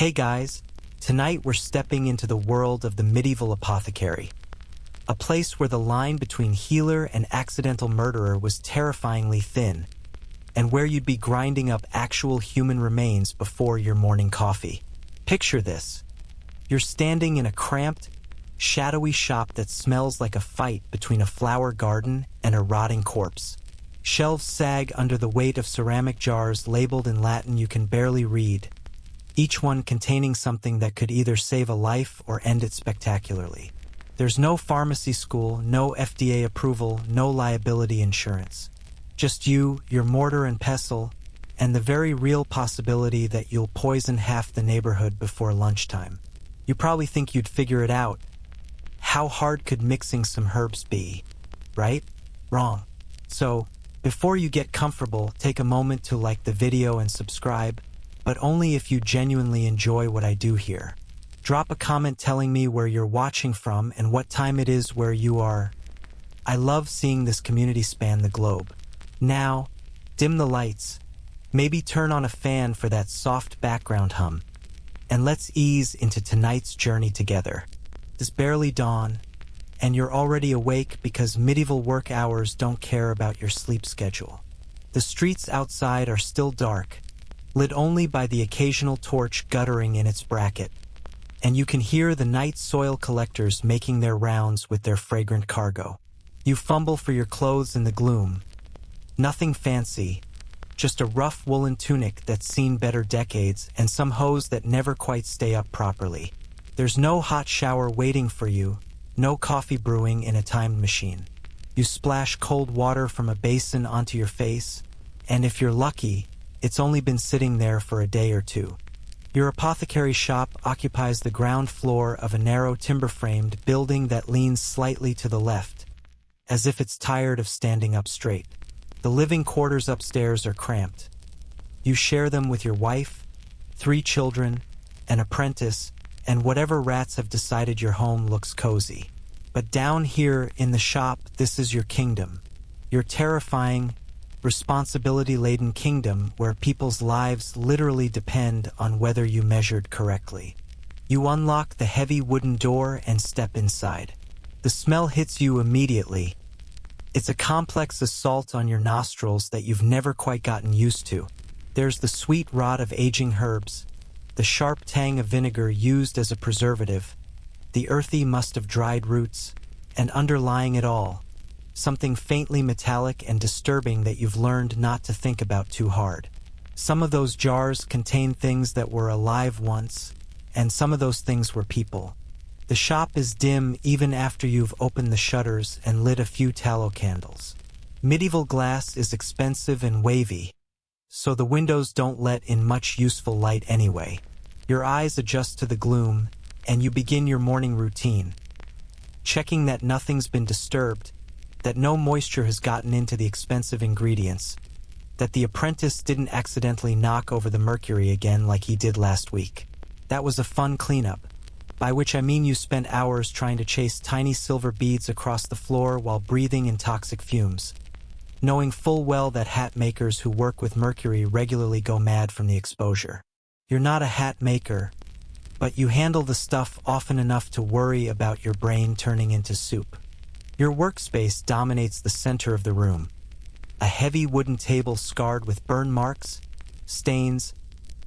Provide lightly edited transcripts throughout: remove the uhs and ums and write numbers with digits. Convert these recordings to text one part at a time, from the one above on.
Hey guys, tonight we're stepping into the world of the Medieval Apothecary, a place where the line between healer and accidental murderer was terrifyingly thin, and where you'd be grinding up actual human remains before your morning coffee. Picture this. You're standing in a cramped, shadowy shop that smells like a fight between a flower garden and a rotting corpse. Shelves sag under the weight of ceramic jars labeled in Latin you can barely read, each one containing something that could either save a life or end it spectacularly. There's no pharmacy school, no FDA approval, no liability insurance. Just you, your mortar and pestle, and the very real possibility that you'll poison half the neighborhood before lunchtime. You probably think you'd figure it out. How hard could mixing some herbs be? Right? Wrong. So, before you get comfortable, take a moment to like the video and subscribe, but only if you genuinely enjoy what I do here. Drop a comment telling me where you're watching from and what time it is where you are. I love seeing this community span the globe. Now, dim the lights, maybe turn on a fan for that soft background hum, and let's ease into tonight's journey together. It's barely dawn, and you're already awake because medieval work hours don't care about your sleep schedule. The streets outside are still dark, lit only by the occasional torch guttering in its bracket, and you can hear the night soil collectors making their rounds with their fragrant cargo. You fumble for your clothes in the gloom. Nothing fancy, just a rough woolen tunic that's seen better decades and some hose that never quite stay up properly. There's no hot shower waiting for you, no coffee brewing in a timed machine. You splash cold water from a basin onto your face, and if you're lucky, it's only been sitting there for a day or two. Your apothecary shop occupies the ground floor of a narrow timber-framed building that leans slightly to the left, as if it's tired of standing up straight. The living quarters upstairs are cramped. You share them with your wife, 3 children, an apprentice, and whatever rats have decided your home looks cozy. But down here in the shop, this is your kingdom. Your terrifying, responsibility-laden kingdom where people's lives literally depend on whether you measured correctly. You unlock the heavy wooden door and step inside. The smell hits you immediately. It's a complex assault on your nostrils that you've never quite gotten used to. There's the sweet rot of aging herbs, the sharp tang of vinegar used as a preservative, the earthy must of dried roots, and underlying it all, something faintly metallic and disturbing that you've learned not to think about too hard. Some of those jars contain things that were alive once, and some of those things were people. The shop is dim even after you've opened the shutters and lit a few tallow candles. Medieval glass is expensive and wavy, so the windows don't let in much useful light anyway. Your eyes adjust to the gloom, and you begin your morning routine, checking that nothing's been disturbed, that no moisture has gotten into the expensive ingredients, that the apprentice didn't accidentally knock over the mercury again like he did last week. That was a fun cleanup, by which I mean you spent hours trying to chase tiny silver beads across the floor while breathing in toxic fumes, knowing full well that hat makers who work with mercury regularly go mad from the exposure. You're not a hat maker, but you handle the stuff often enough to worry about your brain turning into soup. Your workspace dominates the center of the room. A heavy wooden table scarred with burn marks, stains,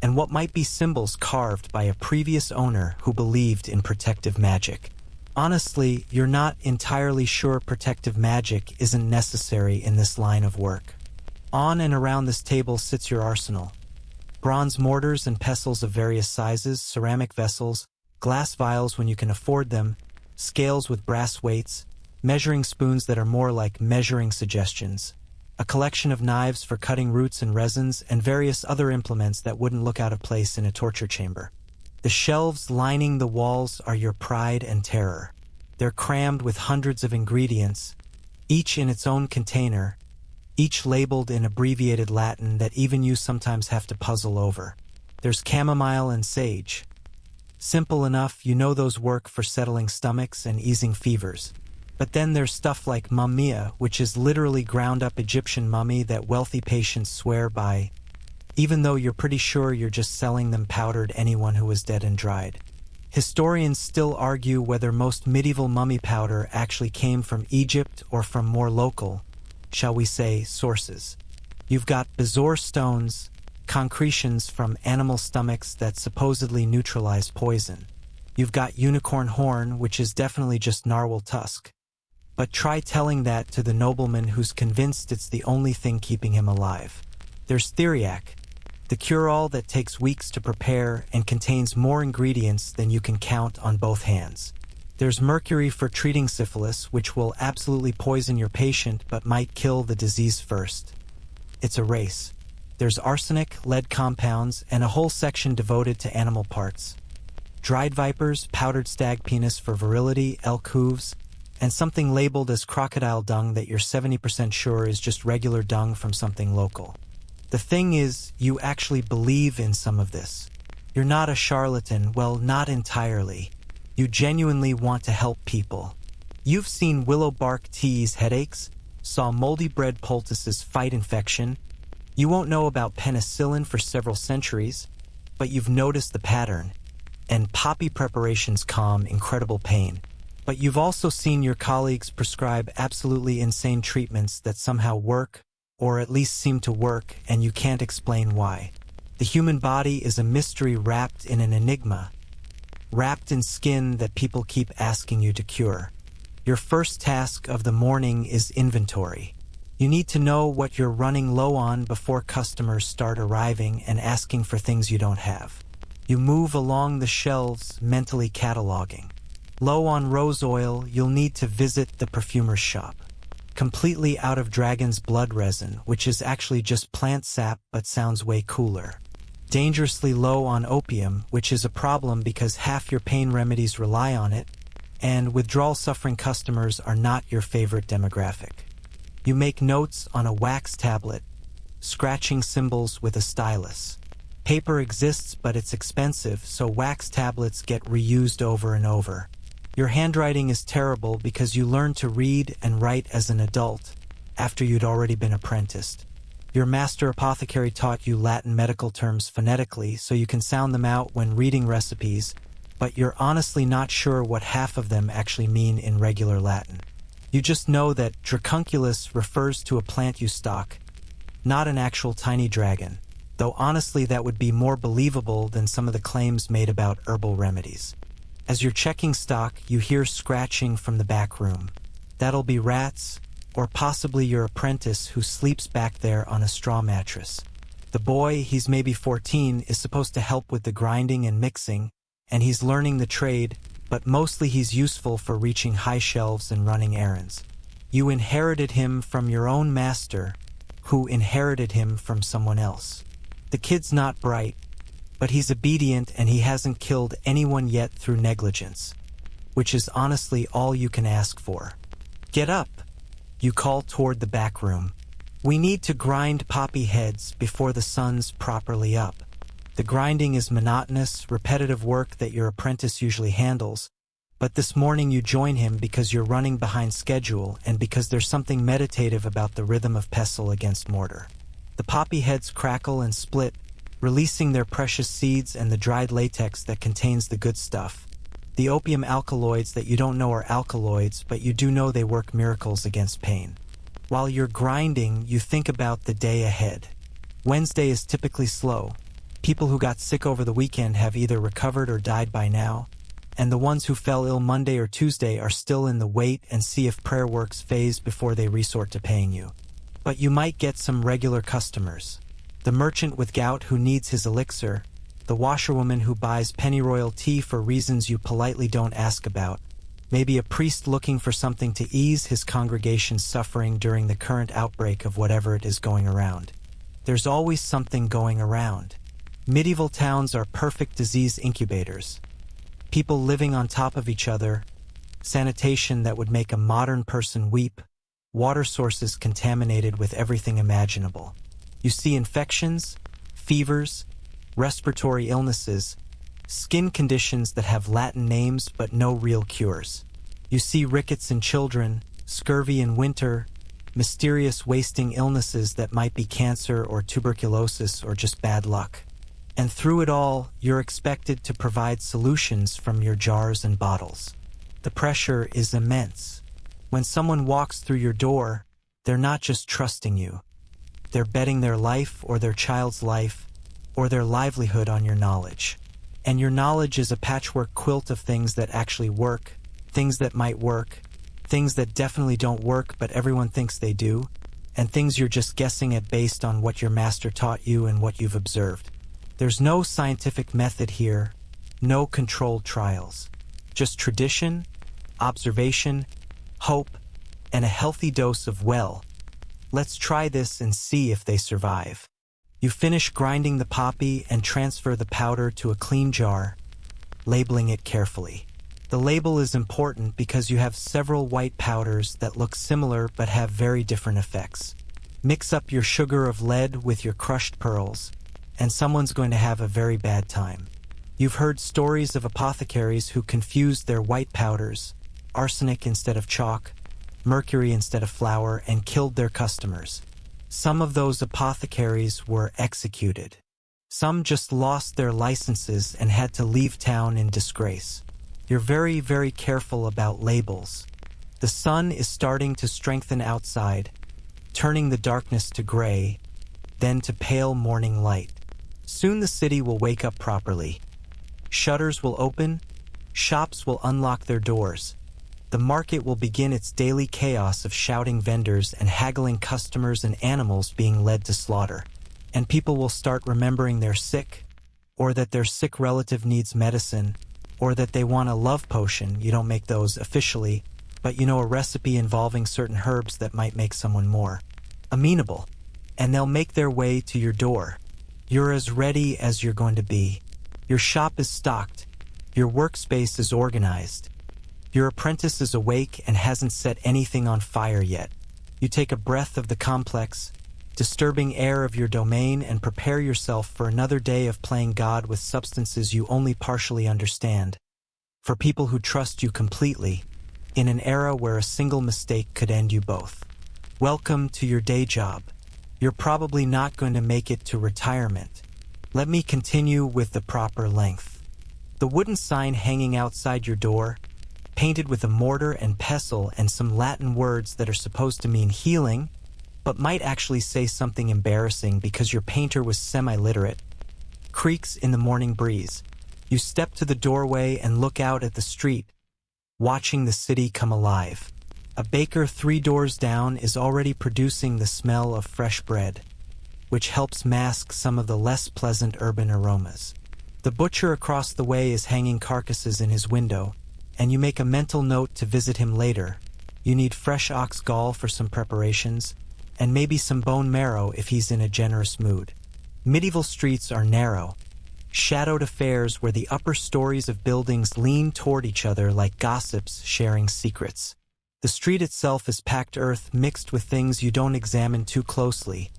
and what might be symbols carved by a previous owner who believed in protective magic. Honestly, you're not entirely sure protective magic isn't necessary in this line of work. On and around this table sits your arsenal. Bronze mortars and pestles of various sizes, ceramic vessels, glass vials when you can afford them, scales with brass weights, measuring spoons that are more like measuring suggestions, a collection of knives for cutting roots and resins, and various other implements that wouldn't look out of place in a torture chamber. The shelves lining the walls are your pride and terror. They're crammed with hundreds of ingredients, each in its own container, each labeled in abbreviated Latin that even you sometimes have to puzzle over. There's chamomile and sage. Simple enough, you know those work for settling stomachs and easing fevers. But then there's stuff like mumia, which is literally ground-up Egyptian mummy that wealthy patients swear by. even though you're pretty sure you're just selling them powdered anyone who was dead and dried. Historians still argue whether most medieval mummy powder actually came from Egypt or from more local, shall we say, sources. You've got bezoar stones, concretions from animal stomachs that supposedly neutralize poison. You've got unicorn horn, which is definitely just narwhal tusk. But try telling that to the nobleman who's convinced it's the only thing keeping him alive. There's theriac, the cure-all that takes weeks to prepare and contains more ingredients than you can count on both hands. There's mercury for treating syphilis, which will absolutely poison your patient but might kill the disease first. It's a race. There's arsenic, lead compounds, and a whole section devoted to animal parts. Dried vipers, powdered stag penis for virility, elk hooves, and something labeled as crocodile dung that you're 70% sure is just regular dung from something local. The thing is, you actually believe in some of this. You're not a charlatan, well, not entirely. You genuinely want to help people. You've seen willow bark teas headaches, saw moldy bread poultices fight infection. You won't know about penicillin for several centuries, but you've noticed the pattern. And poppy preparations calm incredible pain. But you've also seen your colleagues prescribe absolutely insane treatments that somehow work, or at least seem to work, and you can't explain why. The human body is a mystery wrapped in an enigma, wrapped in skin that people keep asking you to cure. Your first task of the morning is inventory. You need to know what you're running low on before customers start arriving and asking for things you don't have. You move along the shelves, mentally cataloging. Low on rose oil, you'll need to visit the perfumer's shop. Completely out of dragon's blood resin, which is actually just plant sap but sounds way cooler. Dangerously low on opium, which is a problem because half your pain remedies rely on it, and withdrawal-suffering customers are not your favorite demographic. You make notes on a wax tablet, scratching symbols with a stylus. Paper exists, but it's expensive, so wax tablets get reused over and over. Your handwriting is terrible because you learned to read and write as an adult, after you'd already been apprenticed. Your master apothecary taught you Latin medical terms phonetically so you can sound them out when reading recipes, but you're honestly not sure what half of them actually mean in regular Latin. You just know that dracunculus refers to a plant you stock, not an actual tiny dragon, though honestly that would be more believable than some of the claims made about herbal remedies. As you're checking stock, you hear scratching from the back room. That'll be rats, or possibly your apprentice who sleeps back there on a straw mattress. The boy, he's maybe 14, is supposed to help with the grinding and mixing, and he's learning the trade, but mostly he's useful for reaching high shelves and running errands. You inherited him from your own master, who inherited him from someone else. The kid's not bright, but he's obedient and he hasn't killed anyone yet through negligence, which is honestly all you can ask for. Get up, you call toward the back room. We need to grind poppy heads before the sun's properly up. The grinding is monotonous, repetitive work that your apprentice usually handles, but this morning you join him because you're running behind schedule and because there's something meditative about the rhythm of pestle against mortar. The poppy heads crackle and split, releasing their precious seeds and the dried latex that contains the good stuff. The opium alkaloids that you don't know are alkaloids, but you do know they work miracles against pain. While you're grinding, you think about the day ahead. Wednesday is typically slow. People who got sick over the weekend have either recovered or died by now, and the ones who fell ill Monday or Tuesday are still in the wait and see if prayer works phase before they resort to paying you. But you might get some regular customers. The merchant with gout who needs his elixir, the washerwoman who buys pennyroyal tea for reasons you politely don't ask about, maybe a priest looking for something to ease his congregation's suffering during the current outbreak of whatever it is going around. There's always something going around. Medieval towns are perfect disease incubators. People living on top of each other, sanitation that would make a modern person weep, water sources contaminated with everything imaginable. You see infections, fevers, respiratory illnesses, skin conditions that have Latin names but no real cures. You see rickets in children, scurvy in winter, mysterious wasting illnesses that might be cancer or tuberculosis or just bad luck. And through it all, you're expected to provide solutions from your jars and bottles. The pressure is immense. When someone walks through your door, they're not just trusting you. They're betting their life or their child's life or their livelihood on your knowledge. And your knowledge is a patchwork quilt of things that actually work, things that might work, things that definitely don't work but everyone thinks they do, and things you're just guessing at based on what your master taught you and what you've observed. There's no scientific method here, no controlled trials. Just tradition, observation, hope, and a healthy dose of, well, let's try this and see if they survive. You finish grinding the poppy and transfer the powder to a clean jar, labeling it carefully. The label is important because you have several white powders that look similar but have very different effects. Mix up your sugar of lead with your crushed pearls, and someone's going to have a very bad time. You've heard stories of apothecaries who confused their white powders, arsenic instead of chalk, mercury instead of flour, and killed their customers. Some of those apothecaries were executed. Some just lost their licenses and had to leave town in disgrace. You're very, very careful about labels. The sun is starting to strengthen outside, turning the darkness to gray, then to pale morning light. Soon the city will wake up properly. Shutters will open, shops will unlock their doors. The market will begin its daily chaos of shouting vendors and haggling customers and animals being led to slaughter. And people will start remembering they're sick, or that their sick relative needs medicine, or that they want a love potion. You don't make those officially, but you know a recipe involving certain herbs that might make someone more amenable. And they'll make their way to your door. You're as ready as you're going to be. Your shop is stocked. Your workspace is organized. Your apprentice is awake and hasn't set anything on fire yet. You take a breath of the complex, disturbing air of your domain and prepare yourself for another day of playing God with substances you only partially understand. For people who trust you completely, in an era where a single mistake could end you both. Welcome to your day job. You're probably not going to make it to retirement. Let me continue with the proper length. The wooden sign hanging outside your door, painted with a mortar and pestle and some Latin words that are supposed to mean healing, but might actually say something embarrassing because your painter was semi-literate, creaks in the morning breeze. You step to the doorway and look out at the street, watching the city come alive. A baker 3 doors down is already producing the smell of fresh bread, which helps mask some of the less pleasant urban aromas. The butcher across the way is hanging carcasses in his window, and you make a mental note to visit him later. You need fresh ox gall for some preparations, and maybe some bone marrow if he's in a generous mood. Medieval streets are narrow, shadowed affairs where the upper stories of buildings lean toward each other like gossips sharing secrets. The street itself is packed earth mixed with things you don't examine too closely,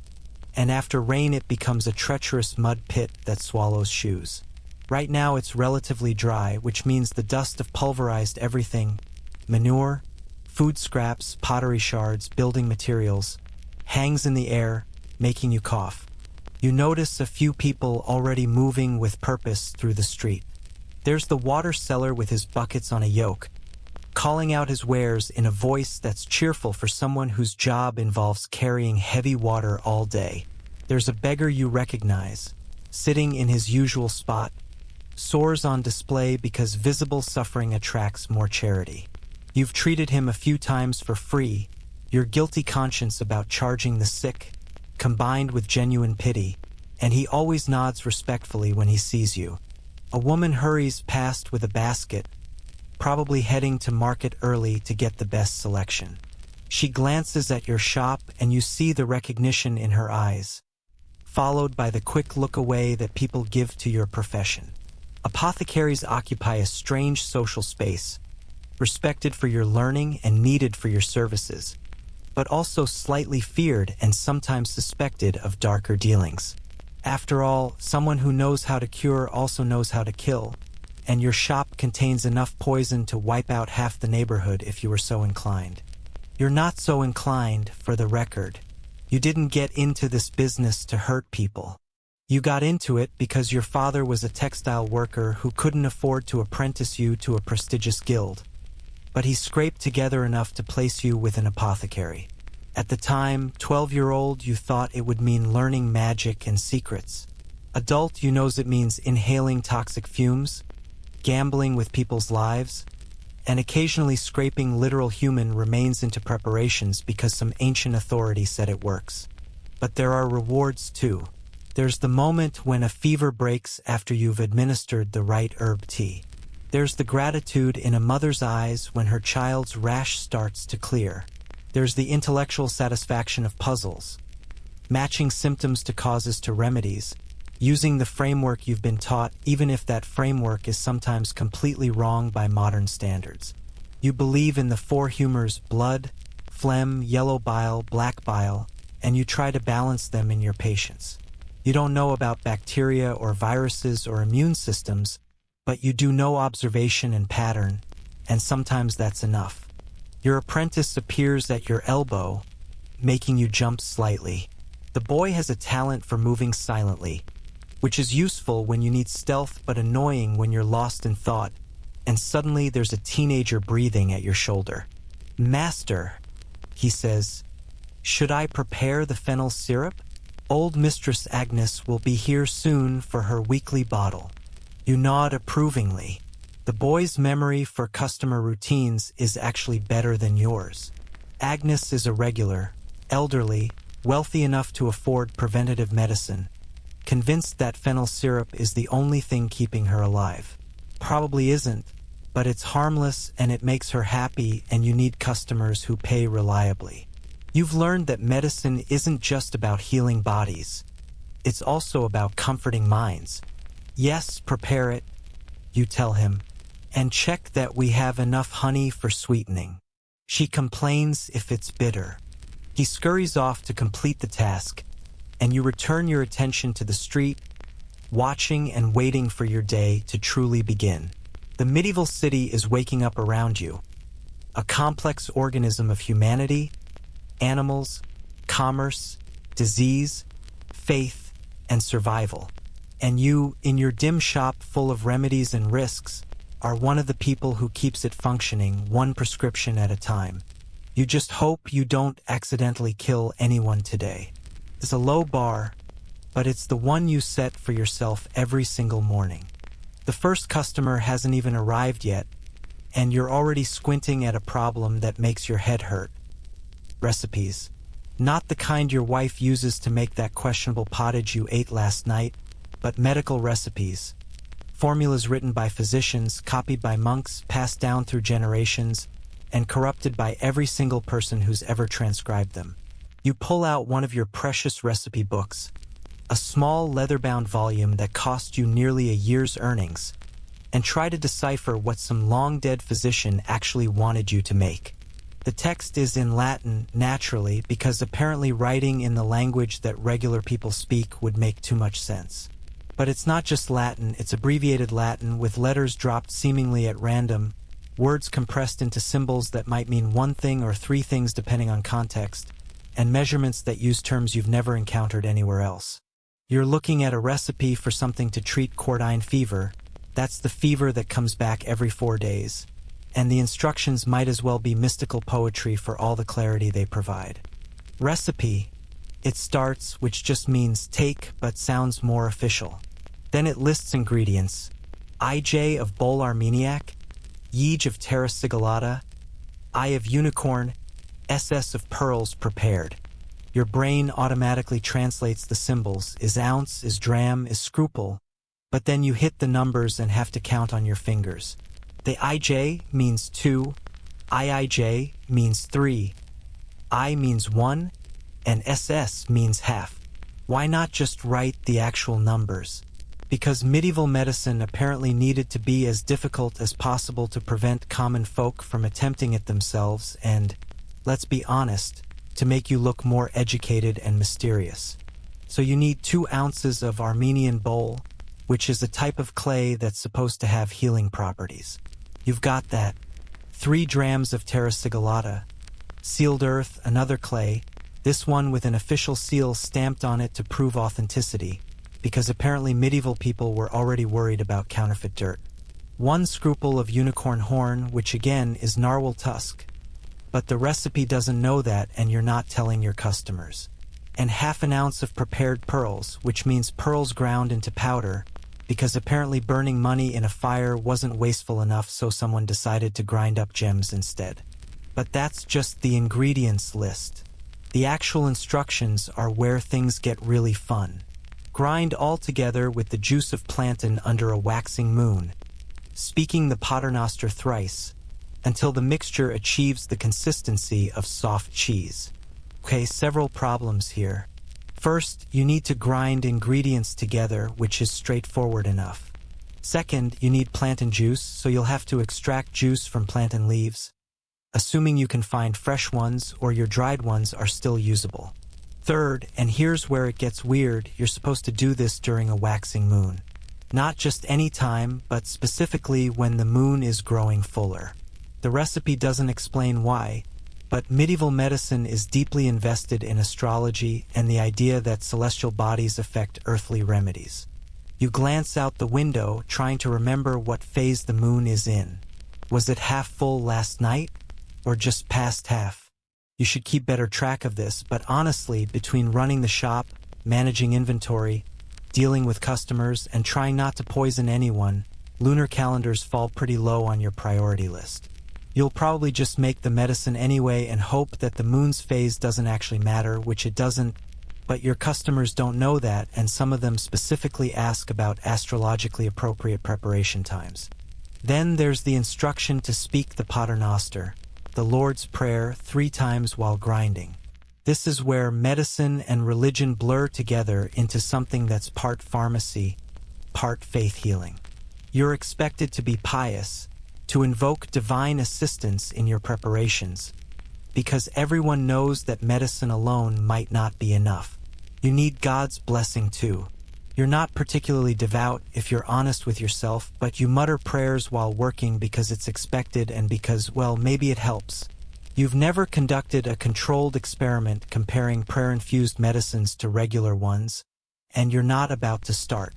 and after rain it becomes a treacherous mud pit that swallows shoes. Right now it's relatively dry, which means the dust of pulverized everything, manure, food scraps, pottery shards, building materials, hangs in the air, making you cough. You notice a few people already moving with purpose through the street. There's the water seller with his buckets on a yoke, calling out his wares in a voice that's cheerful for someone whose job involves carrying heavy water all day. There's a beggar you recognize, sitting in his usual spot, sores on display because visible suffering attracts more charity. You've treated him a few times for free, your guilty conscience about charging the sick, combined with genuine pity, and he always nods respectfully when he sees you. A woman hurries past with a basket, probably heading to market early to get the best selection. She glances at your shop and you see the recognition in her eyes, followed by the quick look away that people give to your profession. Apothecaries occupy a strange social space, respected for your learning and needed for your services, but also slightly feared and sometimes suspected of darker dealings. After all, someone who knows how to cure also knows how to kill, and your shop contains enough poison to wipe out half the neighborhood if you were so inclined. You're not so inclined, for the record. You didn't get into this business to hurt people. You got into it because your father was a textile worker who couldn't afford to apprentice you to a prestigious guild. But he scraped together enough to place you with an apothecary. At the time, 12-year-old, you thought it would mean learning magic and secrets. Adult, you knows it means inhaling toxic fumes, gambling with people's lives, and occasionally scraping literal human remains into preparations because some ancient authority said it works. But there are rewards too. There's the moment when a fever breaks after you've administered the right herb tea. There's the gratitude in a mother's eyes when her child's rash starts to clear. There's the intellectual satisfaction of puzzles, matching symptoms to causes to remedies, using the framework you've been taught even if that framework is sometimes completely wrong by modern standards. You believe in the four humors blood, phlegm, yellow bile, black bile, and you try to balance them in your patients. You don't know about bacteria or viruses or immune systems, but you do know observation and pattern, and sometimes that's enough. Your apprentice appears at your elbow, making you jump slightly. The boy has a talent for moving silently, which is useful when you need stealth but annoying when you're lost in thought, and suddenly there's a teenager breathing at your shoulder. "Master," he says, "should I prepare the fennel syrup? Old Mistress Agnes will be here soon for her weekly bottle." You nod approvingly. The boy's memory for customer routines is actually better than yours. Agnes is a regular, elderly, wealthy enough to afford preventative medicine, convinced that fennel syrup is the only thing keeping her alive. Probably isn't, but it's harmless and it makes her happy, and you need customers who pay reliably. You've learned that medicine isn't just about healing bodies. It's also about comforting minds. "Yes, prepare it," you tell him, "and check that we have enough honey for sweetening." She complains if it's bitter. He scurries off to complete the task, and you return your attention to the street, watching and waiting for your day to truly begin. The medieval city is waking up around you, a complex organism of humanity, animals, commerce, disease, faith, and survival. And you, in your dim shop full of remedies and risks, are one of the people who keeps it functioning, one prescription at a time. You just hope you don't accidentally kill anyone today. It's a low bar, but it's the one you set for yourself every single morning. The first customer hasn't even arrived yet, and you're already squinting at a problem that makes your head hurt. Recipes. Not the kind your wife uses to make that questionable pottage you ate last night, but medical recipes. Formulas written by physicians, copied by monks, passed down through generations, and corrupted by every single person who's ever transcribed them. You pull out one of your precious recipe books, a small leather-bound volume that cost you nearly a year's earnings, and try to decipher what some long-dead physician actually wanted you to make. The text is in Latin, naturally, because apparently writing in the language that regular people speak would make too much sense. But it's not just Latin, it's abbreviated Latin with letters dropped seemingly at random, words compressed into symbols that might mean one thing or three things depending on context, and measurements that use terms you've never encountered anywhere else. You're looking at a recipe for something to treat cordine fever. That's the fever that comes back every 4 days. And the instructions might as well be mystical poetry for all the clarity they provide. Recipe. It starts, which just means take, but sounds more official. Then it lists ingredients. IJ of Bole Armeniac, Yeage of Terra Sigillata, I of Unicorn, SS of Pearls prepared. Your brain automatically translates the symbols, is ounce, is dram, is scruple, but then you hit the numbers and have to count on your fingers. The IJ means 2, IIJ means 3, I means 1, and SS means half. Why not just write the actual numbers? Because medieval medicine apparently needed to be as difficult as possible to prevent common folk from attempting it themselves and, let's be honest, to make you look more educated and mysterious. So you need 2 ounces of Armenian bole, which is a type of clay that's supposed to have healing properties. You've got that. 3 drams of Terra Sigillata, Sealed earth, another clay, this one with an official seal stamped on it to prove authenticity, because apparently medieval people were already worried about counterfeit dirt. One scruple of unicorn horn, which again is narwhal tusk. But the recipe doesn't know that, and you're not telling your customers. And half an ounce of prepared pearls, which means pearls ground into powder, because apparently burning money in a fire wasn't wasteful enough, so someone decided to grind up gems instead. But that's just the ingredients list. The actual instructions are where things get really fun. Grind all together with the juice of plantain under a waxing moon, speaking the paternoster thrice, until the mixture achieves the consistency of soft cheese. Okay, several problems here. First, you need to grind ingredients together, which is straightforward enough. Second, you need plantain juice, so you'll have to extract juice from plantain leaves, assuming you can find fresh ones or your dried ones are still usable. Third, and here's where it gets weird, you're supposed to do this during a waxing moon. Not just any time, but specifically when the moon is growing fuller. The recipe doesn't explain why, but medieval medicine is deeply invested in astrology and the idea that celestial bodies affect earthly remedies. You glance out the window, trying to remember what phase the moon is in. Was it half full last night, or just past half? You should keep better track of this, but honestly, between running the shop, managing inventory, dealing with customers, and trying not to poison anyone, lunar calendars fall pretty low on your priority list. You'll probably just make the medicine anyway and hope that the moon's phase doesn't actually matter, which it doesn't, but your customers don't know that, and some of them specifically ask about astrologically appropriate preparation times. Then there's the instruction to speak the paternoster, the Lord's Prayer, 3 times while grinding. This is where medicine and religion blur together into something that's part pharmacy, part faith healing. You're expected to be pious, to invoke divine assistance in your preparations, because everyone knows that medicine alone might not be enough. You need God's blessing too. You're not particularly devout if you're honest with yourself, but you mutter prayers while working because it's expected and because, well, maybe it helps. You've never conducted a controlled experiment comparing prayer-infused medicines to regular ones, and you're not about to start.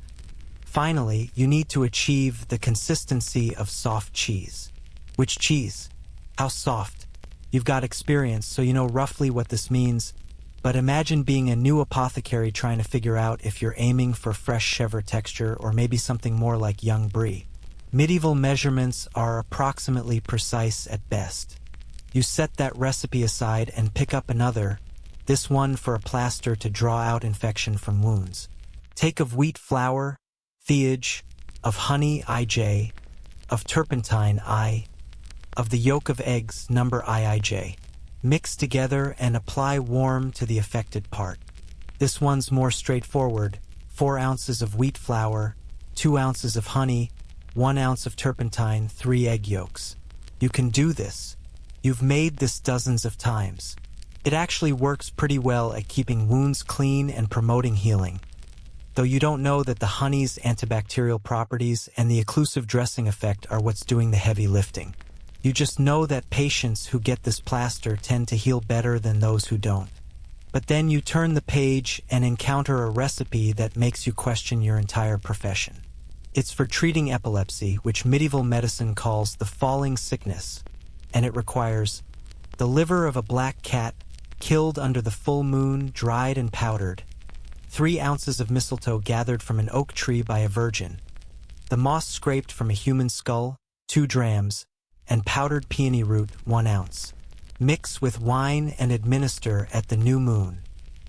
Finally, you need to achieve the consistency of soft cheese. Which cheese? How soft? You've got experience, so you know roughly what this means, but imagine being a new apothecary trying to figure out if you're aiming for fresh chèvre texture or maybe something more like young brie. Medieval measurements are approximately precise at best. You set that recipe aside and pick up another, this one for a plaster to draw out infection from wounds. Take of wheat flour, theage, of honey IJ, of turpentine I, of the yolk of eggs number IIJ. Mix together and apply warm to the affected part. This one's more straightforward, 4 ounces of wheat flour, 2 ounces of honey, 1 ounce of turpentine, 3 egg yolks. You can do this. You've made this dozens of times. It actually works pretty well at keeping wounds clean and promoting healing. Though you don't know that the honey's antibacterial properties and the occlusive dressing effect are what's doing the heavy lifting. You just know that patients who get this plaster tend to heal better than those who don't. But then you turn the page and encounter a recipe that makes you question your entire profession. It's for treating epilepsy, which medieval medicine calls the falling sickness, and it requires the liver of a black cat, killed under the full moon, dried and powdered, 3 ounces of mistletoe gathered from an oak tree by a virgin, the moss scraped from a human skull, 2 drams, and powdered peony root, 1 ounce. Mix with wine and administer at the new moon.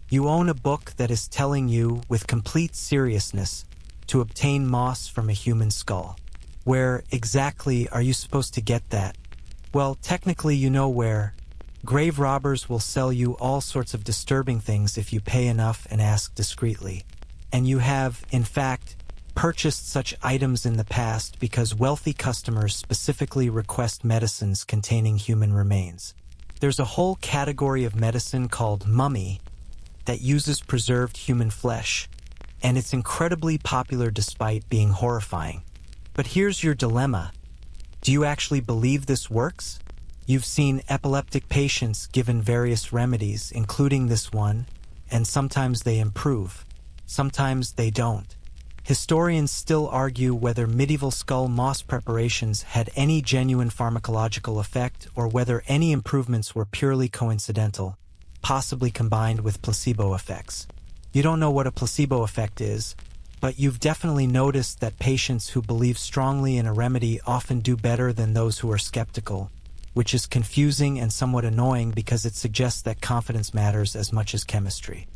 You own a book that is telling you, with complete seriousness, to obtain moss from a human skull. Where exactly are you supposed to get that? Well, technically you know where. Grave robbers will sell you all sorts of disturbing things if you pay enough and ask discreetly. And you have, in fact, purchased such items in the past because wealthy customers specifically request medicines containing human remains. There's a whole category of medicine called mummy that uses preserved human flesh, and it's incredibly popular despite being horrifying. But here's your dilemma. Do you actually believe this works? You've seen epileptic patients given various remedies, including this one, and sometimes they improve, sometimes they don't. Historians still argue whether medieval skull moss preparations had any genuine pharmacological effect or whether any improvements were purely coincidental, possibly combined with placebo effects. You don't know what a placebo effect is, but you've definitely noticed that patients who believe strongly in a remedy often do better than those who are skeptical, which is confusing and somewhat annoying because it suggests that confidence matters as much as chemistry.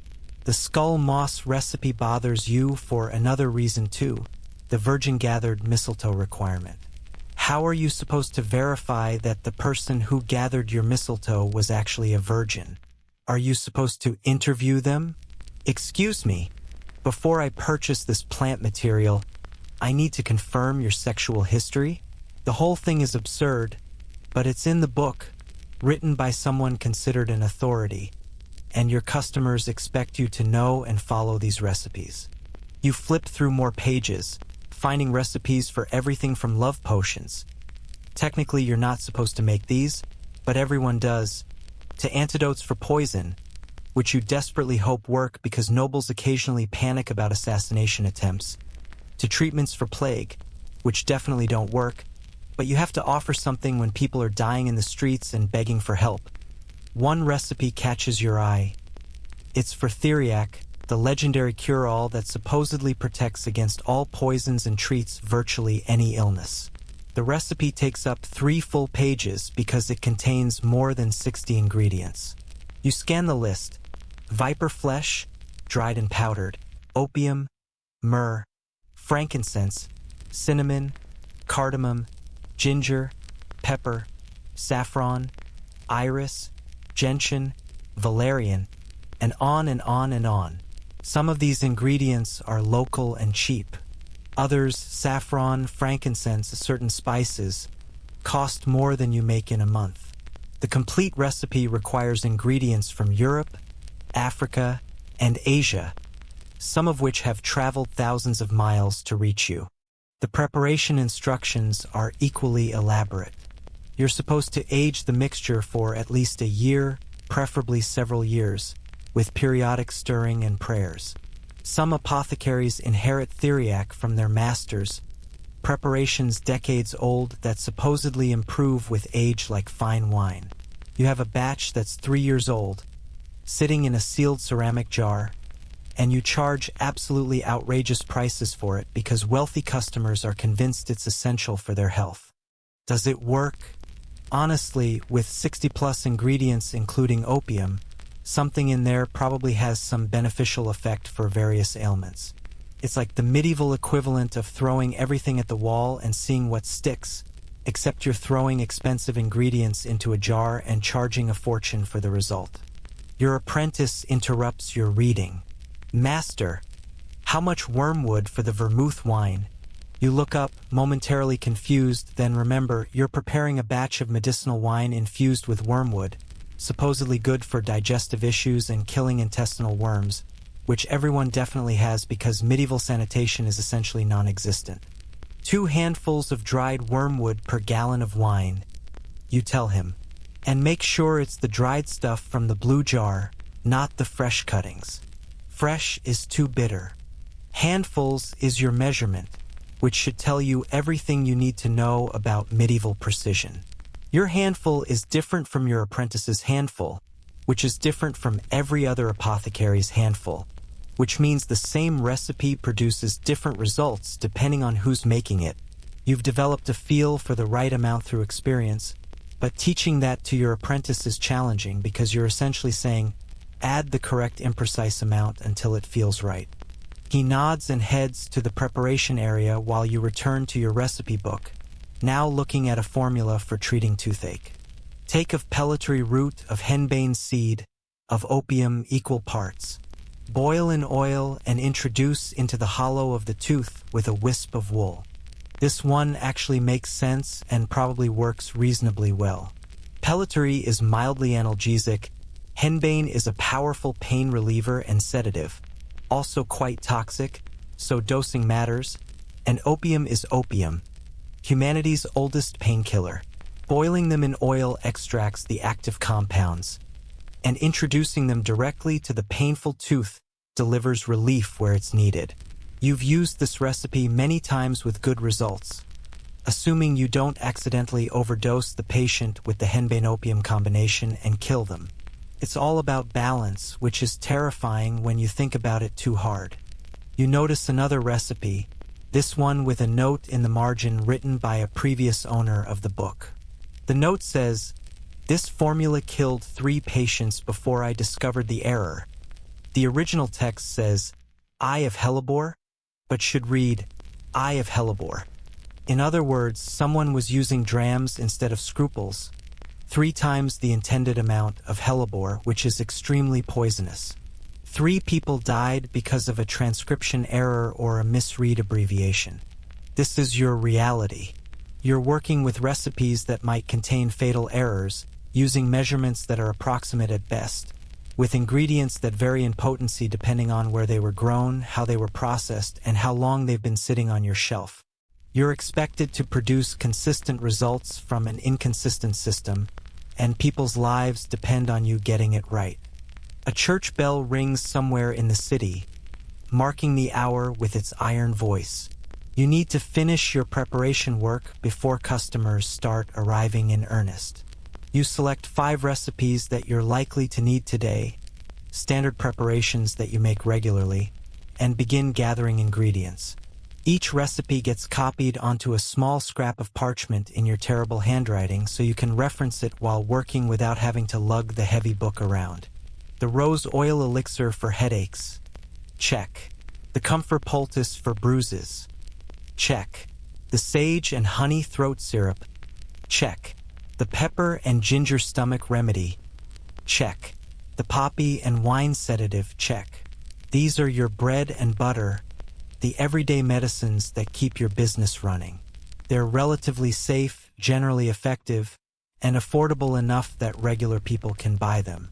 The skull moss recipe bothers you for another reason too, the virgin-gathered mistletoe requirement. How are you supposed to verify that the person who gathered your mistletoe was actually a virgin? Are you supposed to interview them? Excuse me, before I purchase this plant material, I need to confirm your sexual history? The whole thing is absurd, but it's in the book, written by someone considered an authority, and your customers expect you to know and follow these recipes. You flip through more pages, finding recipes for everything from love potions. Technically, you're not supposed to make these, but everyone does, to antidotes for poison, which you desperately hope work because nobles occasionally panic about assassination attempts, to treatments for plague, which definitely don't work, but you have to offer something when people are dying in the streets and begging for help. One recipe catches your eye. It's for theriac, the legendary cure-all that supposedly protects against all poisons and treats virtually any illness. The recipe takes up 3 full pages because it contains more than 60 ingredients. You scan the list: viper flesh, dried and powdered, opium, myrrh, frankincense, cinnamon, cardamom, ginger, pepper, saffron, iris, gentian, valerian, and on and on and on. Some of these ingredients are local and cheap. Others, saffron, frankincense, certain spices, cost more than you make in a month. The complete recipe requires ingredients from Europe, Africa, and Asia, some of which have traveled thousands of miles to reach you. The preparation instructions are equally elaborate. You're supposed to age the mixture for at least a year, preferably several years, with periodic stirring and prayers. Some apothecaries inherit theriac from their masters, preparations decades old that supposedly improve with age like fine wine. You have a batch that's 3 years old, sitting in a sealed ceramic jar, and you charge absolutely outrageous prices for it because wealthy customers are convinced it's essential for their health. Does it work? Honestly, with 60+ ingredients including opium, something in there probably has some beneficial effect for various ailments. It's like the medieval equivalent of throwing everything at the wall and seeing what sticks, except you're throwing expensive ingredients into a jar and charging a fortune for the result. Your apprentice interrupts your reading. Master, how much wormwood for the vermouth wine? You look up, momentarily confused, then remember you're preparing a batch of medicinal wine infused with wormwood, supposedly good for digestive issues and killing intestinal worms, which everyone definitely has because medieval sanitation is essentially non-existent. 2 handfuls of dried wormwood per gallon of wine, you tell him, and make sure it's the dried stuff from the blue jar, not the fresh cuttings. Fresh is too bitter. Handfuls is your measurement, which should tell you everything you need to know about medieval precision. Your handful is different from your apprentice's handful, which is different from every other apothecary's handful, which means the same recipe produces different results depending on who's making it. You've developed a feel for the right amount through experience, but teaching that to your apprentice is challenging because you're essentially saying, add the correct imprecise amount until it feels right. He nods and heads to the preparation area while you return to your recipe book, now looking at a formula for treating toothache. Take of pellitory root, of henbane seed, of opium equal parts. Boil in oil and introduce into the hollow of the tooth with a wisp of wool. This one actually makes sense and probably works reasonably well. Pellitory is mildly analgesic. Henbane is a powerful pain reliever and sedative, also quite toxic, so dosing matters, and opium is opium, humanity's oldest painkiller. Boiling them in oil extracts the active compounds, and introducing them directly to the painful tooth delivers relief where it's needed. You've used this recipe many times with good results, assuming you don't accidentally overdose the patient with the henbane-opium combination and kill them. It's all about balance, which is terrifying when you think about it too hard. You notice another recipe, this one with a note in the margin written by a previous owner of the book. The note says, "This formula killed 3 patients before I discovered the error." The original text says, "Eye of Hellebore," but should read, "Eye of Hellebore." In other words, someone was using drams instead of scruples, 3 times the intended amount of hellebore, which is extremely poisonous. 3 people died because of a transcription error or a misread abbreviation. This is your reality. You're working with recipes that might contain fatal errors, using measurements that are approximate at best, with ingredients that vary in potency depending on where they were grown, how they were processed, and how long they've been sitting on your shelf. You're expected to produce consistent results from an inconsistent system, and people's lives depend on you getting it right. A church bell rings somewhere in the city, marking the hour with its iron voice. You need to finish your preparation work before customers start arriving in earnest. You select 5 recipes that you're likely to need today, standard preparations that you make regularly, and begin gathering ingredients. Each recipe gets copied onto a small scrap of parchment in your terrible handwriting so you can reference it while working without having to lug the heavy book around. The rose oil elixir for headaches. Check. The comfort poultice for bruises. Check. The sage and honey throat syrup. Check. The pepper and ginger stomach remedy. Check. The poppy and wine sedative. Check. These are your bread and butter, the everyday medicines that keep your business running. They're relatively safe, generally effective, and affordable enough that regular people can buy them.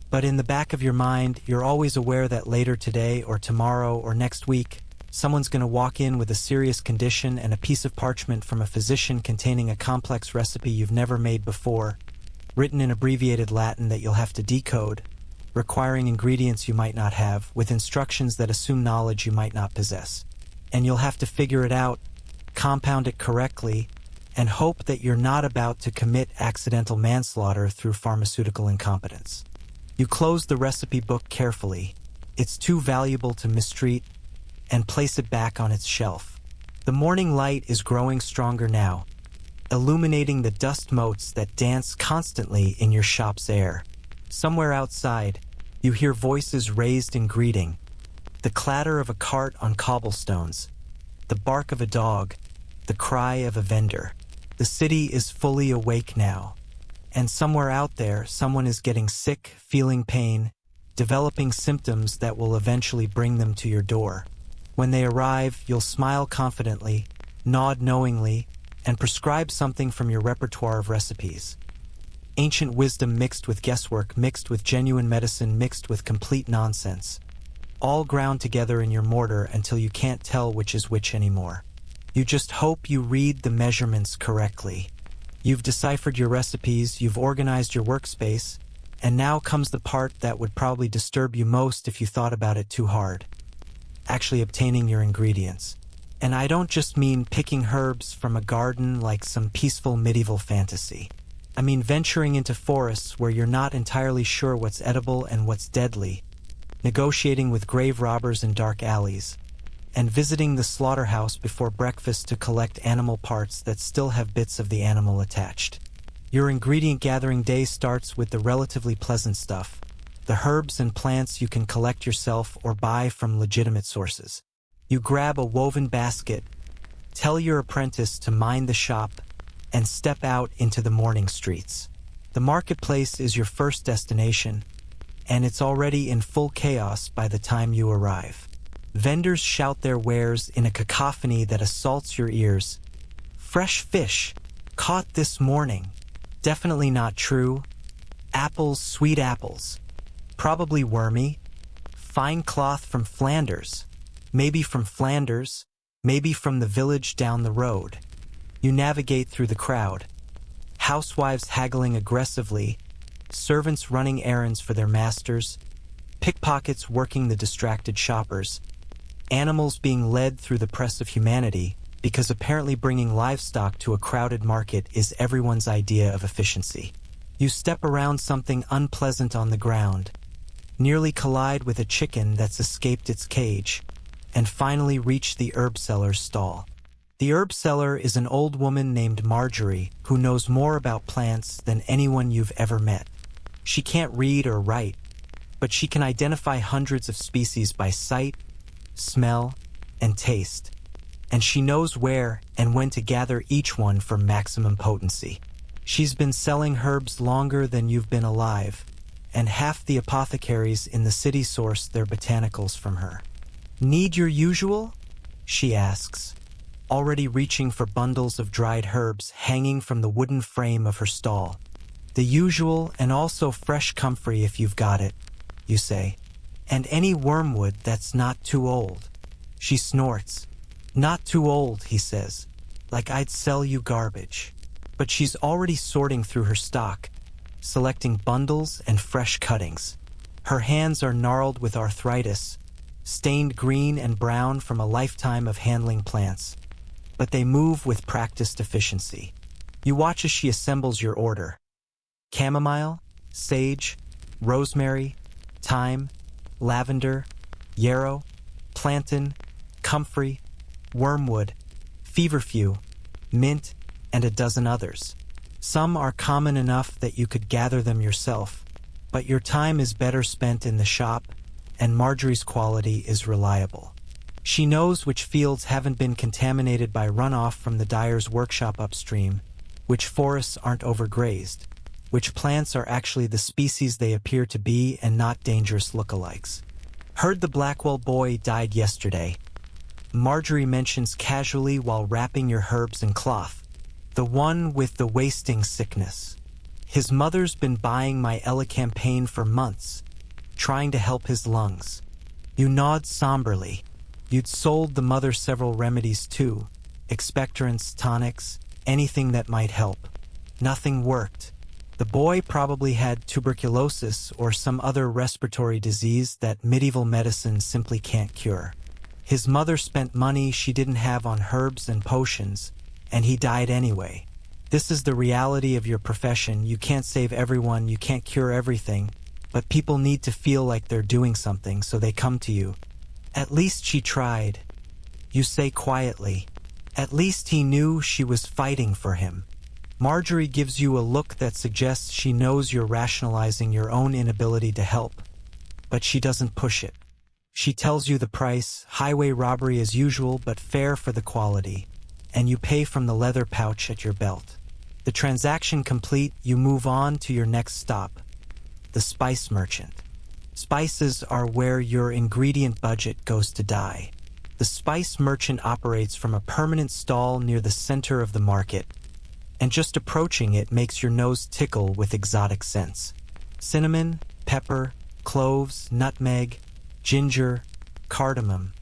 But in the back of your mind, you're always aware that later today or tomorrow or next week, someone's going to walk in with a serious condition and a piece of parchment from a physician containing a complex recipe you've never made before, written in abbreviated Latin that you'll have to decode, requiring ingredients you might not have, with instructions that assume knowledge you might not possess. And you'll have to figure it out, compound it correctly, and hope that you're not about to commit accidental manslaughter through pharmaceutical incompetence. You close the recipe book carefully. It's too valuable to mistreat, and place it back on its shelf. The morning light is growing stronger now, illuminating the dust motes that dance constantly in your shop's air. Somewhere outside, you hear voices raised in greeting, the clatter of a cart on cobblestones, the bark of a dog, the cry of a vendor. The city is fully awake now, and somewhere out there, someone is getting sick, feeling pain, developing symptoms that will eventually bring them to your door. When they arrive, you'll smile confidently, nod knowingly, and prescribe something from your repertoire of recipes. Ancient wisdom mixed with guesswork, mixed with genuine medicine, mixed with complete nonsense. All ground together in your mortar until you can't tell which is which anymore. You just hope you read the measurements correctly. You've deciphered your recipes, you've organized your workspace, and now comes the part that would probably disturb you most if you thought about it too hard. Actually obtaining your ingredients. And I don't just mean picking herbs from a garden like some peaceful medieval fantasy. I mean venturing into forests where you're not entirely sure what's edible and what's deadly, negotiating with grave robbers in dark alleys, and visiting the slaughterhouse before breakfast to collect animal parts that still have bits of the animal attached. Your ingredient gathering day starts with the relatively pleasant stuff, the herbs and plants you can collect yourself or buy from legitimate sources. You grab a woven basket, tell your apprentice to mind the shop, and step out into the morning streets. The marketplace is your first destination, and it's already in full chaos by the time you arrive. Vendors shout their wares in a cacophony that assaults your ears. Fresh fish, caught this morning. Definitely not true. Apples, sweet apples. Probably wormy. Fine cloth from Flanders. Maybe from Flanders. Maybe from the village down the road. You navigate through the crowd. housewives haggling aggressively, servants running errands for their masters, pickpockets working the distracted shoppers, animals being led through the press of humanity, because apparently bringing livestock to a crowded market is everyone's idea of efficiency. You step around something unpleasant on the ground, nearly collide with a chicken that's escaped its cage, and finally reach the herb seller's stall. The herb seller is an old woman named Marjorie who knows more about plants than anyone you've ever met. She can't read or write, but she can identify hundreds of species by sight, smell, and taste, and she knows where and when to gather each one for maximum potency. She's been selling herbs longer than you've been alive, and half the apothecaries in the city source their botanicals from her. "Need your usual?" she asks, already reaching for bundles of dried herbs hanging from the wooden frame of her stall. "The usual and also fresh comfrey if you've got it," you say. "And any wormwood that's not too old." She snorts. "Not too old," he says, "like I'd sell you garbage." But she's already sorting through her stock, selecting bundles and fresh cuttings. Her hands are gnarled with arthritis, stained green and brown from a lifetime of handling plants, but they move with practiced efficiency. You watch as she assembles your order. Chamomile, sage, rosemary, thyme, lavender, yarrow, plantain, comfrey, wormwood, feverfew, mint, and a dozen others. Some are common enough that you could gather them yourself, but your time is better spent in the shop, and Marjorie's quality is reliable. She knows which fields haven't been contaminated by runoff from the dyer's workshop upstream, which forests aren't overgrazed, which plants are actually the species they appear to be and not dangerous lookalikes. "Heard the Blackwell boy died yesterday," Marjorie mentions casually while wrapping your herbs in cloth. "The one with the wasting sickness. His mother's been buying my elecampagne for months, trying to help his lungs." You nod somberly. You'd sold the mother several remedies too, expectorants, tonics, anything that might help. Nothing worked. The boy probably had tuberculosis or some other respiratory disease that medieval medicine simply can't cure. His mother spent money she didn't have on herbs and potions, and he died anyway. This is the reality of your profession. You can't save everyone, you can't cure everything, but people need to feel like they're doing something, so they come to you. "At least she tried," you say quietly. "At least he knew she was fighting for him." Marjorie gives you a look that suggests she knows you're rationalizing your own inability to help, but she doesn't push it. She tells you the price, highway robbery as usual, but fair for the quality, and you pay from the leather pouch at your belt. The transaction complete, you move on to your next stop, the spice merchant. Spices are where your ingredient budget goes to die. The spice merchant operates from a permanent stall near the center of the market, and just approaching it makes your nose tickle with exotic scents. Cinnamon, pepper, cloves, nutmeg, ginger, cardamom.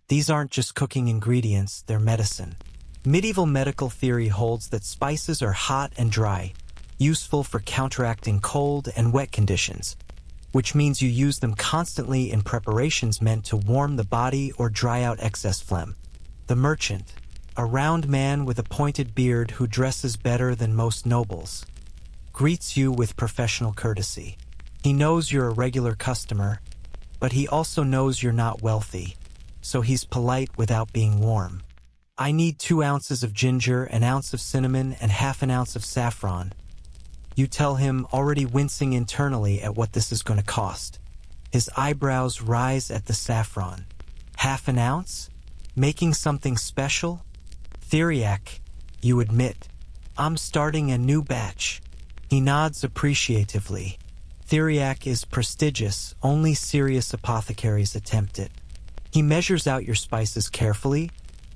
These aren't just cooking ingredients, they're medicine. Medieval medical theory holds that spices are hot and dry, useful for counteracting cold and wet conditions, which means you use them constantly in preparations meant to warm the body or dry out excess phlegm. The merchant, a round man with a pointed beard who dresses better than most nobles, greets you with professional courtesy. He knows you're a regular customer, but he also knows you're not wealthy, so he's polite without being warm. "I need 2 ounces of ginger, an ounce of cinnamon, and half an ounce of saffron." You tell him, already wincing internally at what this is going to cost. His eyebrows rise at the saffron. "Half an ounce? Making something special?" "Theriac," you admit. "I'm starting a new batch." He nods appreciatively. Theriac is prestigious, only serious apothecaries attempt it. He measures out your spices carefully,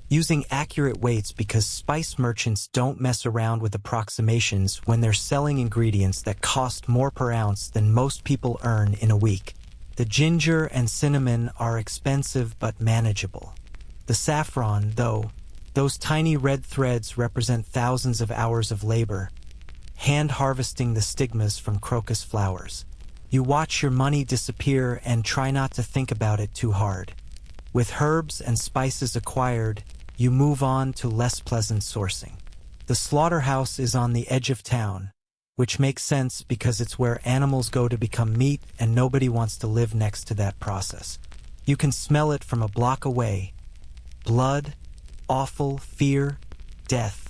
using accurate weights because spice merchants don't mess around with approximations when they're selling ingredients that cost more per ounce than most people earn in a week. The ginger and cinnamon are expensive but manageable. The saffron, though, those tiny red threads represent thousands of hours of labor, hand-harvesting the stigmas from crocus flowers. You watch your money disappear and try not to think about it too hard. With herbs and spices acquired, you move on to less pleasant sourcing. The slaughterhouse is on the edge of town, which makes sense because it's where animals go to become meat and nobody wants to live next to that process. You can smell it from a block away. Blood, offal, fear, death,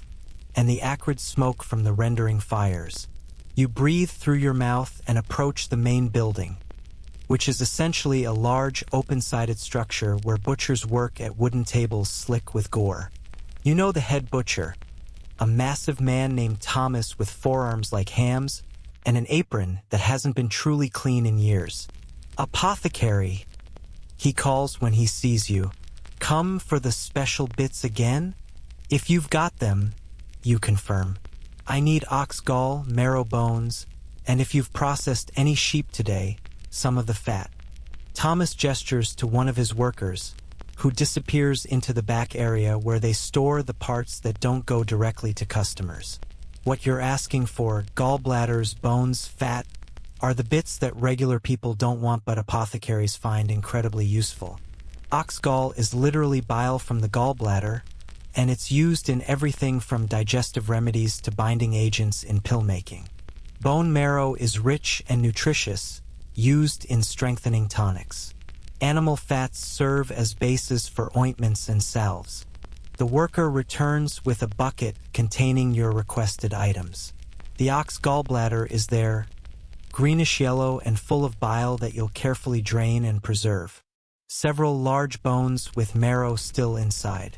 and the acrid smoke from the rendering fires. You breathe through your mouth and approach the main building, which is essentially a large, open-sided structure where butchers work at wooden tables slick with gore. You know the head butcher, a massive man named Thomas with forearms like hams and an apron that hasn't been truly clean in years. Apothecary, he calls when he sees you. Come for the special bits again? If you've got them, you confirm. I need ox gall, marrow bones, and if you've processed any sheep today, some of the fat. Thomas gestures to one of his workers, who disappears into the back area where they store the parts that don't go directly to customers. What you're asking for, gallbladders, bones, fat, are the bits that regular people don't want but apothecaries find incredibly useful. Ox gall is literally bile from the gallbladder, and it's used in everything from digestive remedies to binding agents in pill making. Bone marrow is rich and nutritious, used in strengthening tonics. Animal fats serve as bases for ointments and salves. The worker returns with a bucket containing your requested items. The ox gallbladder is there, greenish yellow and full of bile that you'll carefully drain and preserve. Several large bones with marrow still inside,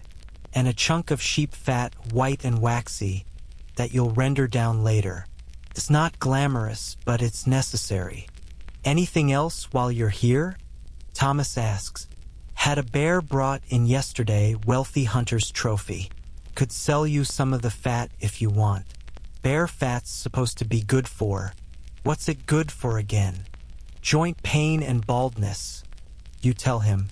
and a chunk of sheep fat, white and waxy, that you'll render down later. It's not glamorous, but it's necessary. Anything else while you're here? Thomas asks. Had a bear brought in yesterday, wealthy hunter's trophy. Could sell you some of the fat if you want. Bear fat's supposed to be good for. What's it good for again? Joint pain and baldness. You tell him.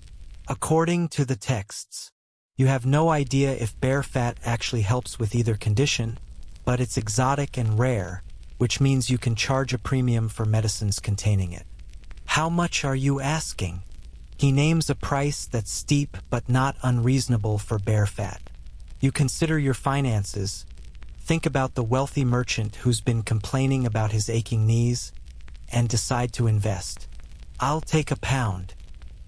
According to the texts. You have no idea if bear fat actually helps with either condition, but it's exotic and rare, which means you can charge a premium for medicines containing it. How much are you asking? He names a price that's steep but not unreasonable for bear fat. You consider your finances. Think about the wealthy merchant who's been complaining about his aching knees, and decide to invest. I'll take £1.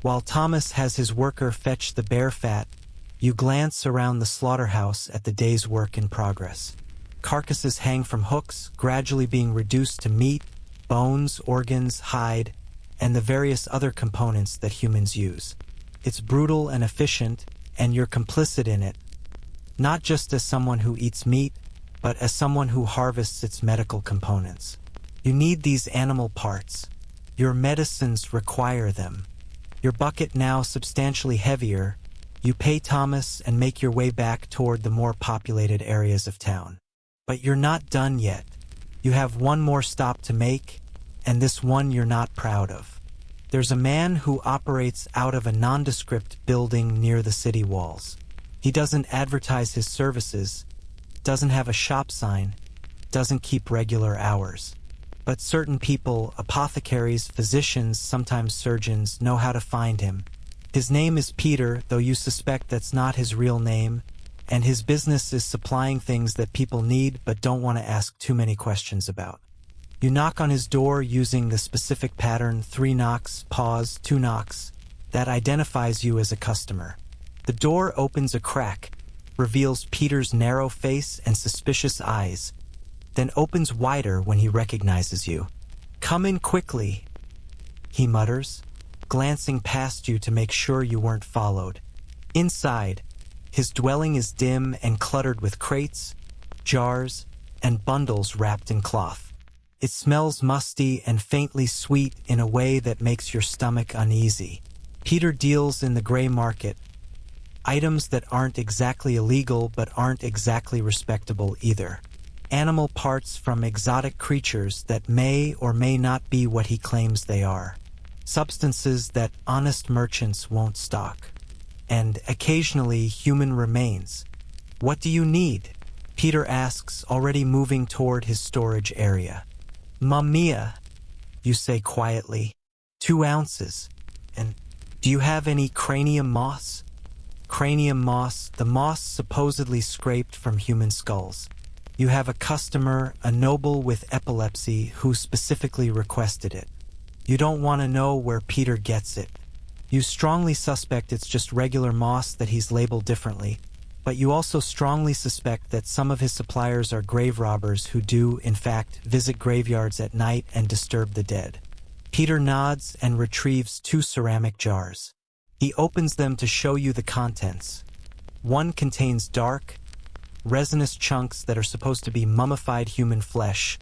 While Thomas has his worker fetch the bear fat, you glance around the slaughterhouse at the day's work in progress. Carcasses hang from hooks, gradually being reduced to meat, bones, organs, hide, and the various other components that humans use. It's brutal and efficient, and you're complicit in it, not just as someone who eats meat, but as someone who harvests its medical components. You need these animal parts. Your medicines require them. Your bucket now substantially heavier, you pay Thomas and make your way back toward the more populated areas of town. But you're not done yet. You have one more stop to make, and this one you're not proud of. There's a man who operates out of a nondescript building near the city walls. He doesn't advertise his services, doesn't have a shop sign, doesn't keep regular hours. But certain people, apothecaries, physicians, sometimes surgeons, know how to find him. His name is Peter, though you suspect that's not his real name, and his business is supplying things that people need but don't want to ask too many questions about. You knock on his door using the specific pattern 3 knocks, pause, 2 knocks, that identifies you as a customer. The door opens a crack, reveals Peter's narrow face and suspicious eyes, then opens wider when he recognizes you. Come in quickly, he mutters, glancing past you to make sure you weren't followed. Inside, his dwelling is dim and cluttered with crates, jars, and bundles wrapped in cloth. It smells musty and faintly sweet in a way that makes your stomach uneasy. Peter deals in the gray market, items that aren't exactly illegal but aren't exactly respectable either. Animal parts from exotic creatures that may or may not be what he claims they are. Substances that honest merchants won't stock. And occasionally human remains. What do you need? Peter asks, already moving toward his storage area. "Mumia," you say quietly. 2 ounces. And do you have any cranium moss? Cranium moss, the moss supposedly scraped from human skulls. You have a customer, a noble with epilepsy, who specifically requested it. You don't want to know where Peter gets it. You strongly suspect it's just regular moss that he's labeled differently, but you also strongly suspect that some of his suppliers are grave robbers who do, in fact, visit graveyards at night and disturb the dead. Peter nods and retrieves 2 ceramic jars. He opens them to show you the contents. One contains dark, resinous chunks that are supposed to be mummified human flesh.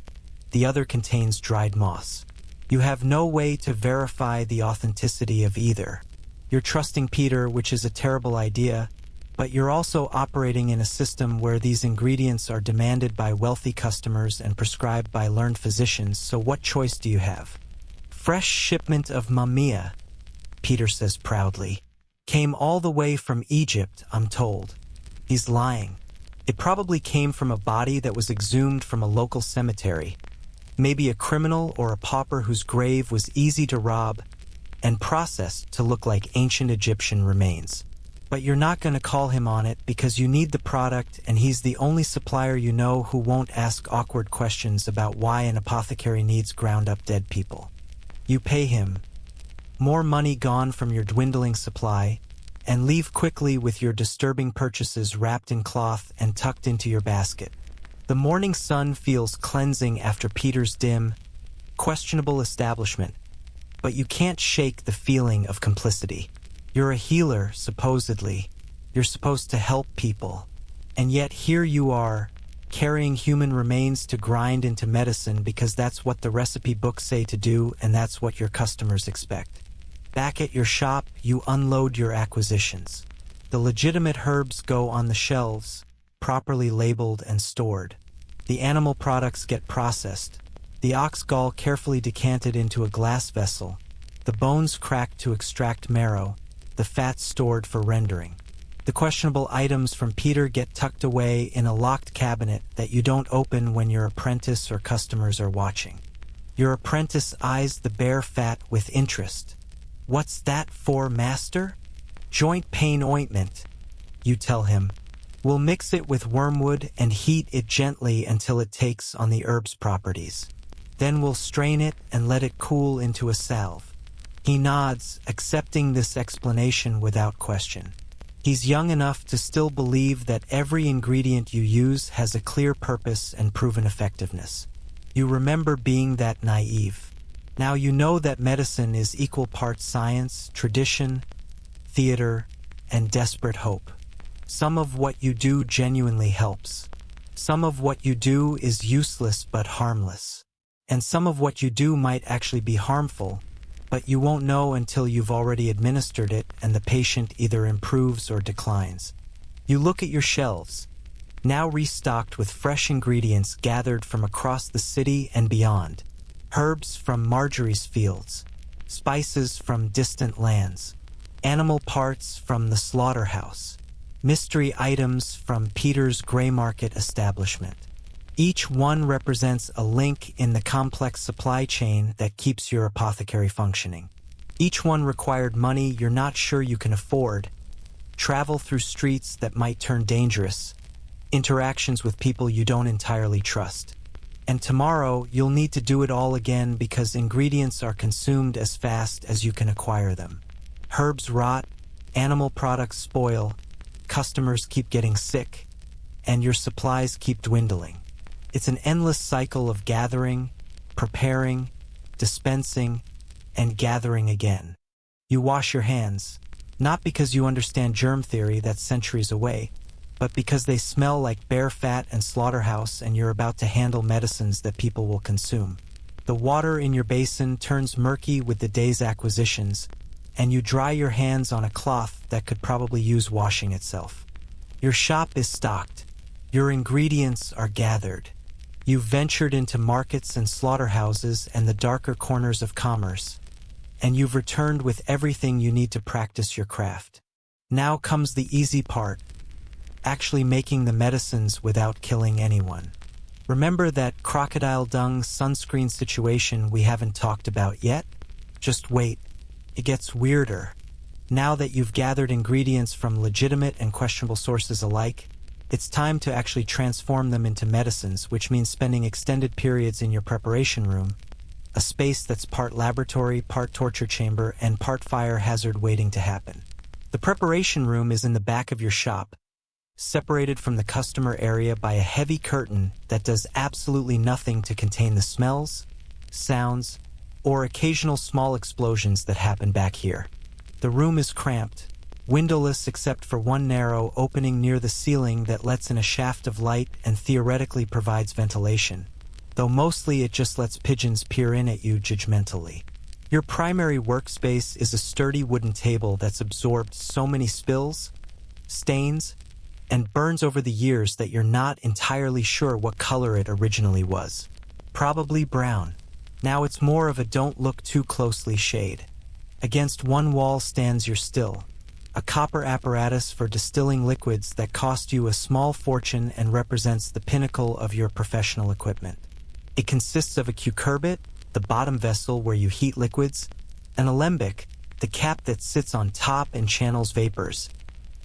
The other contains dried moss. You have no way to verify the authenticity of either. You're trusting Peter, which is a terrible idea, but you're also operating in a system where these ingredients are demanded by wealthy customers and prescribed by learned physicians, so what choice do you have? "Fresh shipment of mumia," Peter says proudly. "Came all the way from Egypt, I'm told." He's lying. It probably came from a body that was exhumed from a local cemetery. Maybe a criminal or a pauper whose grave was easy to rob and processed to look like ancient Egyptian remains. But you're not going to call him on it because you need the product, and he's the only supplier you know who won't ask awkward questions about why an apothecary needs ground-up dead people. You pay him. More money gone from your dwindling supply, and leave quickly with your disturbing purchases wrapped in cloth and tucked into your basket. The morning sun feels cleansing after Peter's dim, questionable establishment, but you can't shake the feeling of complicity. You're a healer, supposedly. You're supposed to help people. And yet here you are, carrying human remains to grind into medicine because that's what the recipe books say to do, and that's what your customers expect. Back at your shop, you unload your acquisitions. The legitimate herbs go on the shelves, properly labeled and stored. The animal products get processed. The ox gall carefully decanted into a glass vessel. The bones cracked to extract marrow. The fat stored for rendering. The questionable items from Peter get tucked away in a locked cabinet that you don't open when your apprentice or customers are watching. Your apprentice eyes the bare fat with interest. "What's that for, master?" "Joint pain ointment," you tell him. "We'll mix it with wormwood and heat it gently until it takes on the herb's properties. Then we'll strain it and let it cool into a salve." He nods, accepting this explanation without question. He's young enough to still believe that every ingredient you use has a clear purpose and proven effectiveness. You remember being that naive. Now you know that medicine is equal parts science, tradition, theater, and desperate hope. Some of what you do genuinely helps. Some of what you do is useless but harmless. And some of what you do might actually be harmful, but you won't know until you've already administered it and the patient either improves or declines. You look at your shelves, now restocked with fresh ingredients gathered from across the city and beyond. Herbs from Marjorie's fields, spices from distant lands, animal parts from the slaughterhouse, mystery items from Peter's gray market establishment. Each one represents a link in the complex supply chain that keeps your apothecary functioning. Each one required money you're not sure you can afford, travel through streets that might turn dangerous, interactions with people you don't entirely trust. And tomorrow, you'll need to do it all again because ingredients are consumed as fast as you can acquire them. Herbs rot, animal products spoil, customers keep getting sick, and your supplies keep dwindling. It's an endless cycle of gathering, preparing, dispensing, and gathering again. You wash your hands, not because you understand germ theory that's centuries away, but because they smell like bear fat and slaughterhouse and you're about to handle medicines that people will consume. The water in your basin turns murky with the day's acquisitions, and you dry your hands on a cloth that could probably use washing itself. Your shop is stocked. Your ingredients are gathered. You've ventured into markets and slaughterhouses and the darker corners of commerce, and you've returned with everything you need to practice your craft. Now comes the easy part. actually making the medicines without killing anyone. Remember that crocodile dung sunscreen situation we haven't talked about yet? Just wait. It gets weirder. Now that you've gathered ingredients from legitimate and questionable sources alike, it's time to actually transform them into medicines, which means spending extended periods in your preparation room, a space that's part laboratory, part torture chamber, and part fire hazard waiting to happen. The preparation room is in the back of your shop, separated from the customer area by a heavy curtain that does absolutely nothing to contain the smells, sounds, or occasional small explosions that happen back here. The room is cramped, windowless except for one narrow opening near the ceiling that lets in a shaft of light and theoretically provides ventilation, though mostly it just lets pigeons peer in at you judgmentally. Your primary workspace is a sturdy wooden table that's absorbed so many spills, stains, and burns over the years that you're not entirely sure what color it originally was. Probably brown. Now it's more of a don't look too closely shade. Against one wall stands your still, a copper apparatus for distilling liquids that cost you a small fortune and represents the pinnacle of your professional equipment. It consists of a cucurbit, the bottom vessel where you heat liquids, an alembic, the cap that sits on top and channels vapors,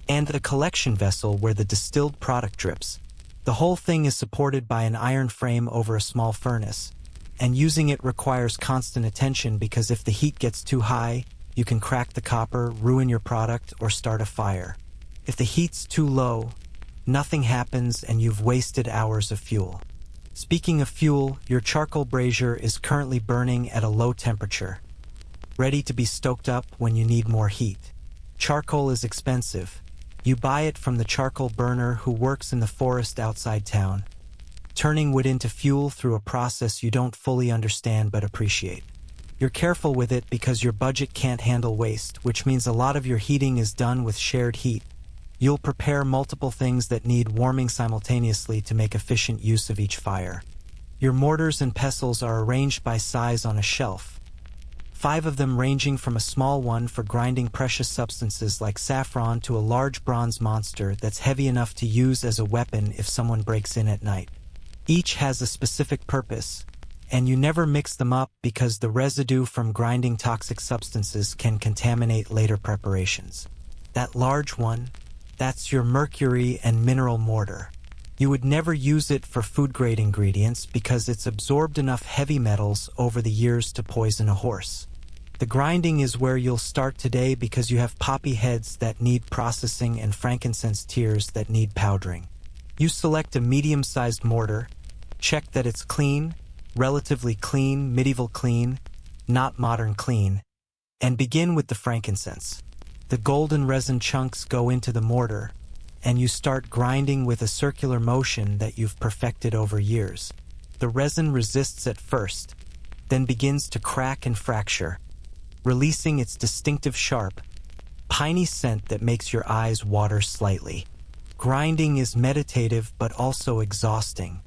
and the collection vessel where the distilled product drips. The whole thing is supported by an iron frame over a small furnace, and using it requires constant attention because if the heat gets too high, you can crack the copper, ruin your product, or start a fire. If the heat's too low, nothing happens and you've wasted hours of fuel. Speaking of fuel, your charcoal brazier is currently burning at a low temperature, ready to be stoked up when you need more heat. Charcoal is expensive. You buy it from the charcoal burner who works in the forest outside town, turning wood into fuel through a process you don't fully understand but appreciate. You're careful with it because your budget can't handle waste, which means a lot of your heating is done with shared heat. You'll prepare multiple things that need warming simultaneously to make efficient use of each fire. Your mortars and pestles are arranged by size on a shelf, 5 of them ranging from a small one for grinding precious substances like saffron to a large bronze monster that's heavy enough to use as a weapon if someone breaks in at night. Each has a specific purpose, and you never mix them up because the residue from grinding toxic substances can contaminate later preparations. That large one, that's your mercury and mineral mortar. You would never use it for food-grade ingredients because it's absorbed enough heavy metals over the years to poison a horse. The grinding is where you'll start today because you have poppy heads that need processing and frankincense tears that need powdering. You select a medium-sized mortar, check that it's clean, relatively clean, medieval clean, not modern clean, and begin with the frankincense. The golden resin chunks go into the mortar, and you start grinding with a circular motion that you've perfected over years. The resin resists at first, then begins to crack and fracture, releasing its distinctive sharp, piney scent that makes your eyes water slightly. Grinding is meditative but also exhausting.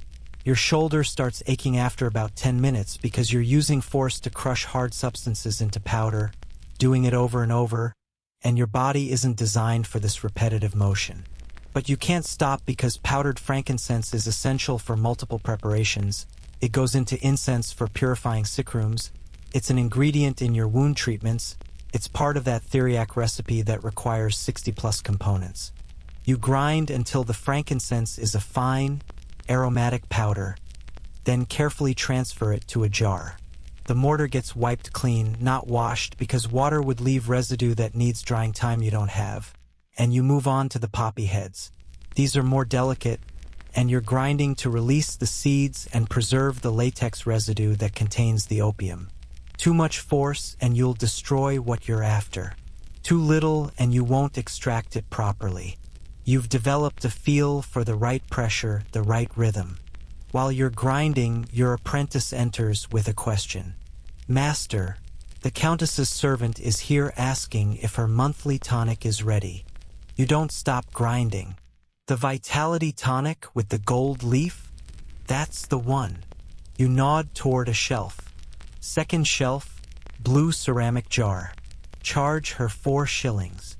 Your shoulder starts aching after about 10 minutes because you're using force to crush hard substances into powder, doing it over and over, and your body isn't designed for this repetitive motion. But you can't stop because powdered frankincense is essential for multiple preparations. It goes into incense for purifying sick rooms. It's an ingredient in your wound treatments. It's part of that theriac recipe that requires 60+ components. You grind until the frankincense is a fine, aromatic powder, then carefully transfer it to a jar. The mortar gets wiped clean, not washed, because water would leave residue that needs drying time you don't have, and you move on to the poppy heads. These are more delicate, and you're grinding to release the seeds and preserve the latex residue that contains the opium. Too much force and you'll destroy what you're after. Too little and you won't extract it properly. You've developed a feel for the right pressure, the right rhythm. While you're grinding, your apprentice enters with a question. Master, the Countess's servant is here asking if her monthly tonic is ready. You don't stop grinding. The vitality tonic with the gold leaf? That's the one. You nod toward a shelf. Second shelf, blue ceramic jar. Charge her 4 shillings.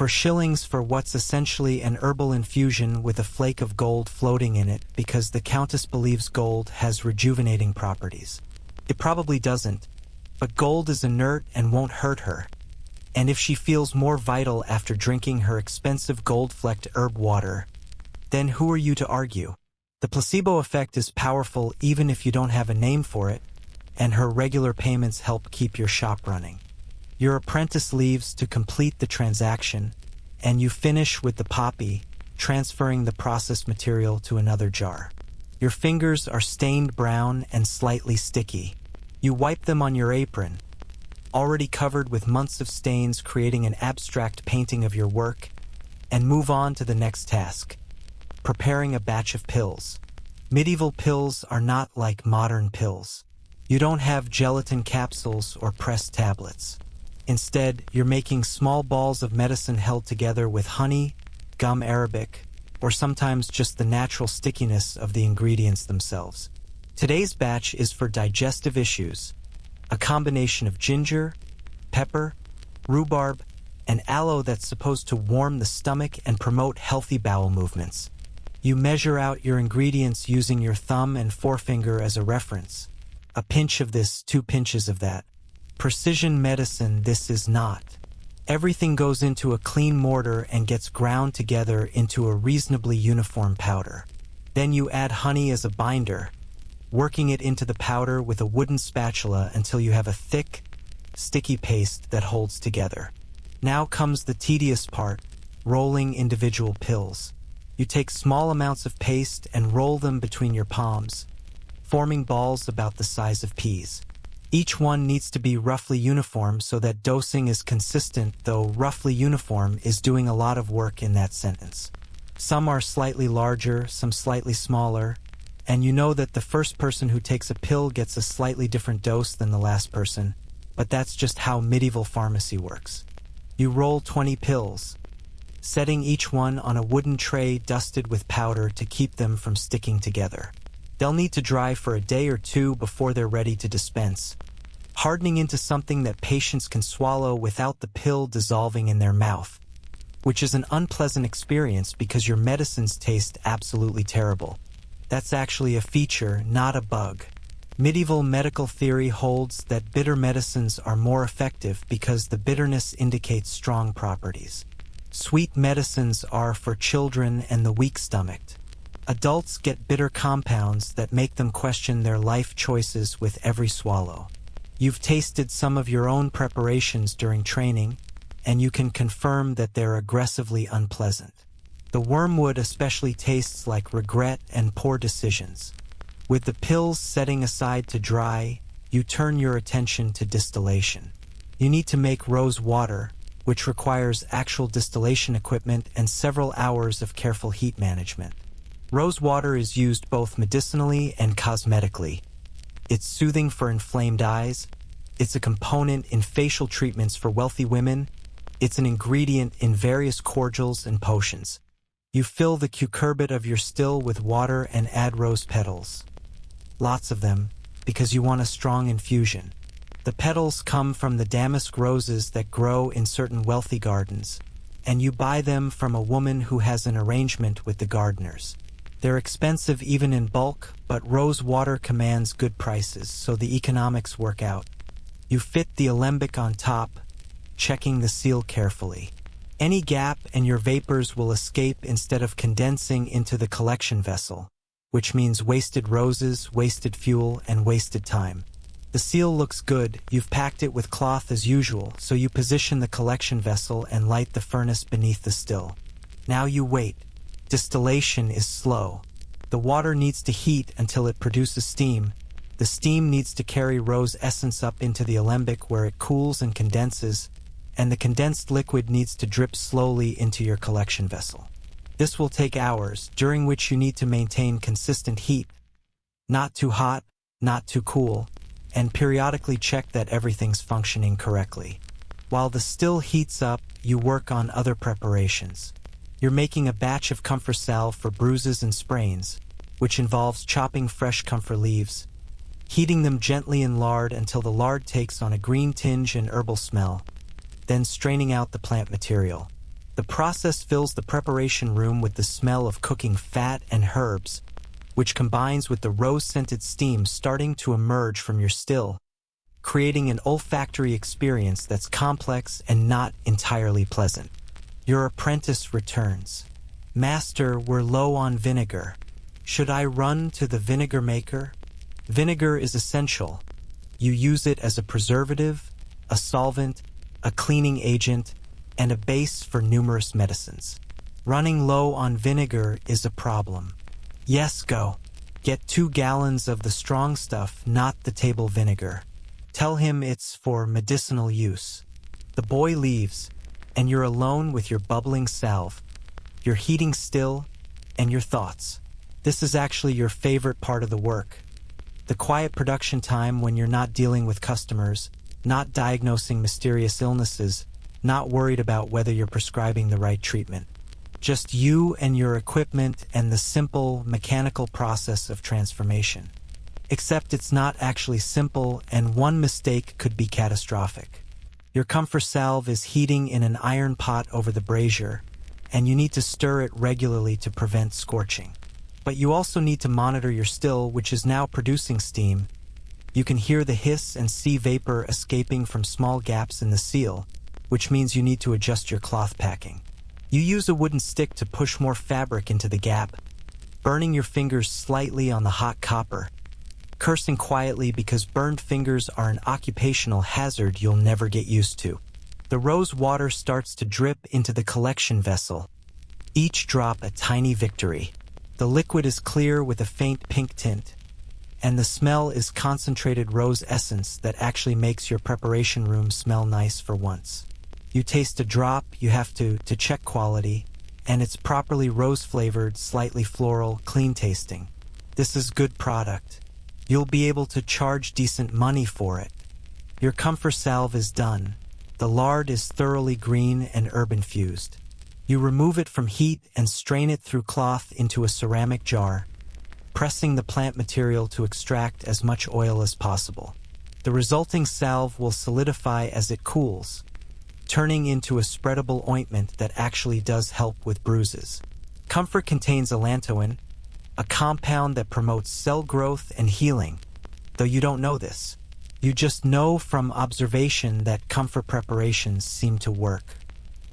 for shillings for what's essentially an herbal infusion with a flake of gold floating in it because the Countess believes gold has rejuvenating properties. It probably doesn't, but gold is inert and won't hurt her. And if she feels more vital after drinking her expensive gold-flecked herb water, then who are you to argue? The placebo effect is powerful even if you don't have a name for it, and her regular payments help keep your shop running. Your apprentice leaves to complete the transaction, and you finish with the poppy, transferring the processed material to another jar. Your fingers are stained brown and slightly sticky. You wipe them on your apron, already covered with months of stains creating an abstract painting of your work, and move on to the next task, preparing a batch of pills. Medieval pills are not like modern pills. You don't have gelatin capsules or pressed tablets. Instead, you're making small balls of medicine held together with honey, gum arabic, or sometimes just the natural stickiness of the ingredients themselves. Today's batch is for digestive issues, a combination of ginger, pepper, rhubarb, and aloe that's supposed to warm the stomach and promote healthy bowel movements. You measure out your ingredients using your thumb and forefinger as a reference. A pinch of this, 2 pinches of that. Precision medicine this is not. Everything goes into a clean mortar and gets ground together into a reasonably uniform powder. Then you add honey as a binder, working it into the powder with a wooden spatula until you have a thick, sticky paste that holds together. Now comes the tedious part, rolling individual pills. You take small amounts of paste and roll them between your palms, forming balls about the size of peas. Each one needs to be roughly uniform so that dosing is consistent, though roughly uniform is doing a lot of work in that sentence. Some are slightly larger, some slightly smaller, and you know that the first person who takes a pill gets a slightly different dose than the last person, but that's just how medieval pharmacy works. You roll 20 pills, setting each one on a wooden tray dusted with powder to keep them from sticking together. They'll need to dry for a day or 2 before they're ready to dispense, hardening into something that patients can swallow without the pill dissolving in their mouth, which is an unpleasant experience because your medicines taste absolutely terrible. That's actually a feature, not a bug. Medieval medical theory holds that bitter medicines are more effective because the bitterness indicates strong properties. Sweet medicines are for children and the weak-stomached. Adults get bitter compounds that make them question their life choices with every swallow. You've tasted some of your own preparations during training, and you can confirm that they're aggressively unpleasant. The wormwood especially tastes like regret and poor decisions. With the pills setting aside to dry, you turn your attention to distillation. You need to make rose water, which requires actual distillation equipment and several hours of careful heat management. Rose water is used both medicinally and cosmetically. It's soothing for inflamed eyes. It's a component in facial treatments for wealthy women. It's an ingredient in various cordials and potions. You fill the cucurbit of your still with water and add rose petals. Lots of them, because you want a strong infusion. The petals come from the damask roses that grow in certain wealthy gardens, and you buy them from a woman who has an arrangement with the gardeners. They're expensive even in bulk, but rose water commands good prices, so the economics work out. You fit the alembic on top, checking the seal carefully. Any gap and your vapors will escape instead of condensing into the collection vessel, which means wasted roses, wasted fuel, and wasted time. The seal looks good, you've packed it with cloth as usual, so you position the collection vessel and light the furnace beneath the still. Now you wait. Distillation is slow. The water needs to heat until it produces steam. The steam needs to carry rose essence up into the alembic where it cools and condenses, and the condensed liquid needs to drip slowly into your collection vessel. This will take hours, during which you need to maintain consistent heat. Not too hot, not too cool, and periodically check that everything's functioning correctly. While the still heats up, you work on other preparations. You're making a batch of comfort salve for bruises and sprains, which involves chopping fresh comfort leaves, heating them gently in lard until the lard takes on a green tinge and herbal smell, then straining out the plant material. The process fills the preparation room with the smell of cooking fat and herbs, which combines with the rose-scented steam starting to emerge from your still, creating an olfactory experience that's complex and not entirely pleasant. Your apprentice returns. Master, we're low on vinegar. Should I run to the vinegar maker? Vinegar is essential. You use it as a preservative, a solvent, a cleaning agent, and a base for numerous medicines. Running low on vinegar is a problem. Yes, go. Get 2 gallons of the strong stuff, not the table vinegar. Tell him it's for medicinal use. The boy leaves, and you're alone with your bubbling salve, your heating still, and your thoughts. This is actually your favorite part of the work. The quiet production time when you're not dealing with customers, not diagnosing mysterious illnesses, not worried about whether you're prescribing the right treatment. Just you and your equipment and the simple mechanical process of transformation. Except it's not actually simple, and one mistake could be catastrophic. Your comfort salve is heating in an iron pot over the brazier, and you need to stir it regularly to prevent scorching. But you also need to monitor your still, which is now producing steam. You can hear the hiss and see vapor escaping from small gaps in the seal, which means you need to adjust your cloth packing. You use a wooden stick to push more fabric into the gap, burning your fingers slightly on the hot copper, cursing quietly because burned fingers are an occupational hazard you'll never get used to. The rose water starts to drip into the collection vessel, each drop a tiny victory. The liquid is clear with a faint pink tint, and the smell is concentrated rose essence that actually makes your preparation room smell nice for once. You taste a drop, you have to check quality, and it's properly rose-flavored, slightly floral, clean tasting. This is good product. You'll be able to charge decent money for it. Your comfort salve is done. The lard is thoroughly green and herb-infused. You remove it from heat and strain it through cloth into a ceramic jar, pressing the plant material to extract as much oil as possible. The resulting salve will solidify as it cools, turning into a spreadable ointment that actually does help with bruises. Comfort contains allantoin, a compound that promotes cell growth and healing, though you don't know this. You just know from observation that comfort preparations seem to work.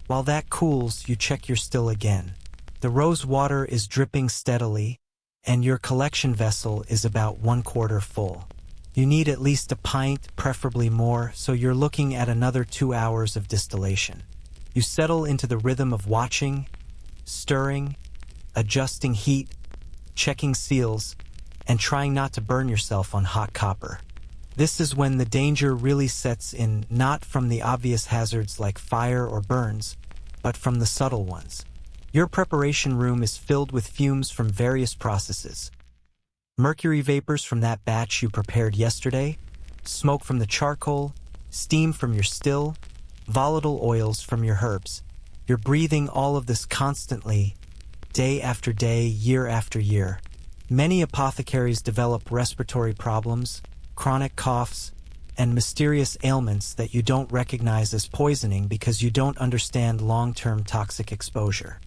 While that cools, you check your still again. The rose water is dripping steadily, and your collection vessel is about 1/4 full. You need at least a pint, preferably more, so you're looking at another 2 hours of distillation. You settle into the rhythm of watching, stirring, adjusting heat, checking seals, and trying not to burn yourself on hot copper. This is when the danger really sets in, not from the obvious hazards like fire or burns, but from the subtle ones. Your preparation room is filled with fumes from various processes. Mercury vapors from that batch you prepared yesterday, smoke from the charcoal, steam from your still, volatile oils from your herbs. You're breathing all of this constantly, day after day, year after year. Many apothecaries develop respiratory problems, chronic coughs, and mysterious ailments that you don't recognize as poisoning because you don't understand long-term toxic exposure.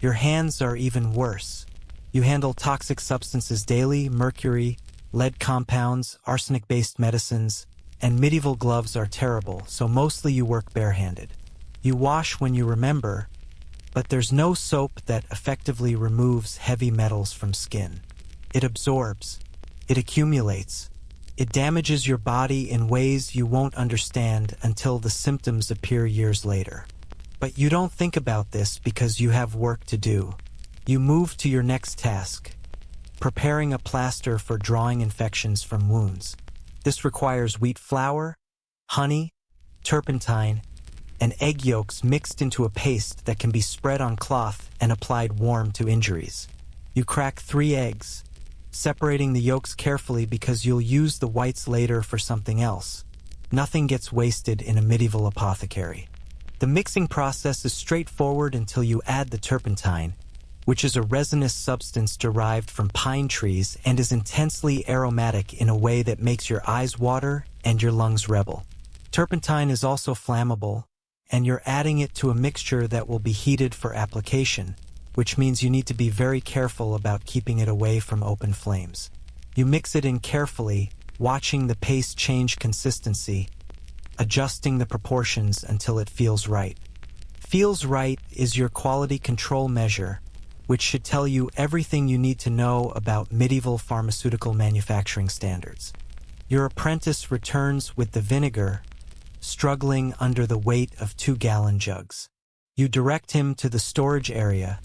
Your hands are even worse. You handle toxic substances daily, mercury, lead compounds, arsenic-based medicines, and medieval gloves are terrible, so mostly you work barehanded. You wash when you remember, but there's no soap that effectively removes heavy metals from skin. It absorbs. It accumulates. It damages your body in ways you won't understand until the symptoms appear years later. But you don't think about this because you have work to do. You move to your next task, preparing a plaster for drawing infections from wounds. This requires wheat flour, honey, turpentine, and egg yolks mixed into a paste that can be spread on cloth and applied warm to injuries. You crack 3 eggs, separating the yolks carefully because you'll use the whites later for something else. Nothing gets wasted in a medieval apothecary. The mixing process is straightforward until you add the turpentine, which is a resinous substance derived from pine trees and is intensely aromatic in a way that makes your eyes water and your lungs rebel. Turpentine is also flammable, and you're adding it to a mixture that will be heated for application, which means you need to be very careful about keeping it away from open flames. You mix it in carefully, watching the paste change consistency, adjusting the proportions until it feels right. Feels right is your quality control measure, which should tell you everything you need to know about medieval pharmaceutical manufacturing standards. Your apprentice returns with the vinegar, struggling under the weight of 2-gallon jugs. You direct him to the storage area,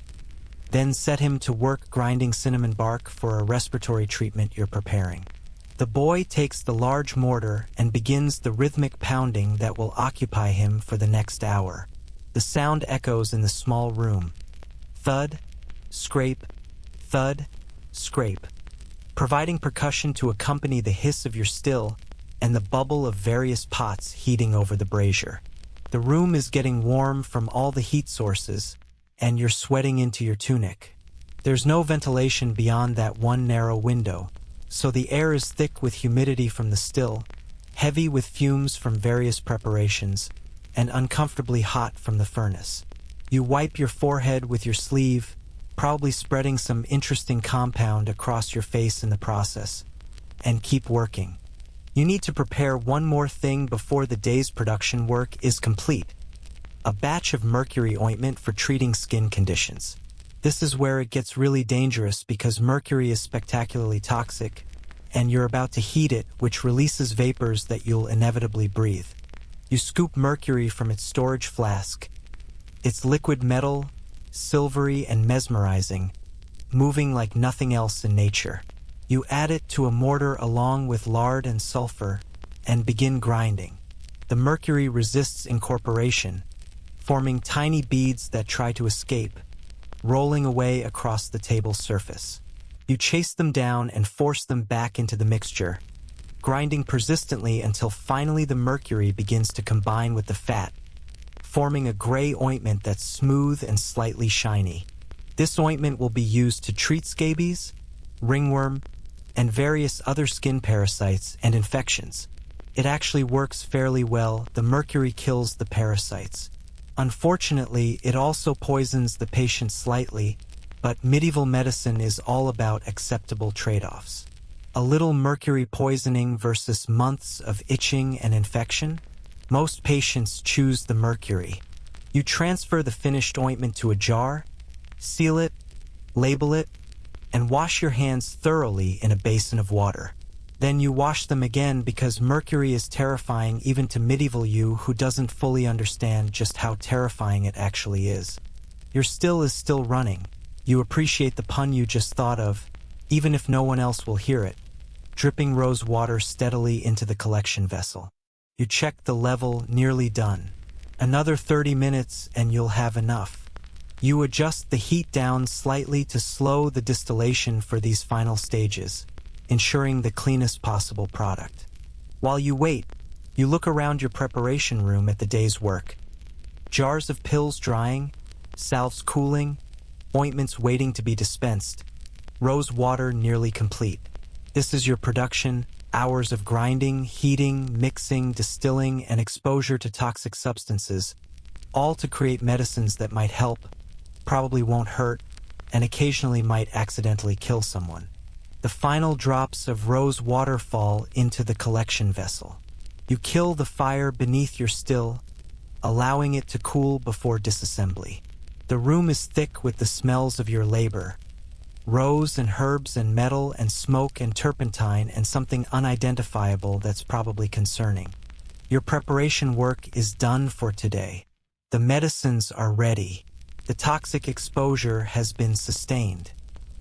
then set him to work grinding cinnamon bark for a respiratory treatment you're preparing. The boy takes the large mortar and begins the rhythmic pounding that will occupy him for the next hour. The sound echoes in the small room. Thud, scrape, thud, scrape, providing percussion to accompany the hiss of your still and the bubble of various pots heating over the brazier. The room is getting warm from all the heat sources, and you're sweating into your tunic. There's no ventilation beyond that one narrow window, so the air is thick with humidity from the still, heavy with fumes from various preparations, and uncomfortably hot from the furnace. You wipe your forehead with your sleeve, probably spreading some interesting compound across your face in the process, and keep working. You need to prepare one more thing before the day's production work is complete: a batch of mercury ointment for treating skin conditions. This is where it gets really dangerous because mercury is spectacularly toxic, and you're about to heat it, which releases vapors that you'll inevitably breathe. You scoop mercury from its storage flask. It's liquid metal, silvery and mesmerizing, moving like nothing else in nature. You add it to a mortar along with lard and sulfur and begin grinding. The mercury resists incorporation, forming tiny beads that try to escape, rolling away across the table's surface. You chase them down and force them back into the mixture, grinding persistently until finally the mercury begins to combine with the fat, forming a gray ointment that's smooth and slightly shiny. This ointment will be used to treat scabies, ringworm, and various other skin parasites and infections. It actually works fairly well. The mercury kills the parasites. Unfortunately, it also poisons the patient slightly, but medieval medicine is all about acceptable trade-offs. A little mercury poisoning versus months of itching and infection? Most patients choose the mercury. You transfer the finished ointment to a jar, seal it, label it, and wash your hands thoroughly in a basin of water. Then you wash them again because mercury is terrifying even to medieval you who doesn't fully understand just how terrifying it actually is. Your still is still running. You appreciate the pun you just thought of, even if no one else will hear it, dripping rose water steadily into the collection vessel. You check the level, nearly done. Another 30 minutes and you'll have enough. You adjust the heat down slightly to slow the distillation for these final stages, ensuring the cleanest possible product. While you wait, you look around your preparation room at the day's work. Jars of pills drying, salves cooling, ointments waiting to be dispensed, rose water nearly complete. This is your production. Hours of grinding, heating, mixing, distilling, and exposure to toxic substances, all to create medicines that might help, probably won't hurt, and occasionally might accidentally kill someone. The final drops of rose water fall into the collection vessel. You kill the fire beneath your still, allowing it to cool before disassembly. The room is thick with the smells of your labor. Rose and herbs and metal and smoke and turpentine and something unidentifiable that's probably concerning. Your preparation work is done for today. The medicines are ready. The toxic exposure has been sustained.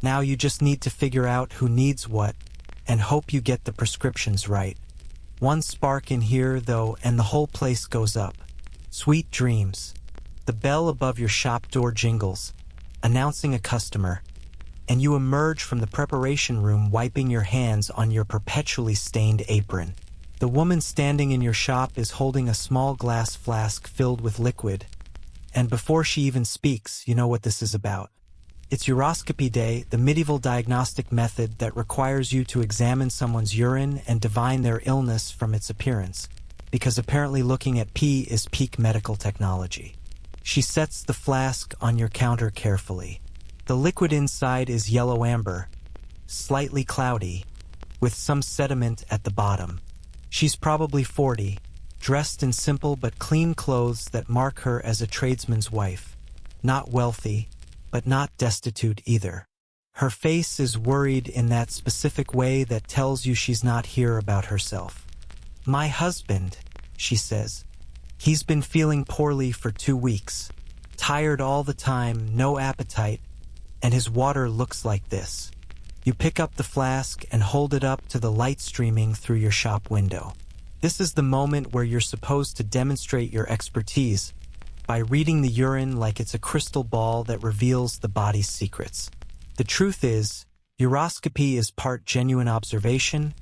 Now you just need to figure out who needs what and hope you get the prescriptions right. One spark in here, though, and the whole place goes up. Sweet dreams. The bell above your shop door jingles, announcing a customer, and you emerge from the preparation room wiping your hands on your perpetually stained apron. The woman standing in your shop is holding a small glass flask filled with liquid, and before she even speaks, you know what this is about. It's uroscopy day, the medieval diagnostic method that requires you to examine someone's urine and divine their illness from its appearance. because apparently looking at pee is peak medical technology. She sets the flask on your counter carefully. The liquid inside is yellow amber, slightly cloudy, with some sediment at the bottom. She's probably 40, dressed in simple but clean clothes that mark her as a tradesman's wife. Not wealthy, but not destitute either. Her face is worried in that specific way that tells you she's not here about herself. "My husband," she says. "He's been feeling poorly for 2 weeks. Tired all the time, no appetite, and his water looks like this." You pick up the flask and hold it up to the light streaming through your shop window. This is the moment where you're supposed to demonstrate your expertise by reading the urine like it's a crystal ball that reveals the body's secrets. The truth is, uroscopy is part genuine observation,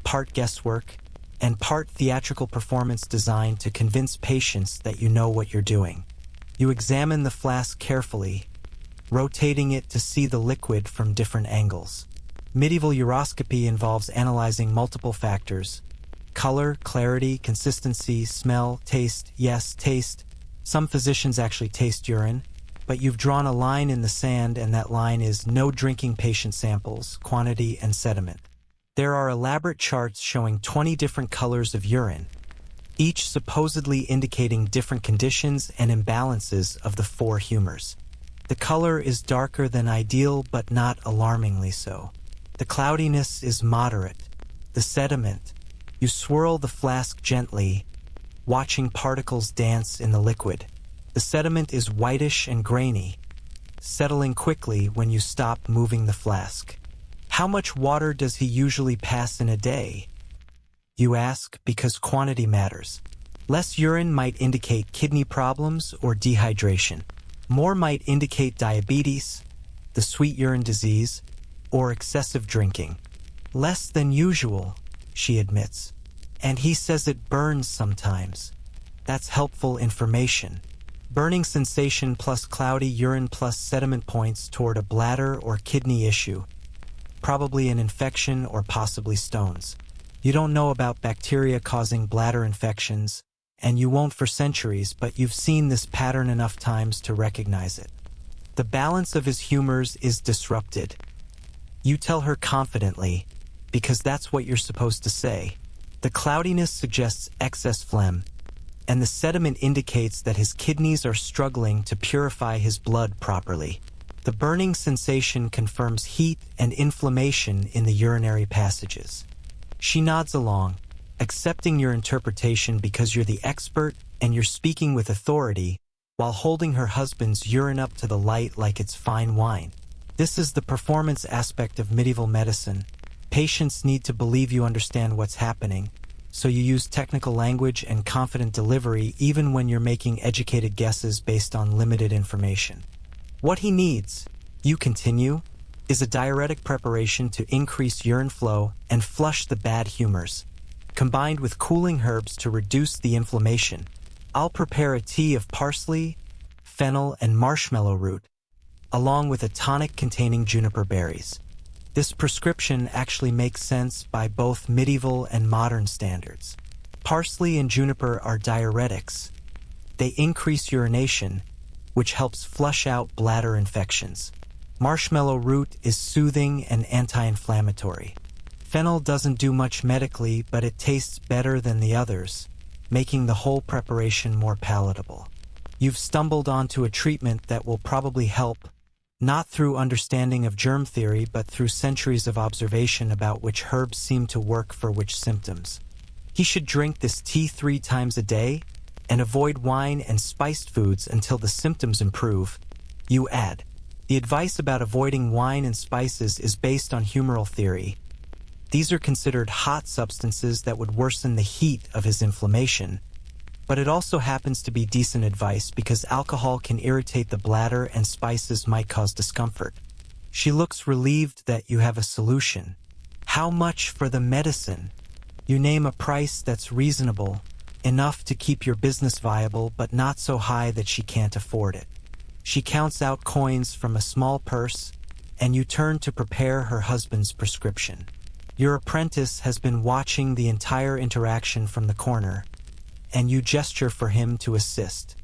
part guesswork, and part theatrical performance designed to convince patients that you know what you're doing. You examine the flask carefully, rotating it to see the liquid from different angles. Medieval uroscopy involves analyzing multiple factors: color, clarity, consistency, smell, taste. Yes, taste. Some physicians actually taste urine, but you've drawn a line in the sand, and that line is no drinking patient samples, quantity, and sediment. There are elaborate charts showing 20 different colors of urine, each supposedly indicating different conditions and imbalances of the 4 humors. The color is darker than ideal, but not alarmingly so. The cloudiness is moderate. The sediment. You swirl the flask gently, watching particles dance in the liquid. The sediment is whitish and grainy, settling quickly when you stop moving the flask. "How much water does he usually pass in a day?" you ask, because quantity matters. Less urine might indicate kidney problems or dehydration. More might indicate diabetes, the sweet urine disease, or excessive drinking. "Less than usual," she admits. "And he says it burns sometimes." That's helpful information. Burning sensation plus cloudy urine plus sediment points toward a bladder or kidney issue, probably an infection or possibly stones. You don't know about bacteria causing bladder infections, and you won't for centuries, but you've seen this pattern enough times to recognize it. The balance of his humors is disrupted. You tell her confidently, because that's what you're supposed to say. The cloudiness suggests excess phlegm, and the sediment indicates that his kidneys are struggling to purify his blood properly. The burning sensation confirms heat and inflammation in the urinary passages. She nods along, accepting your interpretation because you're the expert and you're speaking with authority, while holding her husband's urine up to the light like it's fine wine. This is the performance aspect of medieval medicine. Patients need to believe you understand what's happening, so you use technical language and confident delivery even when you're making educated guesses based on limited information. What he needs, you continue, is a diuretic preparation to increase urine flow and flush the bad humors, combined with cooling herbs to reduce the inflammation. I'll prepare a tea of parsley, fennel, and marshmallow root, along with a tonic containing juniper berries. This prescription actually makes sense by both medieval and modern standards. Parsley and juniper are diuretics. They increase urination, which helps flush out bladder infections. Marshmallow root is soothing and anti-inflammatory. Fennel doesn't do much medically, but it tastes better than the others, making the whole preparation more palatable. You've stumbled onto a treatment that will probably help, not through understanding of germ theory, but through centuries of observation about which herbs seem to work for which symptoms. He should drink this tea 3 times a day and avoid wine and spiced foods until the symptoms improve. You add, the advice about avoiding wine and spices is based on humoral theory. These are considered hot substances that would worsen the heat of his inflammation, but it also happens to be decent advice because alcohol can irritate the bladder and spices might cause discomfort. She looks relieved that you have a solution. How much for the medicine? You name a price that's reasonable, enough to keep your business viable, but not so high that she can't afford it. She counts out coins from a small purse, and you turn to prepare her husband's prescription. Your apprentice has been watching the entire interaction from the corner, and you gesture for him to assist.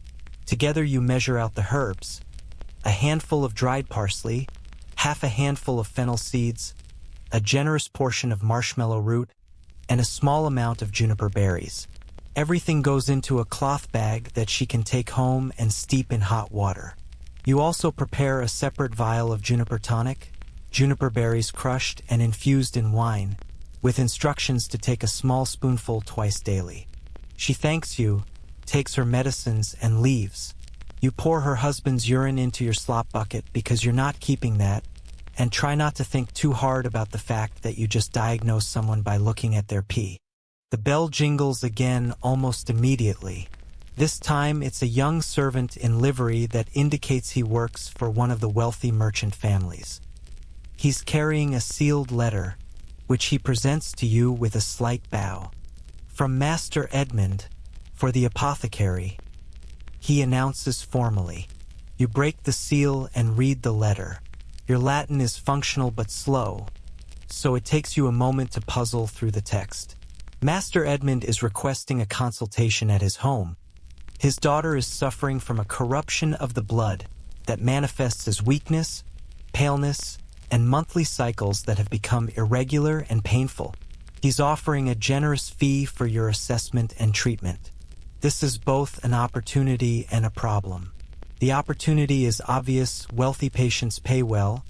Together you measure out the herbs: a handful of dried parsley, half a handful of fennel seeds, a generous portion of marshmallow root, and a small amount of juniper berries. Everything goes into a cloth bag that she can take home and steep in hot water. You also prepare a separate vial of juniper tonic, juniper berries crushed and infused in wine, with instructions to take a small spoonful twice daily. She thanks you, takes her medicines, and leaves. You pour her husband's urine into your slop bucket because you're not keeping that, and try not to think too hard about the fact that you just diagnosed someone by looking at their pee. The bell jingles again almost immediately. This time it's a young servant in livery that indicates he works for one of the wealthy merchant families. He's carrying a sealed letter, which he presents to you with a slight bow. From Master Edmund, for the apothecary, he announces formally. You break the seal and read the letter. Your Latin is functional but slow, so it takes you a moment to puzzle through the text. Master Edmund is requesting a consultation at his home. His daughter is suffering from a corruption of the blood that manifests as weakness, paleness, and monthly cycles that have become irregular and painful. He's offering a generous fee for your assessment and treatment. This is both an opportunity and a problem. The opportunity is obvious: wealthy patients pay well,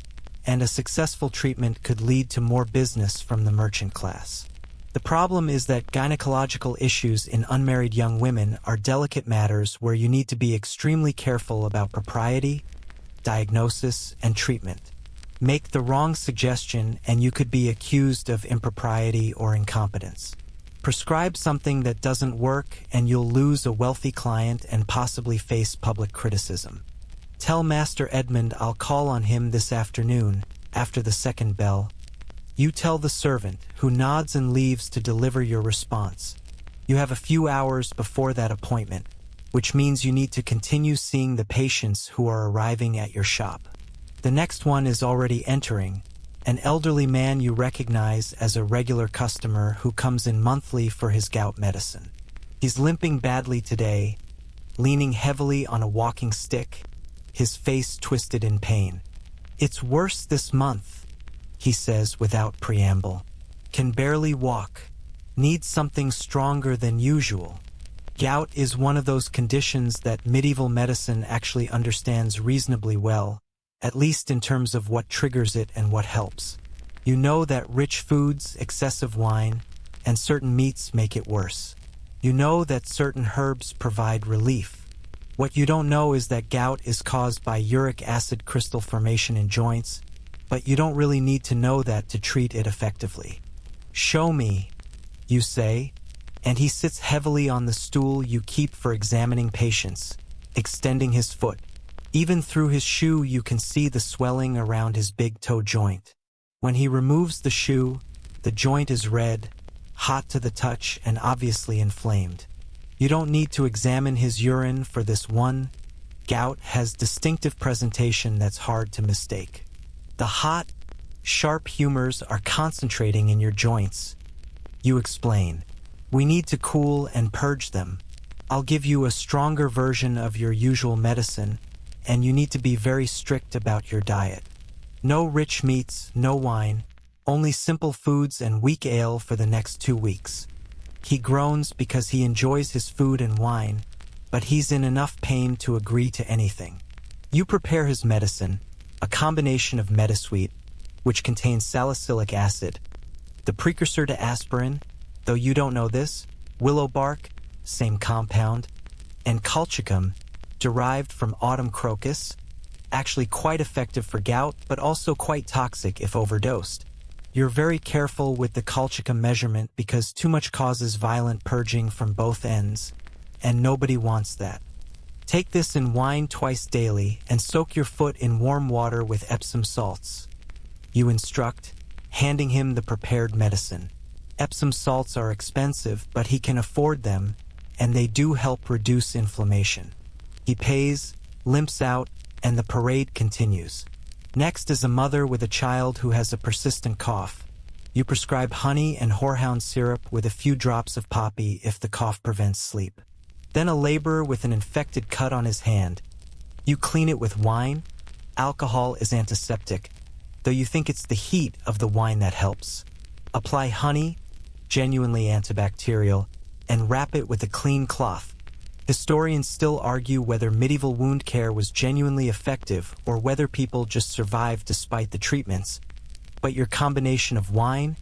and a successful treatment could lead to more business from the merchant class. The problem is that gynecological issues in unmarried young women are delicate matters where you need to be extremely careful about propriety, diagnosis, and treatment. Make the wrong suggestion and you could be accused of impropriety or incompetence. Prescribe something that doesn't work and you'll lose a wealthy client and possibly face public criticism. Tell Master Edmund I'll call on him this afternoon, after the second bell. You tell the servant, who nods and leaves to deliver your response. You have a few hours before that appointment, which means you need to continue seeing the patients who are arriving at your shop. The next one is already entering, an elderly man you recognize as a regular customer who comes in monthly for his gout medicine. He's limping badly today, leaning heavily on a walking stick, his face twisted in pain. "It's worse this month," he says without preamble. "Can barely walk. Needs something stronger than usual." Gout is one of those conditions that medieval medicine actually understands reasonably well, at least in terms of what triggers it and what helps. You know that rich foods, excessive wine, and certain meats make it worse. You know that certain herbs provide relief. What you don't know is that gout is caused by uric acid crystal formation in joints, but you don't really need to know that to treat it effectively. "Show me," you say, and he sits heavily on the stool you keep for examining patients, extending his foot. Even through his shoe you can see the swelling around his big toe joint. When he removes the shoe, the joint is red, hot to the touch, and obviously inflamed. You don't need to examine his urine for this one. Gout has distinctive presentation that's hard to mistake. The hot, sharp humors are concentrating in your joints. You explain. "We need to cool and purge them. I'll give you a stronger version of your usual medicine, and you need to be very strict about your diet. No rich meats, no wine, only simple foods and weak ale for the next 2 weeks." He groans because he enjoys his food and wine, but he's in enough pain to agree to anything. You prepare his medicine, a combination of Medisuite, which contains salicylic acid, the precursor to aspirin, though you don't know this, willow bark, same compound, and colchicum, derived from autumn crocus, actually quite effective for gout, but also quite toxic if overdosed. You're very careful with the colchicum measurement because too much causes violent purging from both ends, and nobody wants that. Take this in wine twice daily and soak your foot in warm water with Epsom salts. You instruct, handing him the prepared medicine. Epsom salts are expensive, but he can afford them, and they do help reduce inflammation. He pays, limps out, and the parade continues. Next is a mother with a child who has a persistent cough. You prescribe honey and horehound syrup with a few drops of poppy if the cough prevents sleep. Then a laborer with an infected cut on his hand. You clean it with wine. Alcohol is antiseptic, though you think it's the heat of the wine that helps. Apply honey, genuinely antibacterial, and wrap it with a clean cloth. Historians still argue whether medieval wound care was genuinely effective or whether people just survived despite the treatments, but your combination of wine,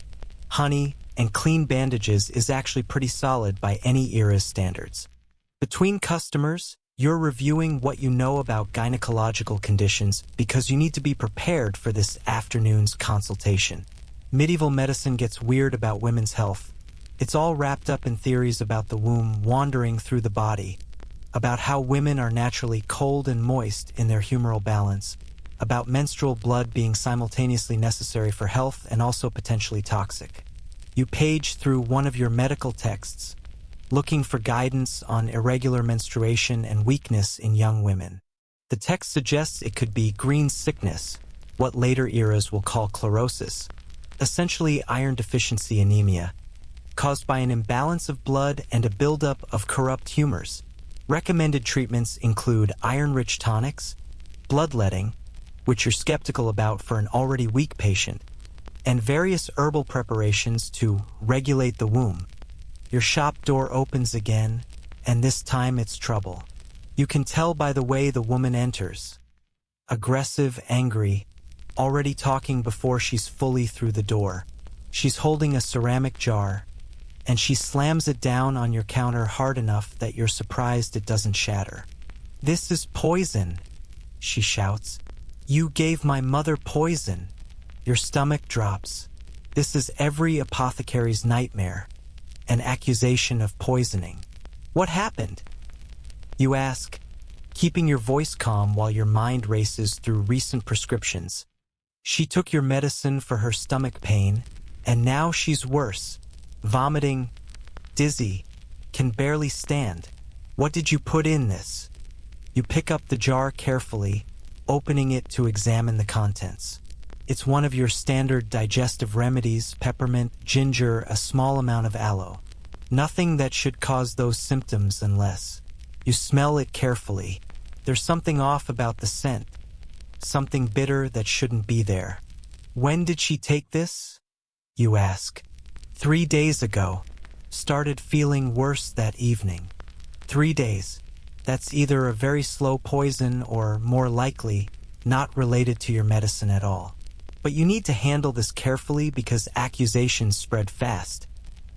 honey, and clean bandages is actually pretty solid by any era's standards. Between customers, you're reviewing what you know about gynecological conditions because you need to be prepared for this afternoon's consultation. Medieval medicine gets weird about women's health. It's all wrapped up in theories about the womb wandering through the body, about how women are naturally cold and moist in their humoral balance, about menstrual blood being simultaneously necessary for health and also potentially toxic. You page through one of your medical texts, looking for guidance on irregular menstruation and weakness in young women. The text suggests it could be green sickness, what later eras will call chlorosis, essentially iron deficiency anemia, caused by an imbalance of blood and a buildup of corrupt humors. Recommended treatments include iron-rich tonics, bloodletting, which you're skeptical about for an already weak patient, and various herbal preparations to regulate the womb. Your shop door opens again, and this time it's trouble. You can tell by the way the woman enters. Aggressive, angry, already talking before she's fully through the door. She's holding a ceramic jar, and she slams it down on your counter hard enough that you're surprised it doesn't shatter. "This is poison," she shouts. "You gave my mother poison." Your stomach drops. This is every apothecary's nightmare. An accusation of poisoning. "What happened?" you ask, keeping your voice calm while your mind races through recent prescriptions. "She took your medicine for her stomach pain, and now she's worse. Vomiting, dizzy, can barely stand. What did you put in this?" You pick up the jar carefully, opening it to examine the contents. It's one of your standard digestive remedies: peppermint, ginger, a small amount of aloe. Nothing that should cause those symptoms unless. You smell it carefully. There's something off about the scent. Something bitter that shouldn't be there. "When did she take this?" you ask. 3 days ago. Started feeling worse that evening." 3 days. That's either a very slow poison or, more likely, not related to your medicine at all. But you need to handle this carefully because accusations spread fast,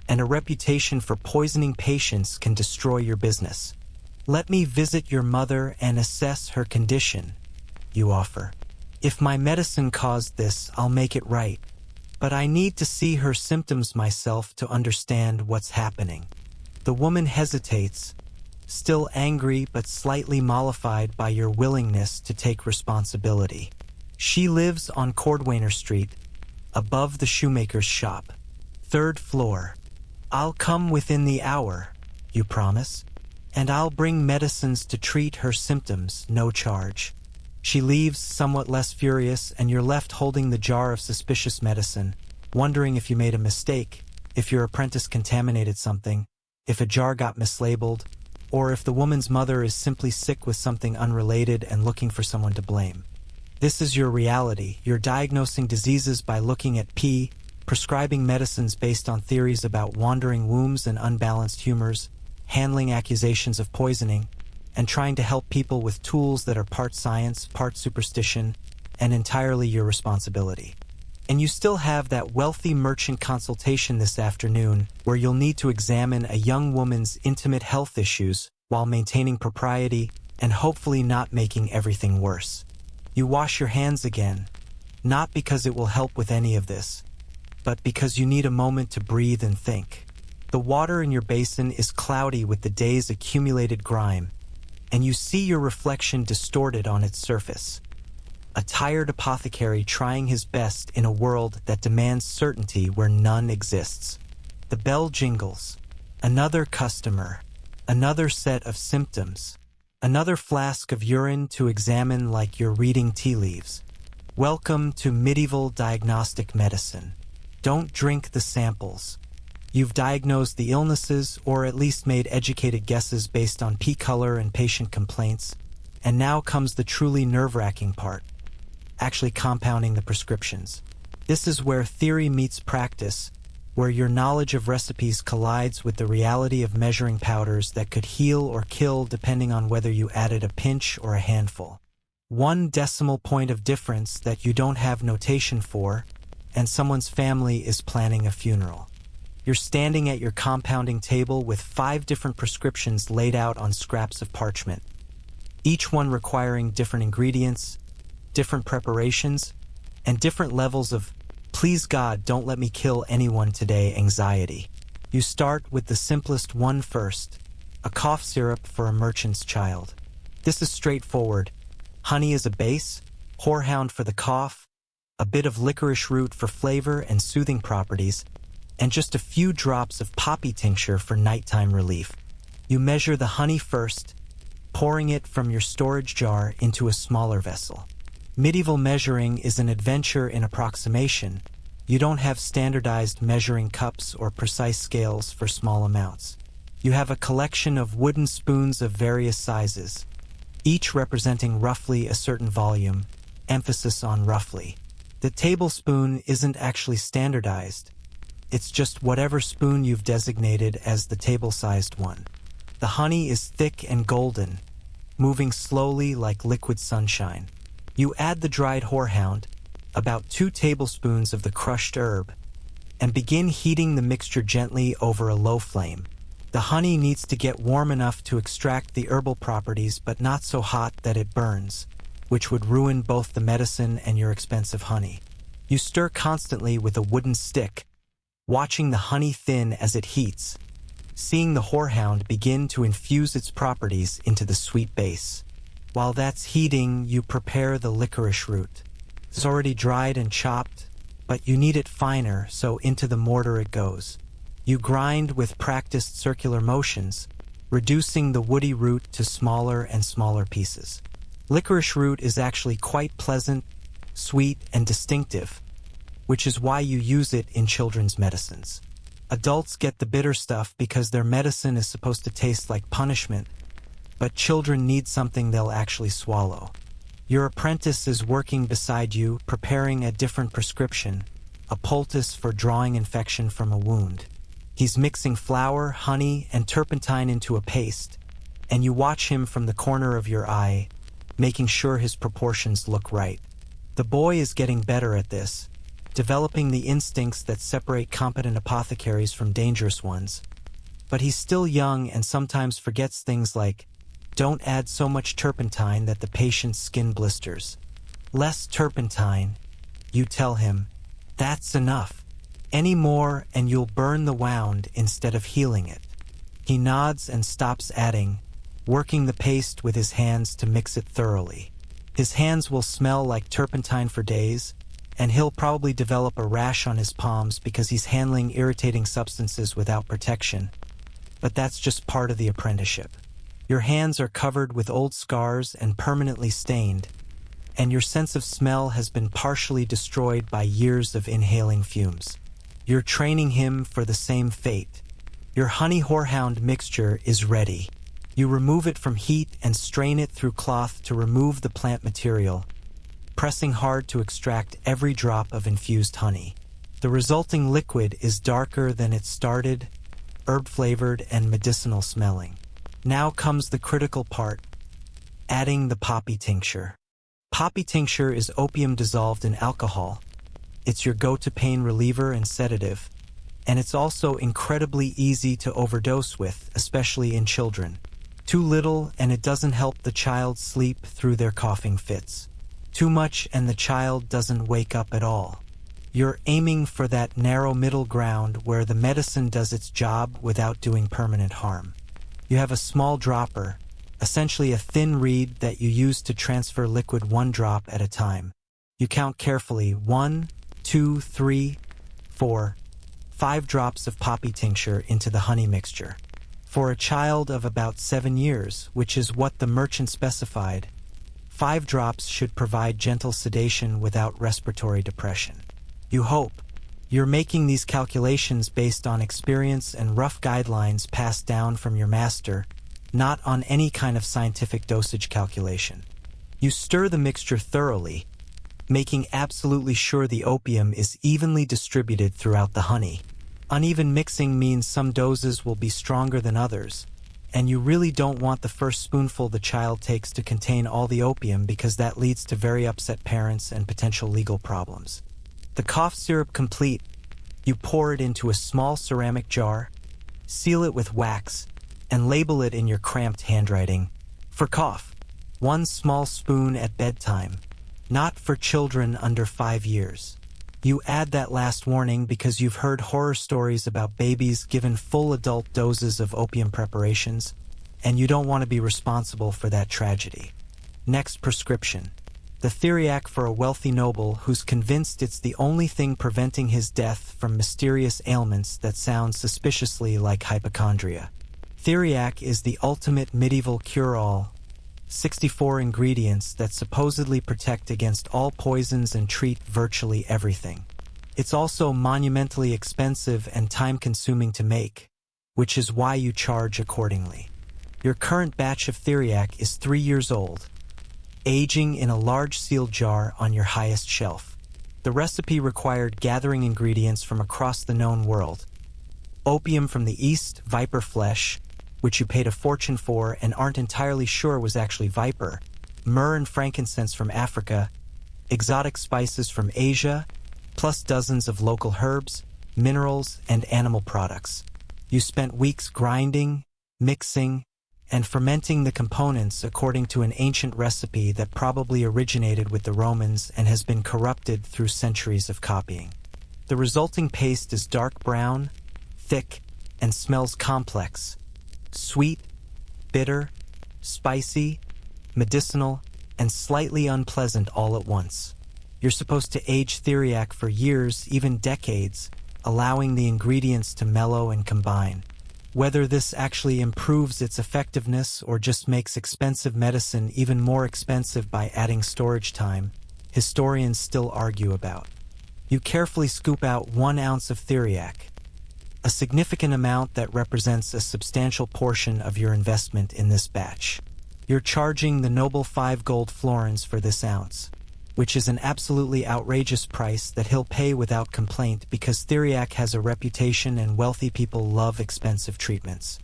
and a reputation for poisoning patients can destroy your business. "Let me visit your mother and assess her condition," you offer. "If my medicine caused this, I'll make it right. But I need to see her symptoms myself to understand what's happening." The woman hesitates, still angry but slightly mollified by your willingness to take responsibility. She lives on Cordwainer Street, above the shoemaker's shop. 3rd floor. "I'll come within the hour," you promise, "and I'll bring medicines to treat her symptoms, no charge." She leaves, somewhat less furious, and you're left holding the jar of suspicious medicine, wondering if you made a mistake, if your apprentice contaminated something, if a jar got mislabeled, or if the woman's mother is simply sick with something unrelated and looking for someone to blame. This is your reality. You're diagnosing diseases by looking at P, prescribing medicines based on theories about wandering wombs and unbalanced humors, handling accusations of poisoning, and trying to help people with tools that are part science, part superstition, and entirely your responsibility. And you still have that wealthy merchant consultation this afternoon where you'll need to examine a young woman's intimate health issues while maintaining propriety and hopefully not making everything worse. You wash your hands again, not because it will help with any of this, but because you need a moment to breathe and think. The water in your basin is cloudy with the day's accumulated grime, and you see your reflection distorted on its surface. A tired apothecary trying his best in a world that demands certainty where none exists. The bell jingles. Another customer. Another set of symptoms. Another flask of urine to examine like you're reading tea leaves. Welcome to medieval diagnostic medicine. Don't drink the samples. You've diagnosed the illnesses, or at least made educated guesses based on pea color and patient complaints, and now comes the truly nerve-wracking part, actually compounding the prescriptions. This is where theory meets practice, where your knowledge of recipes collides with the reality of measuring powders that could heal or kill depending on whether you added a pinch or a handful. 1 decimal point of difference that you don't have notation for, and someone's family is planning a funeral. You're standing at your compounding table with 5 different prescriptions laid out on scraps of parchment, each one requiring different ingredients, different preparations, and different levels of "please God, don't let me kill anyone today" anxiety. You start with the simplest one first, a cough syrup for a merchant's child. This is straightforward. Honey is a base, horehound for the cough, a bit of licorice root for flavor and soothing properties, and just a few drops of poppy tincture for nighttime relief. You measure the honey first, pouring it from your storage jar into a smaller vessel. Medieval measuring is an adventure in approximation. You don't have standardized measuring cups or precise scales for small amounts. You have a collection of wooden spoons of various sizes, each representing roughly a certain volume, emphasis on roughly. The tablespoon isn't actually standardized. It's just whatever spoon you've designated as the table-sized one. The honey is thick and golden, moving slowly like liquid sunshine. You add the dried horehound, about 2 tablespoons of the crushed herb, and begin heating the mixture gently over a low flame. The honey needs to get warm enough to extract the herbal properties, but not so hot that it burns, which would ruin both the medicine and your expensive honey. You stir constantly with a wooden stick, watching the honey thin as it heats, seeing the horehound begin to infuse its properties into the sweet base. While that's heating, you prepare the licorice root. It's already dried and chopped, but you need it finer, so into the mortar it goes. You grind with practiced circular motions, reducing the woody root to smaller and smaller pieces. Licorice root is actually quite pleasant, sweet, and distinctive, which is why you use it in children's medicines. Adults get the bitter stuff because their medicine is supposed to taste like punishment, but children need something they'll actually swallow. Your apprentice is working beside you, preparing a different prescription, a poultice for drawing infection from a wound. He's mixing flour, honey, and turpentine into a paste, and you watch him from the corner of your eye, making sure his proportions look right. The boy is getting better at this, developing the instincts that separate competent apothecaries from dangerous ones. But he's still young and sometimes forgets things like, don't add so much turpentine that the patient's skin blisters. Less turpentine, you tell him. That's enough. Any more and you'll burn the wound instead of healing it. He nods and stops adding, working the paste with his hands to mix it thoroughly. His hands will smell like turpentine for days, and he'll probably develop a rash on his palms because he's handling irritating substances without protection. But that's just part of the apprenticeship. Your hands are covered with old scars and permanently stained, and your sense of smell has been partially destroyed by years of inhaling fumes. You're training him for the same fate. Your honey horehound mixture is ready. You remove it from heat and strain it through cloth to remove the plant material, pressing hard to extract every drop of infused honey. The resulting liquid is darker than it started, herb-flavored and medicinal smelling. Now comes the critical part, adding the poppy tincture. Poppy tincture is opium dissolved in alcohol. It's your go-to pain reliever and sedative, and it's also incredibly easy to overdose with, especially in children. Too little and it doesn't help the child sleep through their coughing fits. Too much and the child doesn't wake up at all. You're aiming for that narrow middle ground where the medicine does its job without doing permanent harm. You have a small dropper, essentially a thin reed that you use to transfer liquid 1 drop at a time. You count carefully 1, 2, 3, 4, 5 drops of poppy tincture into the honey mixture. For a child of about 7 years, which is what the merchant specified, 5 drops should provide gentle sedation without respiratory depression. You hope, You're making these calculations based on experience and rough guidelines passed down from your master, not on any kind of scientific dosage calculation. You stir the mixture thoroughly, making absolutely sure the opium is evenly distributed throughout the honey. Uneven mixing means some doses will be stronger than others, and you really don't want the first spoonful the child takes to contain all the opium because that leads to very upset parents and potential legal problems. The cough syrup complete, you pour it into a small ceramic jar, seal it with wax, and label it in your cramped handwriting. For cough, 1 small spoon at bedtime, not for children under 5 years. You add that last warning because you've heard horror stories about babies given full adult doses of opium preparations, and you don't want to be responsible for that tragedy. Next prescription. The Theriac for a wealthy noble who's convinced it's the only thing preventing his death from mysterious ailments that sound suspiciously like hypochondria. Theriac is the ultimate medieval cure-all, 64 ingredients that supposedly protect against all poisons and treat virtually everything. It's also monumentally expensive and time-consuming to make, which is why you charge accordingly. Your current batch of Theriac is 3 years old, aging in a large sealed jar on your highest shelf. The recipe required gathering ingredients from across the known world. Opium from the East, viper flesh, which you paid a fortune for and aren't entirely sure was actually viper, myrrh and frankincense from Africa, exotic spices from Asia, plus dozens of local herbs, minerals, and animal products. You spent weeks grinding, mixing, and fermenting the components according to an ancient recipe that probably originated with the Romans and has been corrupted through centuries of copying. The resulting paste is dark brown, thick, and smells complex. Sweet, bitter, spicy, medicinal, and slightly unpleasant all at once. You're supposed to age Theriac for years, even decades, allowing the ingredients to mellow and combine. Whether this actually improves its effectiveness or just makes expensive medicine even more expensive by adding storage time, historians still argue about. You carefully scoop out 1 ounce of Theriac, a significant amount that represents a substantial portion of your investment in this batch. You're charging the noble 5 gold florins for this ounce, which is an absolutely outrageous price that he'll pay without complaint because Theriac has a reputation and wealthy people love expensive treatments.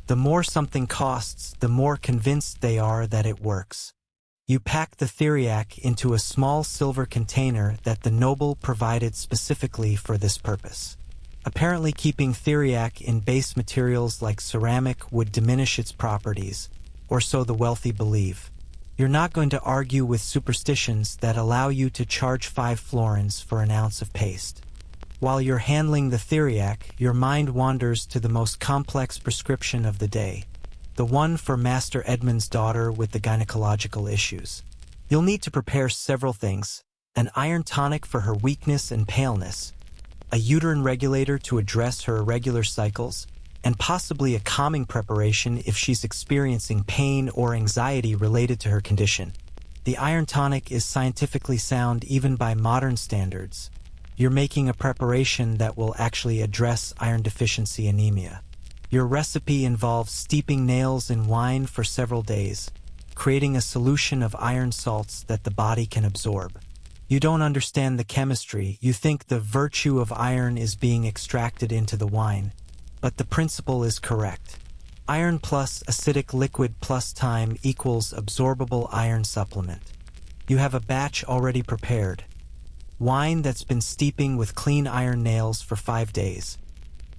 The more something costs, the more convinced they are that it works. You pack the Theriac into a small silver container that the noble provided specifically for this purpose. Apparently keeping Theriac in base materials like ceramic would diminish its properties, or so the wealthy believe. You're not going to argue with superstitions that allow you to charge 5 florins for an ounce of paste. While you're handling the Theriac, your mind wanders to the most complex prescription of the day, the one for Master Edmund's daughter with the gynecological issues. You'll need to prepare several things: an iron tonic for her weakness and paleness, a uterine regulator to address her irregular cycles, and possibly a calming preparation if she's experiencing pain or anxiety related to her condition. The iron tonic is scientifically sound even by modern standards. You're making a preparation that will actually address iron deficiency anemia. Your recipe involves steeping nails in wine for several days, creating a solution of iron salts that the body can absorb. You don't understand the chemistry. You think the virtue of iron is being extracted into the wine, but the principle is correct. Iron plus acidic liquid plus time equals absorbable iron supplement. You have a batch already prepared. Wine that's been steeping with clean iron nails for 5 days,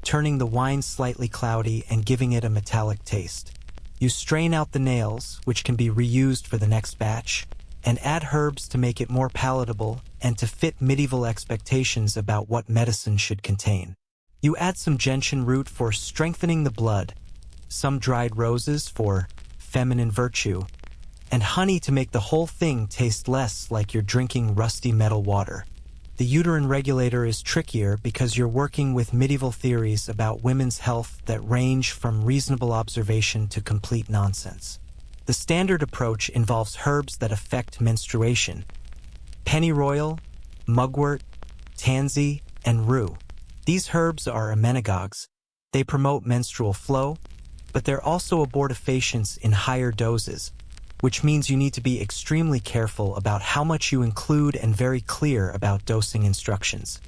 turning the wine slightly cloudy and giving it a metallic taste. You strain out the nails, which can be reused for the next batch, and add herbs to make it more palatable and to fit medieval expectations about what medicine should contain. You add some gentian root for strengthening the blood, some dried roses for feminine virtue, and honey to make the whole thing taste less like you're drinking rusty metal water. The uterine regulator is trickier because you're working with medieval theories about women's health that range from reasonable observation to complete nonsense. The standard approach involves herbs that affect menstruation: pennyroyal, mugwort, tansy, and rue. These herbs are emmenagogues. They promote menstrual flow, but they're also abortifacients in higher doses, which means you need to be extremely careful about how much you include and very clear about dosing instructions.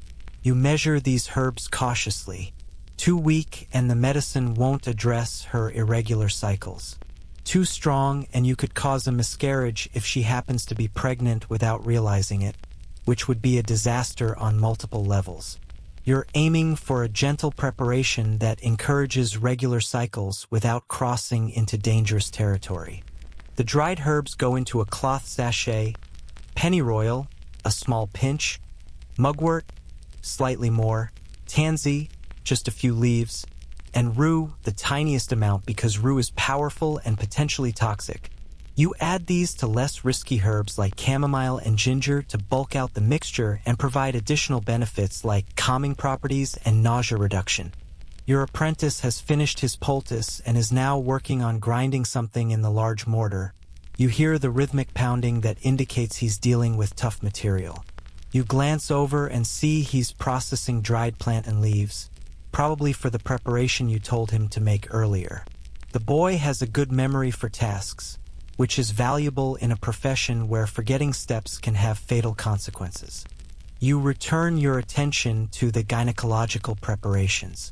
You measure these herbs cautiously. Too weak and the medicine won't address her irregular cycles. Too strong and you could cause a miscarriage if she happens to be pregnant without realizing it, which would be a disaster on multiple levels. You're aiming for a gentle preparation that encourages regular cycles without crossing into dangerous territory. The dried herbs go into a cloth sachet, pennyroyal, a small pinch, mugwort, slightly more, tansy, just a few leaves, and rue, the tiniest amount because rue is powerful and potentially toxic. You add these to less risky herbs like chamomile and ginger to bulk out the mixture and provide additional benefits like calming properties and nausea reduction. Your apprentice has finished his poultice and is now working on grinding something in the large mortar. You hear the rhythmic pounding that indicates he's dealing with tough material. You glance over and see he's processing dried plant and leaves, probably for the preparation you told him to make earlier. The boy has a good memory for tasks, which is valuable in a profession where forgetting steps can have fatal consequences. You return your attention to the gynecological preparations.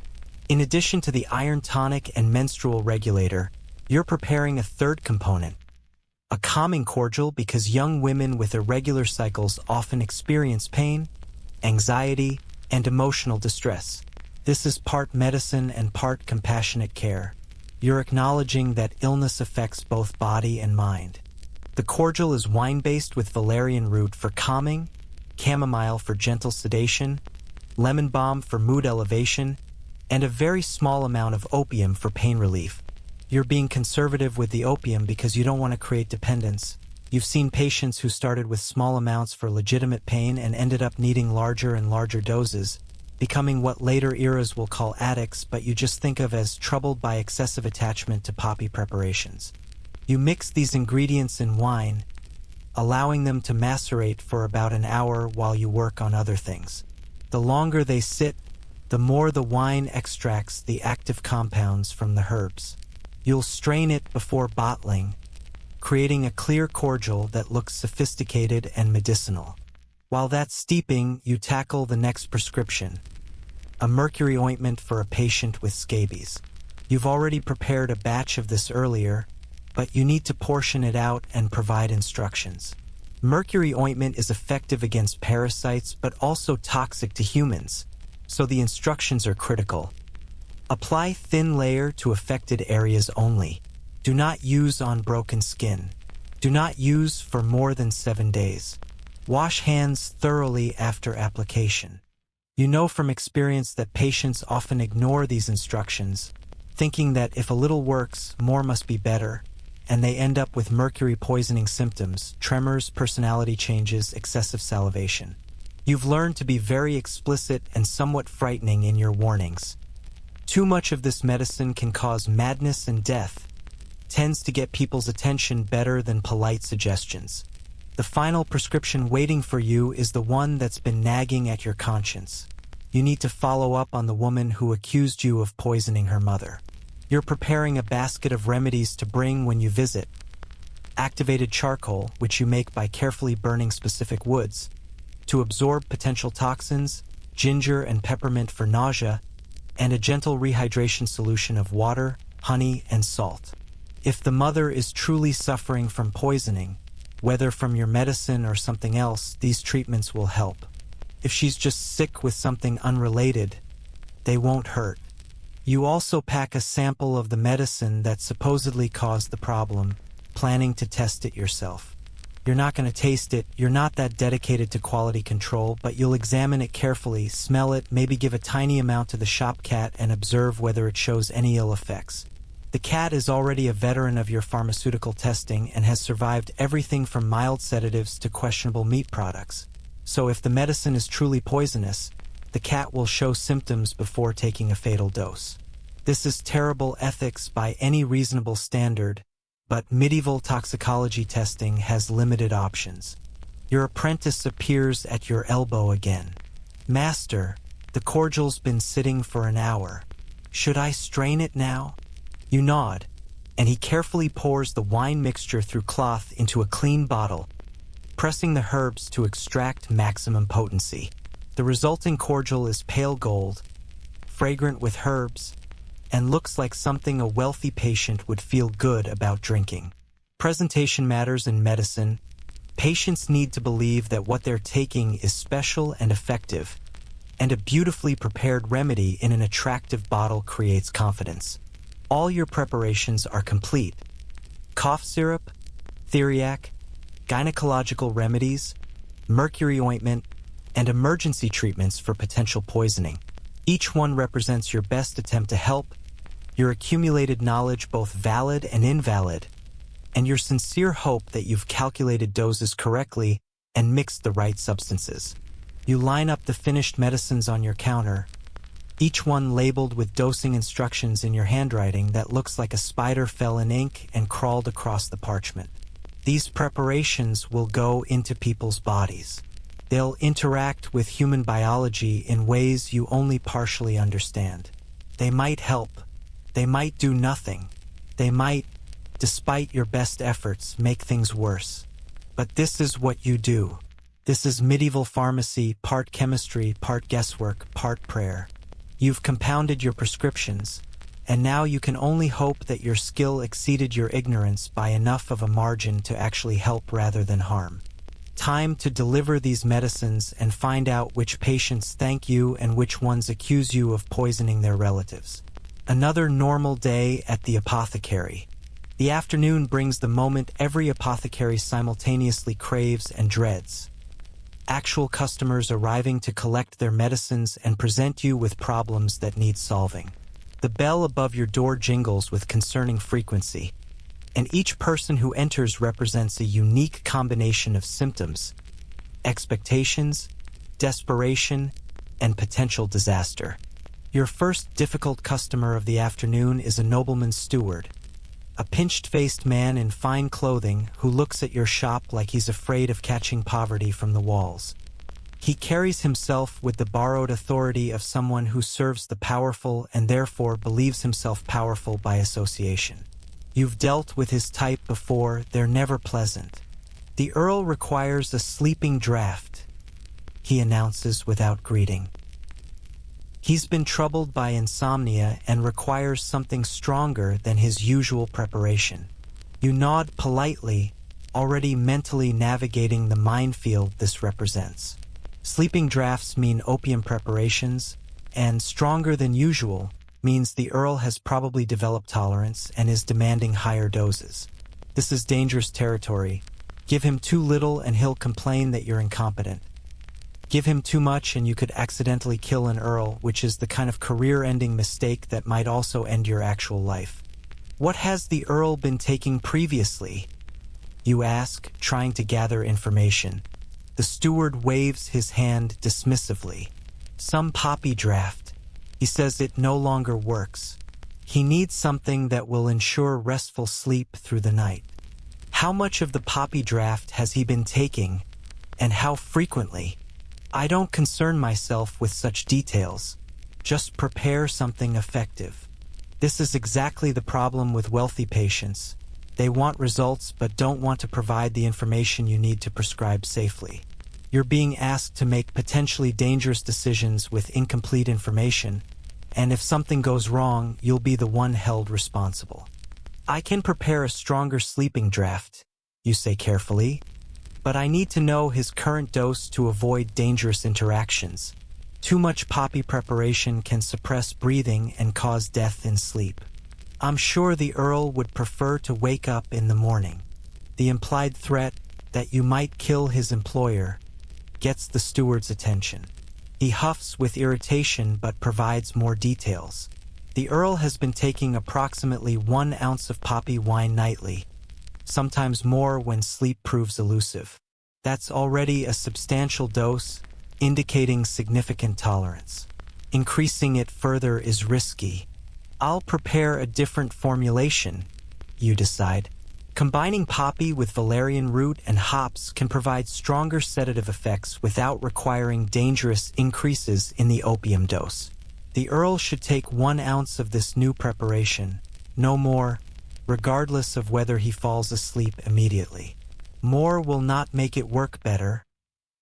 In addition to the iron tonic and menstrual regulator, you're preparing a third component, a calming cordial, because young women with irregular cycles often experience pain, anxiety, and emotional distress. This is part medicine and part compassionate care. You're acknowledging that illness affects both body and mind. The cordial is wine-based with valerian root for calming, chamomile for gentle sedation, lemon balm for mood elevation, and a very small amount of opium for pain relief. You're being conservative with the opium because you don't want to create dependence. You've seen patients who started with small amounts for legitimate pain and ended up needing larger and larger doses, becoming what later eras will call addicts, but you just think of as troubled by excessive attachment to poppy preparations. You mix these ingredients in wine, allowing them to macerate for about an hour while you work on other things. The longer they sit, the more the wine extracts the active compounds from the herbs. You'll strain it before bottling, creating a clear cordial that looks sophisticated and medicinal. While that's steeping, you tackle the next prescription, a mercury ointment for a patient with scabies. You've already prepared a batch of this earlier, but you need to portion it out and provide instructions. Mercury ointment is effective against parasites but also toxic to humans, so the instructions are critical. Apply thin layer to affected areas only. Do not use on broken skin. Do not use for more than 7 days. Wash hands thoroughly after application. You know from experience that patients often ignore these instructions, thinking that if a little works, more must be better, and they end up with mercury poisoning symptoms, tremors, personality changes, excessive salivation. You've learned to be very explicit and somewhat frightening in your warnings. Too much of this medicine can cause madness and death, tends to get people's attention better than polite suggestions. The final prescription waiting for you is the one that's been nagging at your conscience. You need to follow up on the woman who accused you of poisoning her mother. You're preparing a basket of remedies to bring when you visit. Activated charcoal, which you make by carefully burning specific woods, to absorb potential toxins, ginger and peppermint for nausea, and a gentle rehydration solution of water, honey, and salt. If the mother is truly suffering from poisoning, whether from your medicine or something else, these treatments will help. If she's just sick with something unrelated, they won't hurt. You also pack a sample of the medicine that supposedly caused the problem, planning to test it yourself. You're not going to taste it, you're not that dedicated to quality control, but you'll examine it carefully, smell it, maybe give a tiny amount to the shop cat and observe whether it shows any ill effects. The cat is already a veteran of your pharmaceutical testing and has survived everything from mild sedatives to questionable meat products. So if the medicine is truly poisonous, the cat will show symptoms before taking a fatal dose. This is terrible ethics by any reasonable standard, but medieval toxicology testing has limited options. Your apprentice appears at your elbow again. Master, The cordial's been sitting for an hour. Should I strain it now? You nod, and he carefully pours the wine mixture through cloth into a clean bottle, pressing the herbs to extract maximum potency. The resulting cordial is pale gold, fragrant with herbs, and looks like something a wealthy patient would feel good about drinking. Presentation matters in medicine. Patients need to believe that what they're taking is special and effective, and a beautifully prepared remedy in an attractive bottle creates confidence. All your preparations are complete. Cough syrup, theriac, gynecological remedies, mercury ointment, and emergency treatments for potential poisoning. Each one represents your best attempt to help, your accumulated knowledge both valid and invalid, and your sincere hope that you've calculated doses correctly and mixed the right substances. You line up the finished medicines on your counter, each one labeled with dosing instructions in your handwriting that looks like a spider fell in ink and crawled across the parchment. These preparations will go into people's bodies. They'll interact with human biology in ways you only partially understand. They might help. They might do nothing. They might, despite your best efforts, make things worse. But this is what you do. This is medieval pharmacy, part chemistry, part guesswork, part prayer. You've compounded your prescriptions, and now you can only hope that your skill exceeded your ignorance by enough of a margin to actually help rather than harm. Time to deliver these medicines and find out which patients thank you and which ones accuse you of poisoning their relatives. Another normal day at the apothecary. The afternoon brings the moment every apothecary simultaneously craves and dreads. Actual customers arriving to collect their medicines and present you with problems that need solving. The bell above your door jingles with concerning frequency, and each person who enters represents a unique combination of symptoms, expectations, desperation, and potential disaster. Your first difficult customer of the afternoon is a nobleman's steward, a pinched-faced man in fine clothing who looks at your shop like he's afraid of catching poverty from the walls. He carries himself with the borrowed authority of someone who serves the powerful and therefore believes himself powerful by association. You've dealt with his type before, they're never pleasant. The Earl requires a sleeping draught, he announces without greeting. He's been troubled by insomnia and requires something stronger than his usual preparation. You nod politely, already mentally navigating the minefield this represents. Sleeping drafts mean opium preparations, and stronger than usual means the Earl has probably developed tolerance and is demanding higher doses. This is dangerous territory. Give him too little and he'll complain that you're incompetent. Give him too much and you could accidentally kill an Earl, which is the kind of career-ending mistake that might also end your actual life. What has the Earl been taking previously? You ask, trying to gather information. The steward waves his hand dismissively. Some poppy draft. He says it no longer works. He needs something that will ensure restful sleep through the night. How much of the poppy draft has he been taking, and how frequently? I don't concern myself with such details. Just prepare something effective. This is exactly the problem with wealthy patients. They want results but don't want to provide the information you need to prescribe safely. You're being asked to make potentially dangerous decisions with incomplete information, and if something goes wrong, you'll be the one held responsible. I can prepare a stronger sleeping draught, you say carefully, but I need to know his current dose to avoid dangerous interactions. Too much poppy preparation can suppress breathing and cause death in sleep. I'm sure the Earl would prefer to wake up in the morning. The implied threat that you might kill his employer gets the steward's attention. He huffs with irritation but provides more details. The Earl has been taking approximately 1 ounce of poppy wine nightly, sometimes more when sleep proves elusive. That's already a substantial dose, indicating significant tolerance. Increasing it further is risky. I'll prepare a different formulation, you decide. Combining poppy with valerian root and hops can provide stronger sedative effects without requiring dangerous increases in the opium dose. The Earl should take 1 ounce of this new preparation, no more, regardless of whether he falls asleep immediately. More will not make it work better.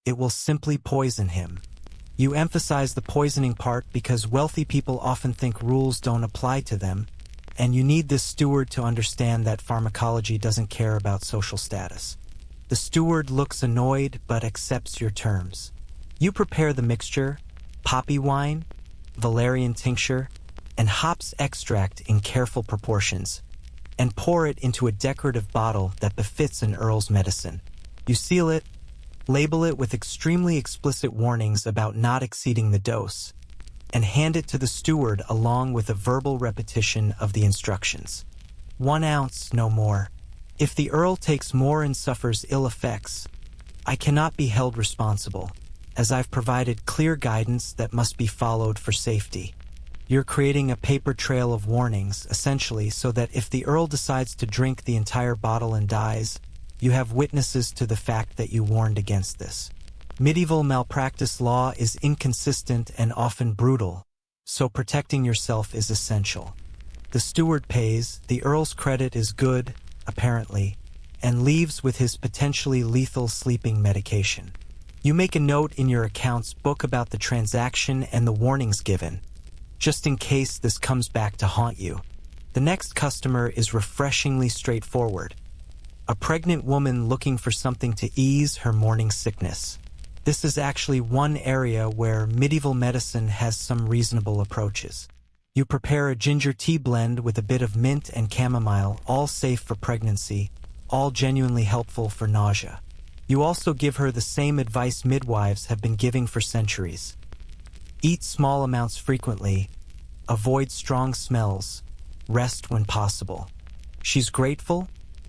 It will simply poison him. You emphasize the poisoning part because wealthy people often think rules don't apply to them, and you need this steward to understand that pharmacology doesn't care about social status. The steward looks annoyed but accepts your terms. You prepare the mixture, poppy wine, valerian tincture, and hops extract in careful proportions, and pour it into a decorative bottle that befits an Earl's medicine. You seal it, label it with extremely explicit warnings about not exceeding the dose, and hand it to the steward along with a verbal repetition of the instructions. 1 ounce, no more. If the Earl takes more and suffers ill effects, I cannot be held responsible, as I've provided clear guidance that must be followed for safety. You're creating a paper trail of warnings, essentially, so that if the Earl decides to drink the entire bottle and dies, you have witnesses to the fact that you warned against this. Medieval malpractice law is inconsistent and often brutal, so protecting yourself is essential. The steward pays, the Earl's credit is good, apparently, and leaves with his potentially lethal sleeping medication. You make a note in your account's book about the transaction and the warnings given, just in case this comes back to haunt you. The next customer is refreshingly straightforward. A pregnant woman looking for something to ease her morning sickness. This is actually one area where medieval medicine has some reasonable approaches. You prepare a ginger tea blend with a bit of mint and chamomile, all safe for pregnancy, all genuinely helpful for nausea. You also give her the same advice midwives have been giving for centuries. Eat small amounts frequently, avoid strong smells, rest when possible. She's grateful,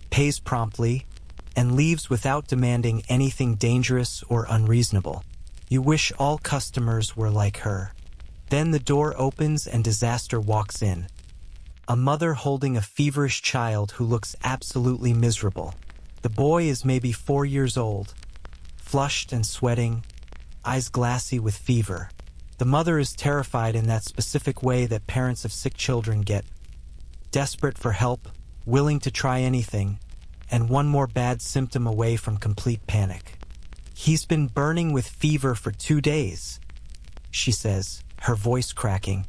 pays promptly, and leaves without demanding anything dangerous or unreasonable. You wish all customers were like her. Then the door opens and disaster walks in. A mother holding a feverish child who looks absolutely miserable. The boy is maybe 4 years old, flushed and sweating, eyes glassy with fever. The mother is terrified in that specific way that parents of sick children get. Desperate for help, willing to try anything, and one more bad symptom away from complete panic. He's been burning with fever for 2 days, she says, her voice cracking.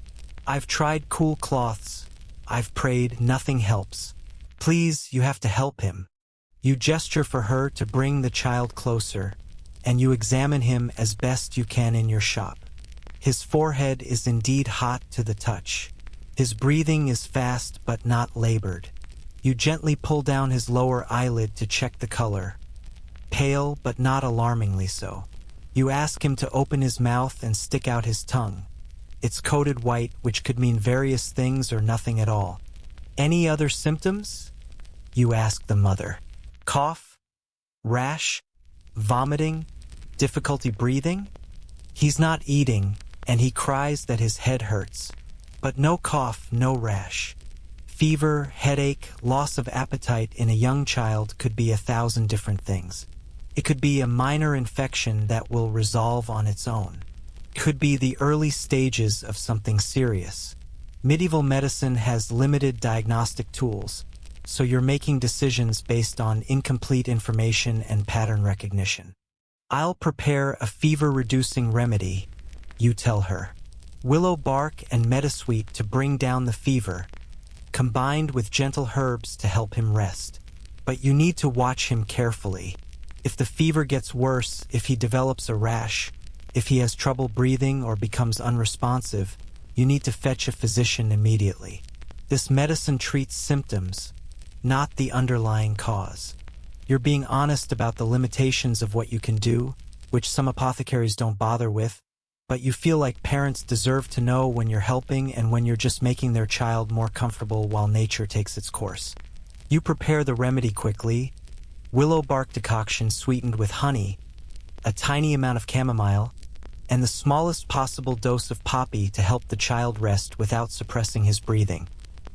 I've tried cool cloths. I've prayed, nothing helps. Please, you have to help him. You gesture for her to bring the child closer, and you examine him as best you can in your shop. His forehead is indeed hot to the touch. His breathing is fast but not labored. You gently pull down his lower eyelid to check the color. Pale but not alarmingly so. You ask him to open his mouth and stick out his tongue. It's coated white, which could mean various things or nothing at all. Any other symptoms? You ask the mother. Cough? Rash? Vomiting? Difficulty breathing? He's not eating, and he cries that his head hurts. But no cough, no rash. Fever, headache, loss of appetite in a young child could be 1,000 different things. It could be a minor infection that will resolve on its own. It could be the early stages of something serious. Medieval medicine has limited diagnostic tools, so you're making decisions based on incomplete information and pattern recognition. I'll prepare a fever-reducing remedy, you tell her. Willow bark and meadowsweet to bring down the fever, combined with gentle herbs to help him rest. But you need to watch him carefully. If the fever gets worse, if he develops a rash, if he has trouble breathing or becomes unresponsive, you need to fetch a physician immediately. This medicine treats symptoms, not the underlying cause. You're being honest about the limitations of what you can do, which some apothecaries don't bother with, but you feel like parents deserve to know when you're helping and when you're just making their child more comfortable while nature takes its course. You prepare the remedy quickly, willow bark decoction sweetened with honey, a tiny amount of chamomile, and the smallest possible dose of poppy to help the child rest without suppressing his breathing.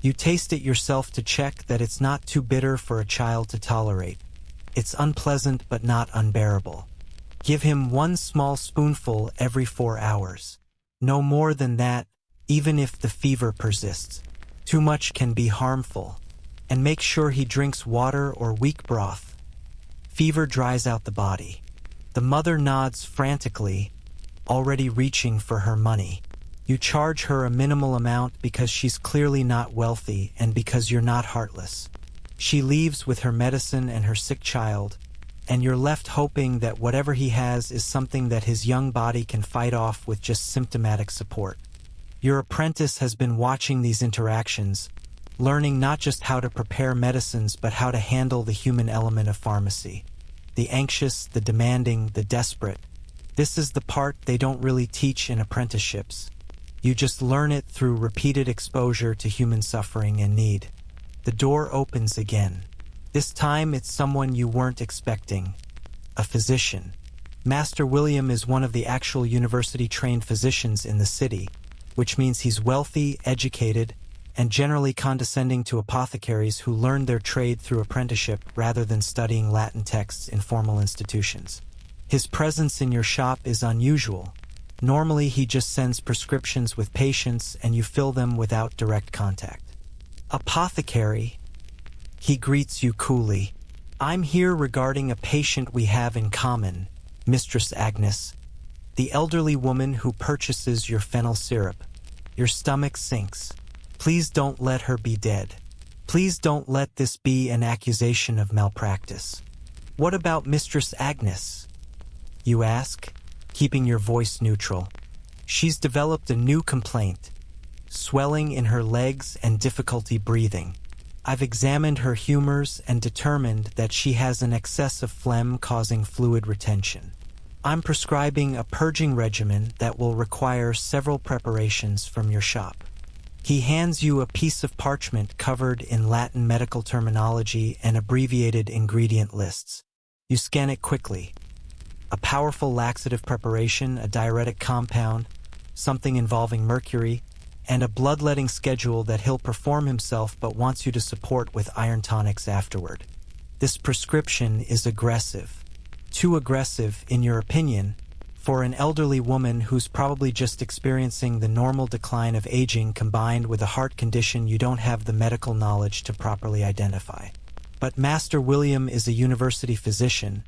You taste it yourself to check that it's not too bitter for a child to tolerate. It's unpleasant but not unbearable. Give him 1 small spoonful every 4 hours. No more than that, even if the fever persists. Too much can be harmful. And make sure he drinks water or weak broth. Fever dries out the body. The mother nods frantically, already reaching for her money. You charge her a minimal amount because she's clearly not wealthy and because you're not heartless. She leaves with her medicine and her sick child, and you're left hoping that whatever he has is something that his young body can fight off with just symptomatic support. Your apprentice has been watching these interactions, learning not just how to prepare medicines but how to handle the human element of pharmacy. The anxious, the demanding, the desperate. This is the part they don't really teach in apprenticeships. You just learn it through repeated exposure to human suffering and need. The door opens again. This time it's someone you weren't expecting. A physician. Master William is one of the actual university-trained physicians in the city, which means he's wealthy, educated, and generally condescending to apothecaries who learned their trade through apprenticeship rather than studying Latin texts in formal institutions. His presence in your shop is unusual. Normally he just sends prescriptions with patients and you fill them without direct contact. Apothecary. He greets you coolly. I'm here regarding a patient we have in common, Mistress Agnes, the elderly woman who purchases your fennel syrup. Your stomach sinks. Please don't let her be dead. Please don't let this be an accusation of malpractice. What about Mistress Agnes? You ask, keeping your voice neutral. She's developed a new complaint, swelling in her legs and difficulty breathing. I've examined her humors and determined that she has an excess of phlegm causing fluid retention. I'm prescribing a purging regimen that will require several preparations from your shop. He hands you a piece of parchment covered in Latin medical terminology and abbreviated ingredient lists. You scan it quickly. A powerful laxative preparation, a diuretic compound, something involving mercury, and a bloodletting schedule that he'll perform himself but wants you to support with iron tonics afterward. This prescription is aggressive. Too aggressive, in your opinion, for an elderly woman who's probably just experiencing the normal decline of aging combined with a heart condition you don't have the medical knowledge to properly identify. But Master William is a university physician,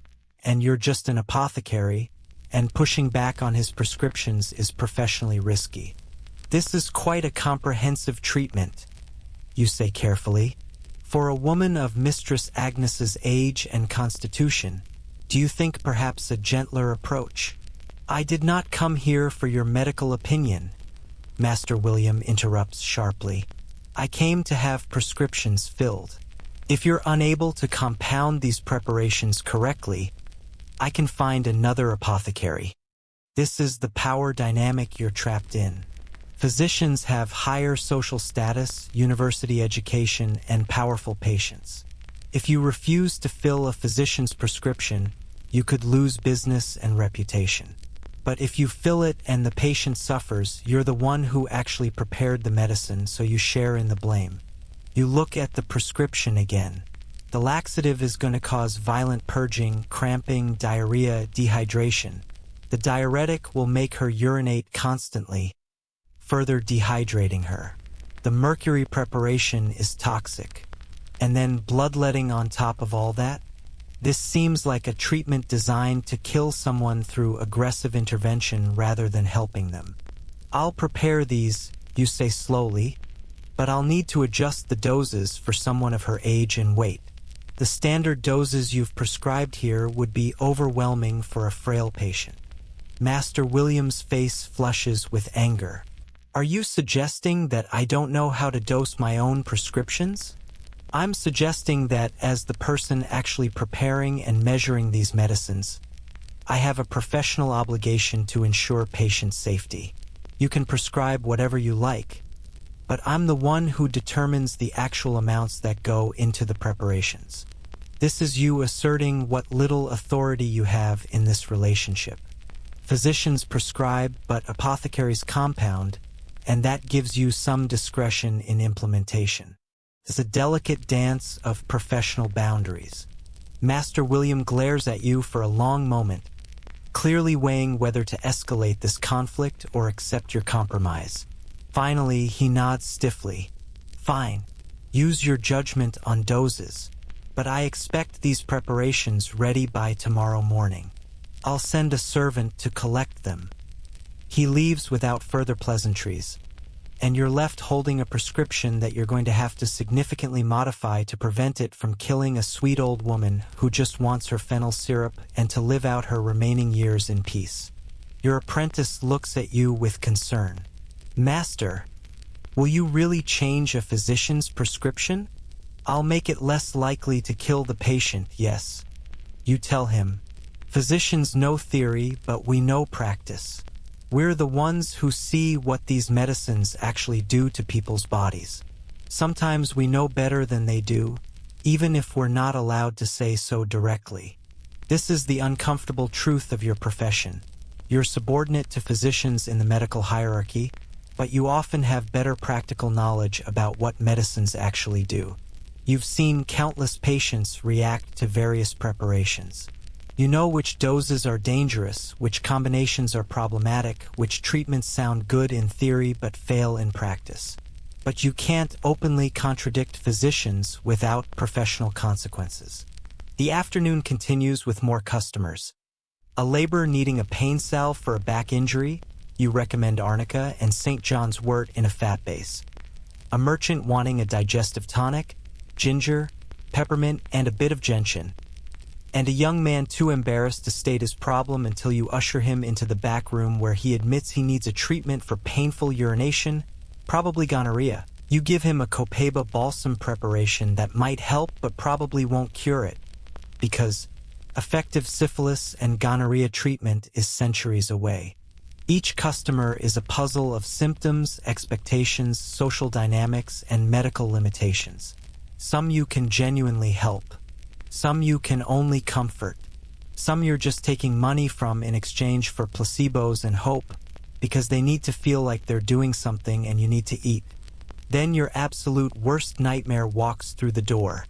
and you're just an apothecary, and pushing back on his prescriptions is professionally risky. This is quite a comprehensive treatment, you say carefully. For a woman of Mistress Agnes's age and constitution, do you think perhaps a gentler approach? I did not come here for your medical opinion, Master William interrupts sharply. I came to have prescriptions filled. If you're unable to compound these preparations correctly, I can find another apothecary. This is the power dynamic you're trapped in. Physicians have higher social status, university education, and powerful patients. If you refuse to fill a physician's prescription, you could lose business and reputation. But if you fill it and the patient suffers, you're the one who actually prepared the medicine, so you share in the blame. You look at the prescription again. The laxative is going to cause violent purging, cramping, diarrhea, dehydration. The diuretic will make her urinate constantly, further dehydrating her. The mercury preparation is toxic. And then bloodletting on top of all that? This seems like a treatment designed to kill someone through aggressive intervention rather than helping them. I'll prepare these, you say slowly, but I'll need to adjust the doses for someone of her age and weight. The standard doses you've prescribed here would be overwhelming for a frail patient. Master William's face flushes with anger. Are you suggesting that I don't know how to dose my own prescriptions? I'm suggesting that as the person actually preparing and measuring these medicines, I have a professional obligation to ensure patient safety. You can prescribe whatever you like, but I'm the one who determines the actual amounts that go into the preparations. This is you asserting what little authority you have in this relationship. Physicians prescribe, but apothecaries compound, and that gives you some discretion in implementation. It's a delicate dance of professional boundaries. Master William glares at you for a long moment, clearly weighing whether to escalate this conflict or accept your compromise. Finally, he nods stiffly. Fine, use your judgment on doses, but I expect these preparations ready by tomorrow morning. I'll send a servant to collect them. He leaves without further pleasantries, and you're left holding a prescription that you're going to have to significantly modify to prevent it from killing a sweet old woman who just wants her fennel syrup and to live out her remaining years in peace. Your apprentice looks at you with concern. Master, will you really change a physician's prescription? I'll make it less likely to kill the patient, yes. You tell him, physicians know theory, but we know practice. We're the ones who see what these medicines actually do to people's bodies. Sometimes we know better than they do, even if we're not allowed to say so directly. This is the uncomfortable truth of your profession. You're subordinate to physicians in the medical hierarchy, but you often have better practical knowledge about what medicines actually do. You've seen countless patients react to various preparations. You know which doses are dangerous, which combinations are problematic, which treatments sound good in theory but fail in practice. But you can't openly contradict physicians without professional consequences. The afternoon continues with more customers. A laborer needing a pain salve for a back injury, you recommend arnica and St. John's wort in a fat base. A merchant wanting a digestive tonic, ginger, peppermint, and a bit of gentian. And a young man too embarrassed to state his problem until you usher him into the back room where he admits he needs a treatment for painful urination, probably gonorrhea. You give him a copaiba balsam preparation that might help but probably won't cure it, because effective syphilis and gonorrhea treatment is centuries away. Each customer is a puzzle of symptoms, expectations, social dynamics, and medical limitations. Some you can genuinely help. Some you can only comfort. Some you're just taking money from in exchange for placebos and hope, because they need to feel like they're doing something and you need to eat. Then your absolute worst nightmare walks through the door.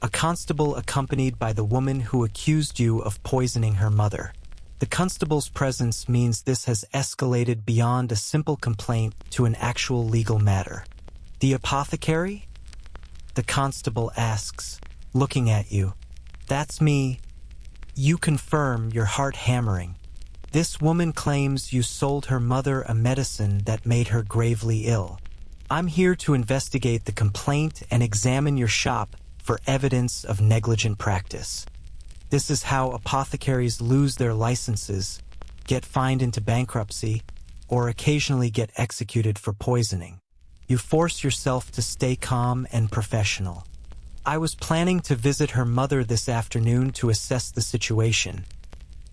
A constable accompanied by the woman who accused you of poisoning her mother. The constable's presence means this has escalated beyond a simple complaint to an actual legal matter. The apothecary? The constable asks, looking at you. That's me. You confirm, your heart hammering. This woman claims you sold her mother a medicine that made her gravely ill. I'm here to investigate the complaint and examine your shop for evidence of negligent practice. This is how apothecaries lose their licenses, get fined into bankruptcy, or occasionally get executed for poisoning. You force yourself to stay calm and professional. I was planning to visit her mother this afternoon to assess the situation.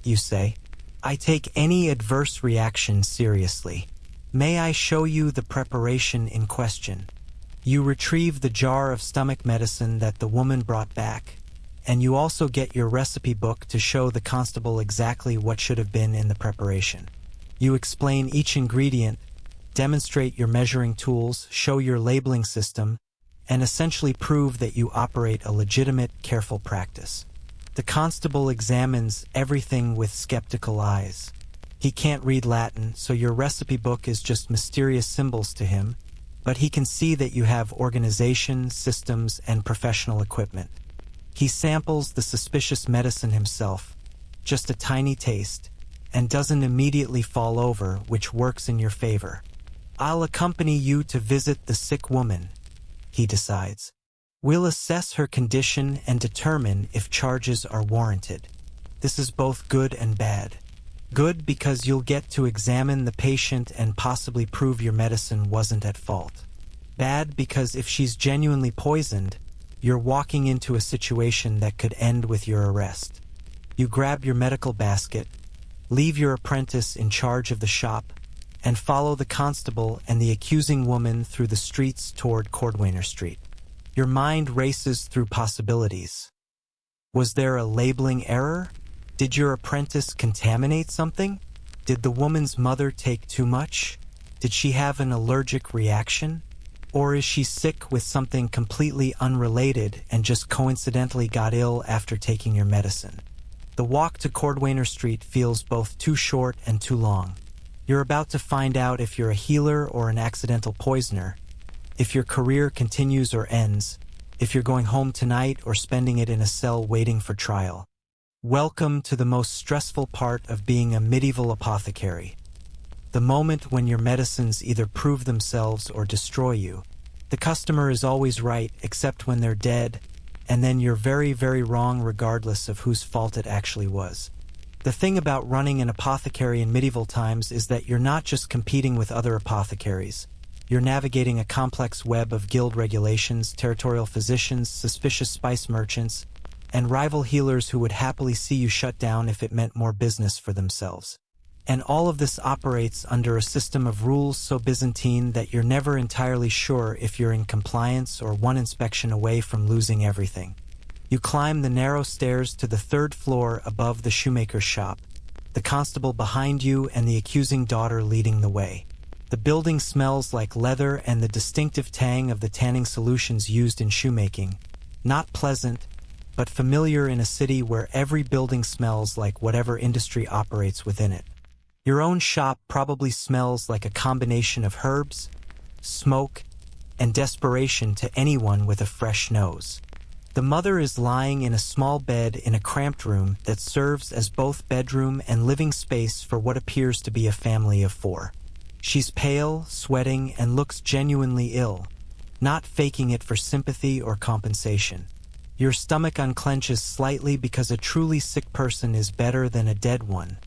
You say, I take any adverse reaction seriously. May I show you the preparation in question? You retrieve the jar of stomach medicine that the woman brought back, and you also get your recipe book to show the constable exactly what should have been in the preparation. You explain each ingredient, demonstrate your measuring tools, show your labeling system, and essentially prove that you operate a legitimate, careful practice. The constable examines everything with skeptical eyes. He can't read Latin, so your recipe book is just mysterious symbols to him, but he can see that you have organization, systems, and professional equipment. He samples the suspicious medicine himself, just a tiny taste, and doesn't immediately fall over, which works in your favor. I'll accompany you to visit the sick woman, he decides. We'll assess her condition and determine if charges are warranted. This is both good and bad. Good because you'll get to examine the patient and possibly prove your medicine wasn't at fault. Bad because if she's genuinely poisoned, you're walking into a situation that could end with your arrest. You grab your medical basket, leave your apprentice in charge of the shop, and follow the constable and the accusing woman through the streets toward Cordwainer Street. Your mind races through possibilities. Was there a labeling error? Did your apprentice contaminate something? Did the woman's mother take too much? Did she have an allergic reaction? Or is she sick with something completely unrelated and just coincidentally got ill after taking your medicine? The walk to Cordwainer Street feels both too short and too long. You're about to find out if you're a healer or an accidental poisoner, if your career continues or ends, if you're going home tonight or spending it in a cell waiting for trial. Welcome to the most stressful part of being a medieval apothecary. The moment when your medicines either prove themselves or destroy you. The customer is always right except when they're dead, and then you're very, very wrong regardless of whose fault it actually was. The thing about running an apothecary in medieval times is that you're not just competing with other apothecaries. You're navigating a complex web of guild regulations, territorial physicians, suspicious spice merchants, and rival healers who would happily see you shut down if it meant more business for themselves. And all of this operates under a system of rules so Byzantine that you're never entirely sure if you're in compliance or one inspection away from losing everything. You climb the narrow stairs to the third floor above the shoemaker's shop, the constable behind you and the accusing daughter leading the way. The building smells like leather and the distinctive tang of the tanning solutions used in shoemaking. Not pleasant, but familiar in a city where every building smells like whatever industry operates within it. Your own shop probably smells like a combination of herbs, smoke, and desperation to anyone with a fresh nose. The mother is lying in a small bed in a cramped room that serves as both bedroom and living space for what appears to be a family of 4. She's pale, sweating, and looks genuinely ill, not faking it for sympathy or compensation. Your stomach unclenches slightly because a truly sick person is better than a dead one,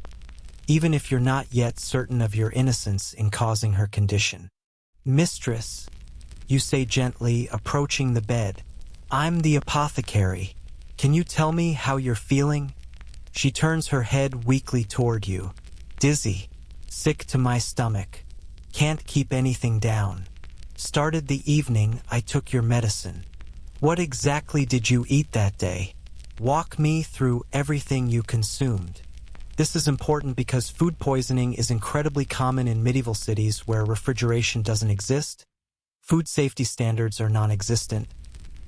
even if you're not yet certain of your innocence in causing her condition. "Mistress," you say gently, approaching the bed, "I'm the apothecary. Can you tell me how you're feeling?" She turns her head weakly toward you. "Dizzy. Sick to my stomach. Can't keep anything down. Started the evening I took your medicine. What exactly did you eat that day? Walk me through everything you consumed." This is important because food poisoning is incredibly common in medieval cities where refrigeration doesn't exist, food safety standards are non-existent,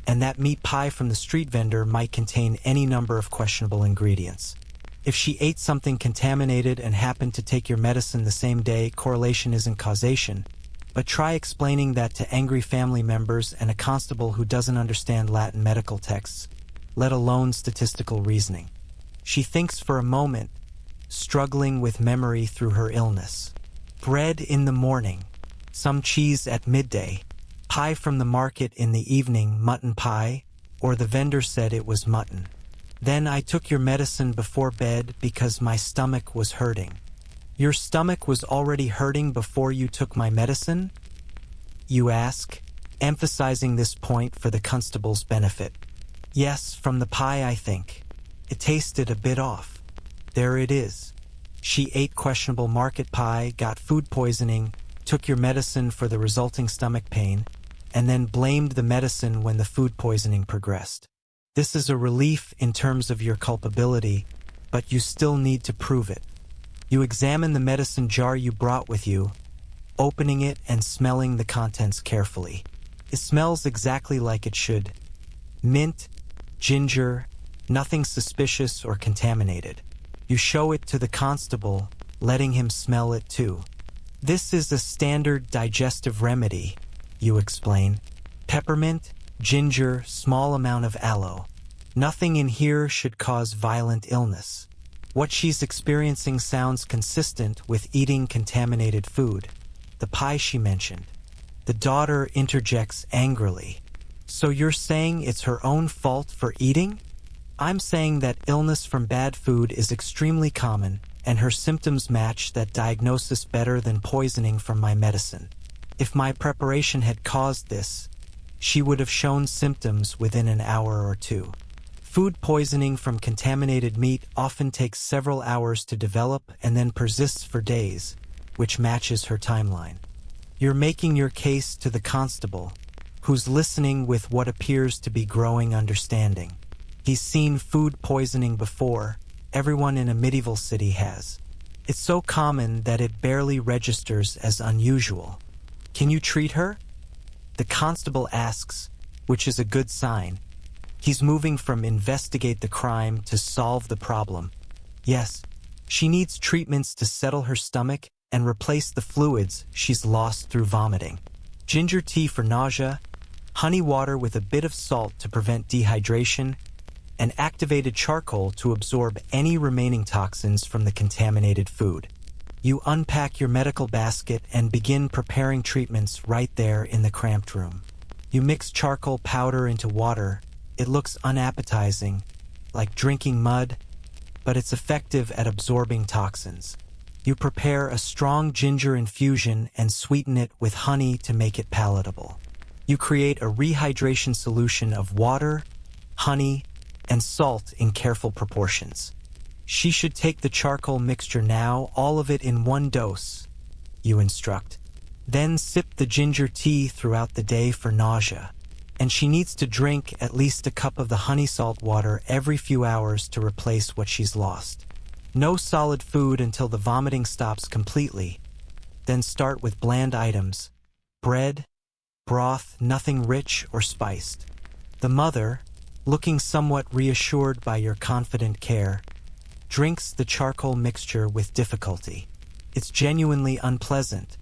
and that meat pie from the street vendor might contain any number of questionable ingredients. If she ate something contaminated and happened to take your medicine the same day, correlation isn't causation. But try explaining that to angry family members and a constable who doesn't understand Latin medical texts, let alone statistical reasoning. She thinks for a moment, struggling with memory through her illness. Bread in the morning, some cheese at midday, pie from the market in the evening, mutton pie, or the vendor said it was mutton. Then I took your medicine before bed because my stomach was hurting. Your stomach was already hurting before you took my medicine? You ask, emphasizing this point for the constable's benefit. Yes, from the pie, I think. It tasted a bit off. There it is. She ate questionable market pie, got food poisoning, took your medicine for the resulting stomach pain, and then blamed the medicine when the food poisoning progressed. This is a relief in terms of your culpability, but you still need to prove it. You examine the medicine jar you brought with you, opening it and smelling the contents carefully. It smells exactly like it should. Mint, ginger, nothing suspicious or contaminated. You show it to the constable, letting him smell it too. This is a standard digestive remedy, you explain. Peppermint, ginger, small amount of aloe. Nothing in here should cause violent illness. What she's experiencing sounds consistent with eating contaminated food. The pie she mentioned. The daughter interjects angrily. So you're saying it's her own fault for eating? I'm saying that illness from bad food is extremely common, and her symptoms match that diagnosis better than poisoning from my medicine. If my preparation had caused this, she would have shown symptoms within an hour or 2. Food poisoning from contaminated meat often takes several hours to develop and then persists for days, which matches her timeline. You're making your case to the constable, who's listening with what appears to be growing understanding. He's seen food poisoning before. Everyone in a medieval city has. It's so common that it barely registers as unusual. Can you treat her? The constable asks, which is a good sign. He's moving from investigate the crime to solve the problem. Yes, she needs treatments to settle her stomach and replace the fluids she's lost through vomiting. Ginger tea for nausea, honey water with a bit of salt to prevent dehydration, and activated charcoal to absorb any remaining toxins from the contaminated food. You unpack your medical basket and begin preparing treatments right there in the cramped room. You mix charcoal powder into water. It looks unappetizing, like drinking mud, but it's effective at absorbing toxins. You prepare a strong ginger infusion and sweeten it with honey to make it palatable. You create a rehydration solution of water, honey, and salt in careful proportions. She should take the charcoal mixture now, all of it in one dose, you instruct. Then sip the ginger tea throughout the day for nausea. And she needs to drink at least a cup of the honey salt water every few hours to replace what she's lost. No solid food until the vomiting stops completely. Then start with bland items. Bread, broth, nothing rich or spiced. The mother, looking somewhat reassured by your confident care, drinks the charcoal mixture with difficulty. It's genuinely unpleasant,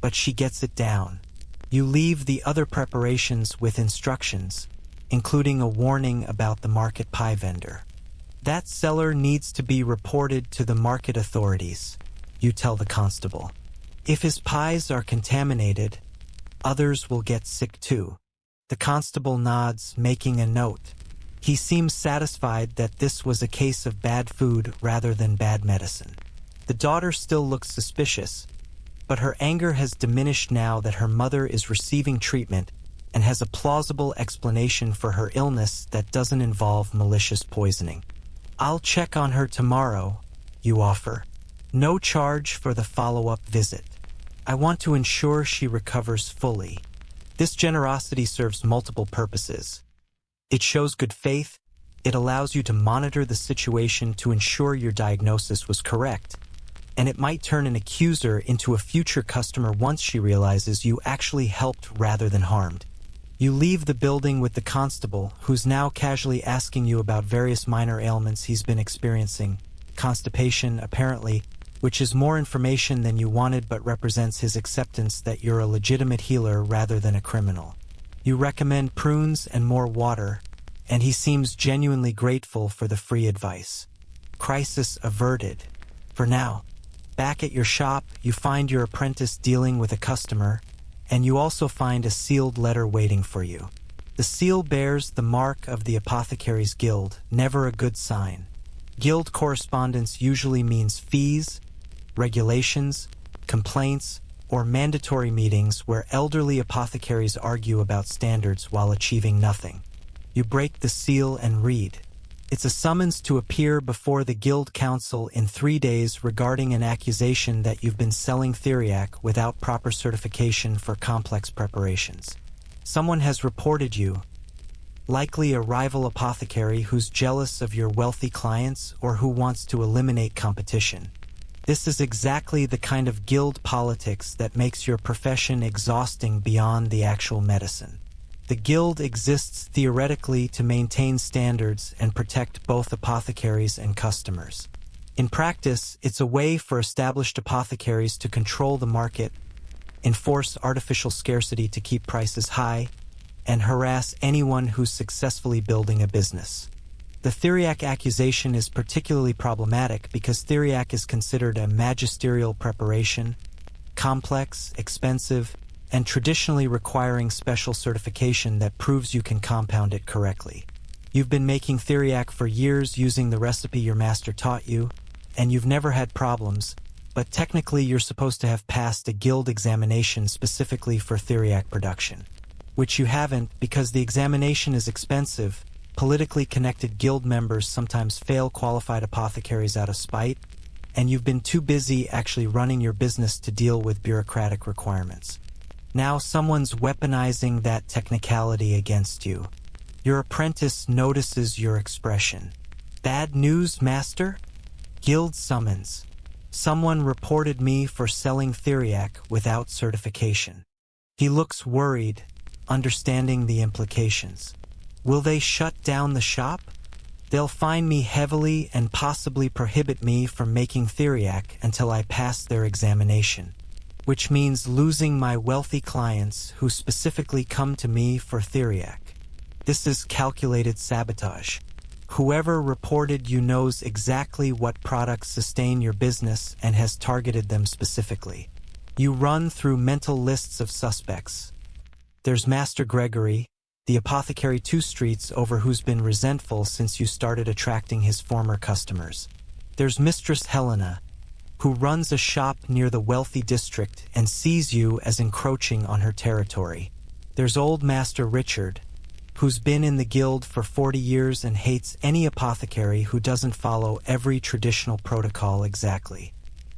but she gets it down. You leave the other preparations with instructions, including a warning about the market pie vendor. That seller needs to be reported to the market authorities, you tell the constable. If his pies are contaminated, others will get sick too. The constable nods, making a note. He seems satisfied that this was a case of bad food rather than bad medicine. The daughter still looks suspicious, but her anger has diminished now that her mother is receiving treatment and has a plausible explanation for her illness that doesn't involve malicious poisoning. I'll check on her tomorrow, you offer. No charge for the follow-up visit. I want to ensure she recovers fully. This generosity serves multiple purposes. It shows good faith, it allows you to monitor the situation to ensure your diagnosis was correct, and it might turn an accuser into a future customer once she realizes you actually helped rather than harmed. You leave the building with the constable, who's now casually asking you about various minor ailments he's been experiencing. Constipation, apparently, which is more information than you wanted but represents his acceptance that you're a legitimate healer rather than a criminal. You recommend prunes and more water, and he seems genuinely grateful for the free advice. Crisis averted. For now. Back at your shop, you find your apprentice dealing with a customer, and you also find a sealed letter waiting for you. The seal bears the mark of the Apothecaries Guild, never a good sign. Guild correspondence usually means fees, regulations, complaints, or mandatory meetings where elderly apothecaries argue about standards while achieving nothing. You break the seal and read. It's a summons to appear before the Guild Council in 3 days regarding an accusation that you've been selling Theriac without proper certification for complex preparations. Someone has reported you, likely a rival apothecary who's jealous of your wealthy clients or who wants to eliminate competition. This is exactly the kind of guild politics that makes your profession exhausting beyond the actual medicine. The guild exists theoretically to maintain standards and protect both apothecaries and customers. In practice, it's a way for established apothecaries to control the market, enforce artificial scarcity to keep prices high, and harass anyone who's successfully building a business. The Theriac accusation is particularly problematic because Theriac is considered a magisterial preparation, complex, expensive, and traditionally requiring special certification that proves you can compound it correctly. You've been making Theriac for years using the recipe your master taught you, and you've never had problems, but technically you're supposed to have passed a guild examination specifically for Theriac production, which you haven't because the examination is expensive. Politically connected guild members sometimes fail qualified apothecaries out of spite, and you've been too busy actually running your business to deal with bureaucratic requirements. Now someone's weaponizing that technicality against you. Your apprentice notices your expression. Bad news, master? Guild summons. Someone reported me for selling Theriac without certification. He looks worried, understanding the implications. Will they shut down the shop? They'll fine me heavily and possibly prohibit me from making Theriac until I pass their examination, which means losing my wealthy clients who specifically come to me for Theriac. This is calculated sabotage. Whoever reported you knows exactly what products sustain your business and has targeted them specifically. You run through mental lists of suspects. There's Master Gregory, the apothecary 2 streets over who's been resentful since you started attracting his former customers. There's Mistress Helena, who runs a shop near the wealthy district and sees you as encroaching on her territory. There's Old Master Richard, who's been in the guild for 40 years and hates any apothecary who doesn't follow every traditional protocol exactly.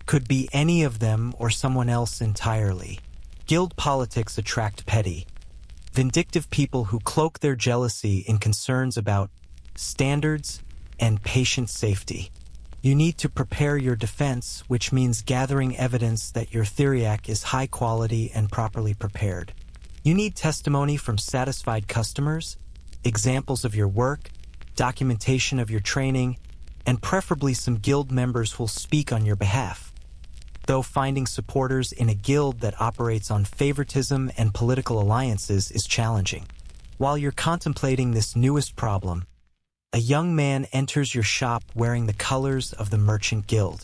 Could be any of them or someone else entirely. Guild politics attract petty, vindictive people who cloak their jealousy in concerns about standards and patient safety. You need to prepare your defense, which means gathering evidence that your Theriac is high quality and properly prepared. You need testimony from satisfied customers, examples of your work, documentation of your training, and preferably some guild members who'll speak on your behalf. Though finding supporters in a guild that operates on favoritism and political alliances is challenging. While you're contemplating this newest problem, a young man enters your shop wearing the colors of the Merchant Guild.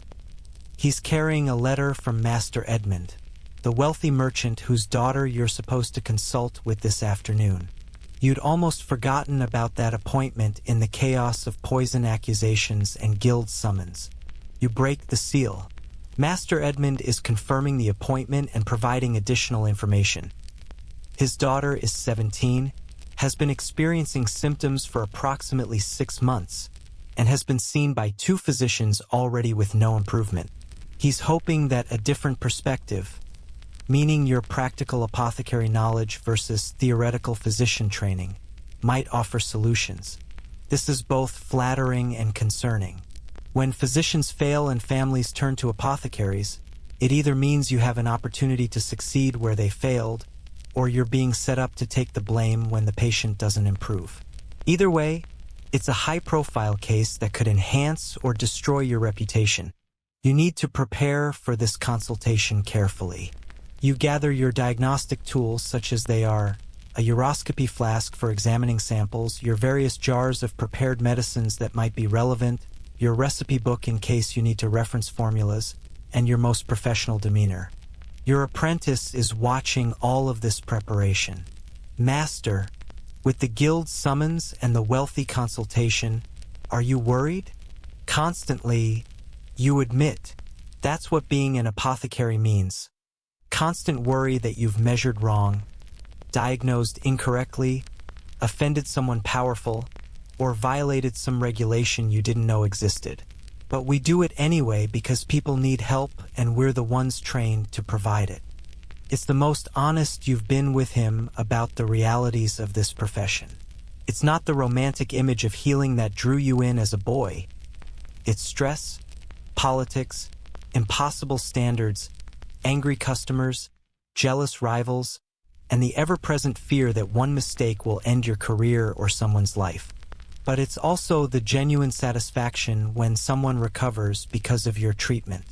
He's carrying a letter from Master Edmund, the wealthy merchant whose daughter you're supposed to consult with this afternoon. You'd almost forgotten about that appointment in the chaos of poison accusations and guild summons. You break the seal. Master Edmund is confirming the appointment and providing additional information. His daughter is 17, has been experiencing symptoms for approximately 6 months, and has been seen by 2 physicians already with no improvement. He's hoping that a different perspective, meaning your practical apothecary knowledge versus theoretical physician training, might offer solutions. This is both flattering and concerning. When physicians fail and families turn to apothecaries, it either means you have an opportunity to succeed where they failed, or you're being set up to take the blame when the patient doesn't improve. Either way, it's a high-profile case that could enhance or destroy your reputation. You need to prepare for this consultation carefully. You gather your diagnostic tools, such as they are a uroscopy flask for examining samples, your various jars of prepared medicines that might be relevant, your recipe book in case you need to reference formulas, and your most professional demeanor. Your apprentice is watching all of this preparation. Master, with the guild summons and the wealthy consultation, are you worried? Constantly, you admit. That's what being an apothecary means. Constant worry that you've measured wrong, diagnosed incorrectly, offended someone powerful, or violated some regulation you didn't know existed. But we do it anyway because people need help and we're the ones trained to provide it. It's the most honest you've been with him about the realities of this profession. It's not the romantic image of healing that drew you in as a boy. It's stress, politics, impossible standards, angry customers, jealous rivals, and the ever-present fear that one mistake will end your career or someone's life. But it's also the genuine satisfaction when someone recovers because of your treatment.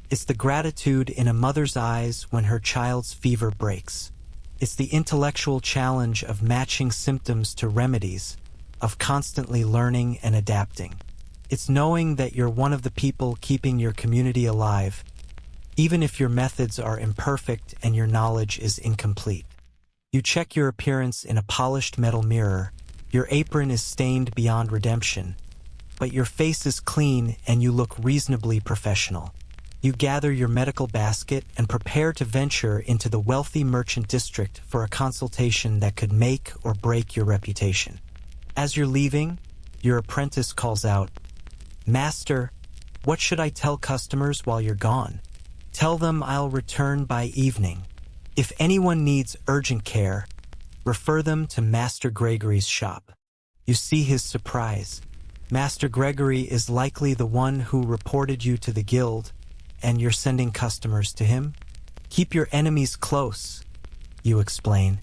It's the gratitude in a mother's eyes when her child's fever breaks. It's the intellectual challenge of matching symptoms to remedies, of constantly learning and adapting. It's knowing that you're one of the people keeping your community alive, even if your methods are imperfect and your knowledge is incomplete. You check your appearance in a polished metal mirror. Your apron is stained beyond redemption, but your face is clean and you look reasonably professional. You gather your medical basket and prepare to venture into the wealthy merchant district for a consultation that could make or break your reputation. As you're leaving, your apprentice calls out, "Master, what should I tell customers while you're gone? Tell them I'll return by evening. If anyone needs urgent care, refer them to Master Gregory's shop." You see his surprise. Master Gregory is likely the one who reported you to the guild, and you're sending customers to him? Keep your enemies close, you explain.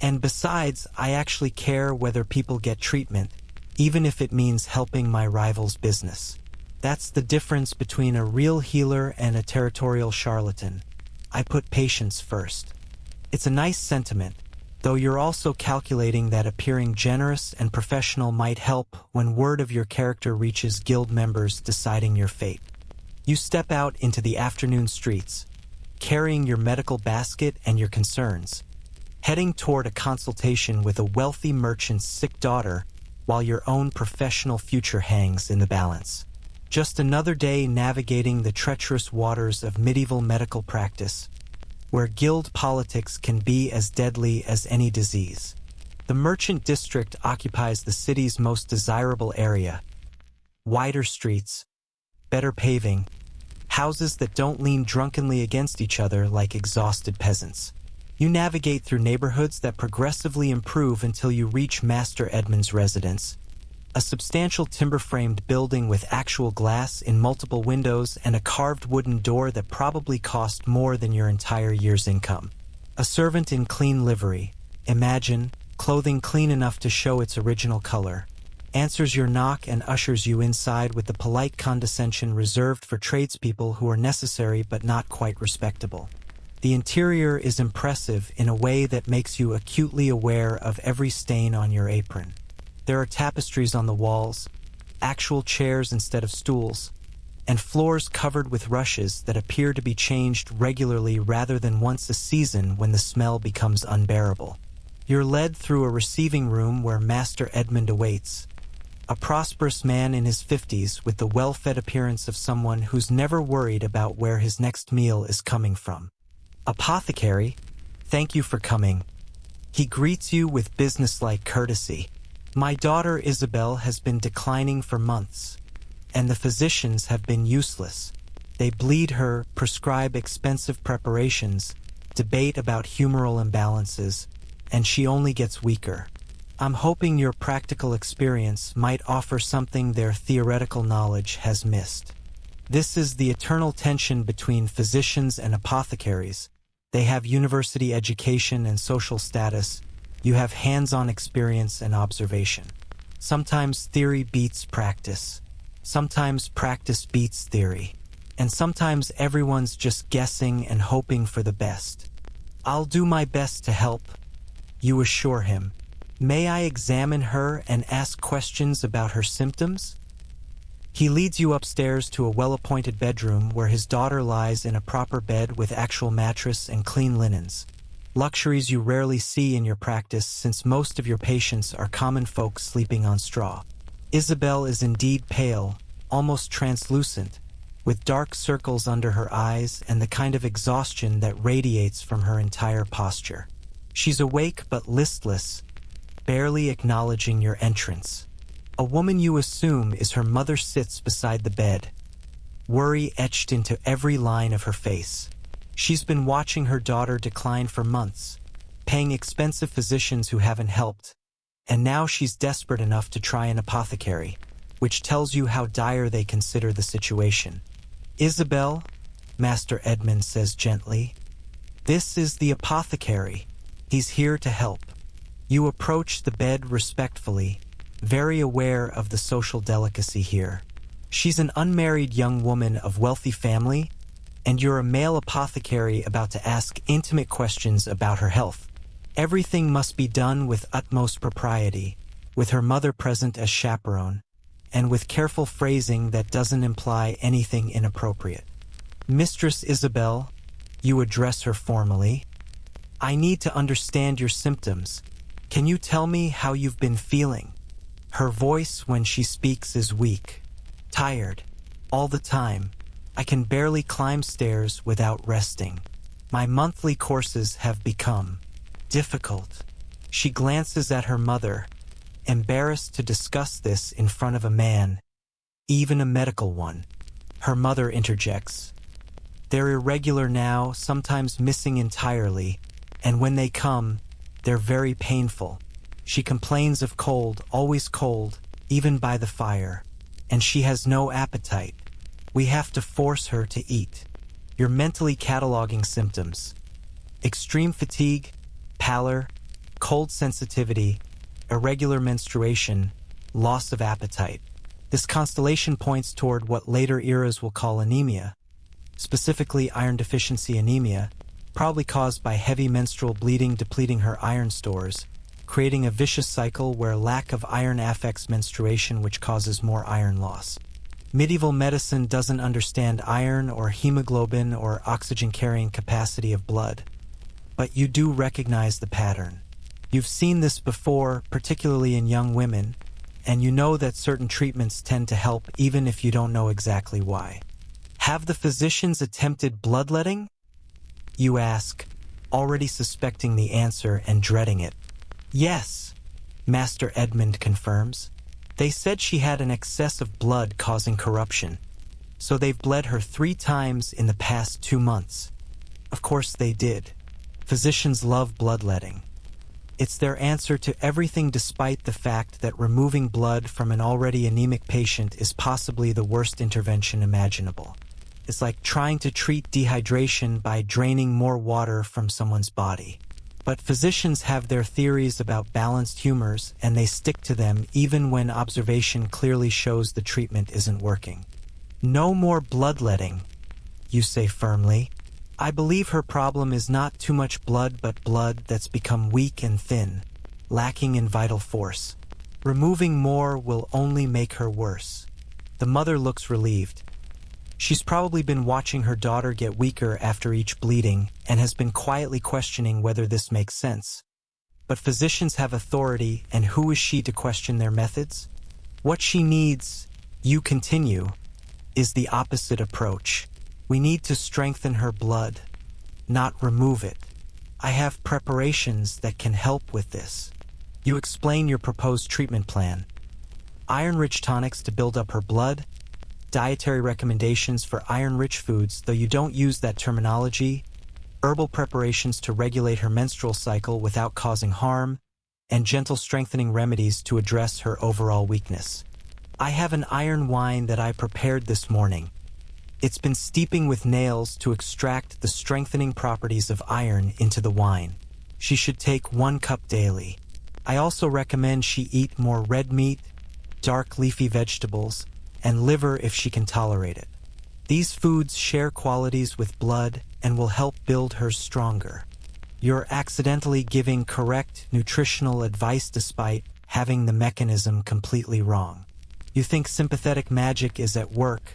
And besides, I actually care whether people get treatment, even if it means helping my rival's business. That's the difference between a real healer and a territorial charlatan. I put patients first. It's a nice sentiment, though you're also calculating that appearing generous and professional might help when word of your character reaches guild members deciding your fate. You step out into the afternoon streets, carrying your medical basket and your concerns, heading toward a consultation with a wealthy merchant's sick daughter while your own professional future hangs in the balance. Just another day navigating the treacherous waters of medieval medical practice, where guild politics can be as deadly as any disease. The merchant district occupies the city's most desirable area. Wider streets, better paving, houses that don't lean drunkenly against each other like exhausted peasants. You navigate through neighborhoods that progressively improve until you reach Master Edmund's residence, a substantial timber-framed building with actual glass in multiple windows and a carved wooden door that probably cost more than your entire year's income. A servant in clean livery, imagine, clothing clean enough to show its original color, answers your knock and ushers you inside with the polite condescension reserved for tradespeople who are necessary but not quite respectable. The interior is impressive in a way that makes you acutely aware of every stain on your apron. There are tapestries on the walls, actual chairs instead of stools, and floors covered with rushes that appear to be changed regularly rather than once a season when the smell becomes unbearable. You're led through a receiving room where Master Edmund awaits, a prosperous man in his 50s with the well-fed appearance of someone who's never worried about where his next meal is coming from. Apothecary, thank you for coming. He greets you with businesslike courtesy. My daughter Isabel has been declining for months, and the physicians have been useless. They bleed her, prescribe expensive preparations, debate about humoral imbalances, and she only gets weaker. I'm hoping your practical experience might offer something their theoretical knowledge has missed. This is the eternal tension between physicians and apothecaries. They have university education and social status. You have hands-on experience and observation. Sometimes theory beats practice. Sometimes practice beats theory. And sometimes everyone's just guessing and hoping for the best. I'll do my best to help, you assure him. May I examine her and ask questions about her symptoms? He leads you upstairs to a well-appointed bedroom where his daughter lies in a proper bed with actual mattress and clean linens. Luxuries you rarely see in your practice since most of your patients are common folk sleeping on straw. Isabel is indeed pale, almost translucent, with dark circles under her eyes and the kind of exhaustion that radiates from her entire posture. She's awake but listless, barely acknowledging your entrance. A woman you assume is her mother sits beside the bed, worry etched into every line of her face. She's been watching her daughter decline for months, paying expensive physicians who haven't helped, and now she's desperate enough to try an apothecary, which tells you how dire they consider the situation. Isabel, Master Edmund says gently, this is the apothecary. He's here to help. You approach the bed respectfully, very aware of the social delicacy here. She's an unmarried young woman of wealthy family, and you're a male apothecary about to ask intimate questions about her health. Everything must be done with utmost propriety, with her mother present as chaperone, and with careful phrasing that doesn't imply anything inappropriate. Mistress Isabel, you address her formally, I need to understand your symptoms. Can you tell me how you've been feeling? Her voice when she speaks is weak, tired, all the time. I can barely climb stairs without resting. My monthly courses have become difficult. She glances at her mother, embarrassed to discuss this in front of a man, even a medical one. Her mother interjects. They're irregular now, sometimes missing entirely, and when they come, they're very painful. She complains of cold, always cold, even by the fire, and she has no appetite. We have to force her to eat. You're mentally cataloging symptoms. Extreme fatigue, pallor, cold sensitivity, irregular menstruation, loss of appetite. This constellation points toward what later eras will call anemia, specifically iron deficiency anemia, probably caused by heavy menstrual bleeding depleting her iron stores, creating a vicious cycle where lack of iron affects menstruation, which causes more iron loss. Medieval medicine doesn't understand iron or hemoglobin or oxygen-carrying capacity of blood, but you do recognize the pattern. You've seen this before, particularly in young women, and you know that certain treatments tend to help even if you don't know exactly why. Have the physicians attempted bloodletting? You ask, already suspecting the answer and dreading it. Yes, Master Edmund confirms. They said she had an excess of blood causing corruption, so they've bled her 3 times in the past 2 months. Of course they did. Physicians love bloodletting. It's their answer to everything, despite the fact that removing blood from an already anemic patient is possibly the worst intervention imaginable. It's like trying to treat dehydration by draining more water from someone's body. But physicians have their theories about balanced humors, and they stick to them even when observation clearly shows the treatment isn't working. No more bloodletting, you say firmly. I believe her problem is not too much blood, but blood that's become weak and thin, lacking in vital force. Removing more will only make her worse. The mother looks relieved. She's probably been watching her daughter get weaker after each bleeding and has been quietly questioning whether this makes sense. But physicians have authority, and who is she to question their methods? What she needs, you continue, is the opposite approach. We need to strengthen her blood, not remove it. I have preparations that can help with this. You explain your proposed treatment plan. Iron-rich tonics to build up her blood, dietary recommendations for iron-rich foods, though you don't use that terminology, herbal preparations to regulate her menstrual cycle without causing harm, and gentle strengthening remedies to address her overall weakness. I have an iron wine that I prepared this morning. It's been steeping with nails to extract the strengthening properties of iron into the wine. She should take 1 cup daily. I also recommend she eat more red meat, dark leafy vegetables, and liver if she can tolerate it. These foods share qualities with blood and will help build her stronger. You're accidentally giving correct nutritional advice despite having the mechanism completely wrong. You think sympathetic magic is at work.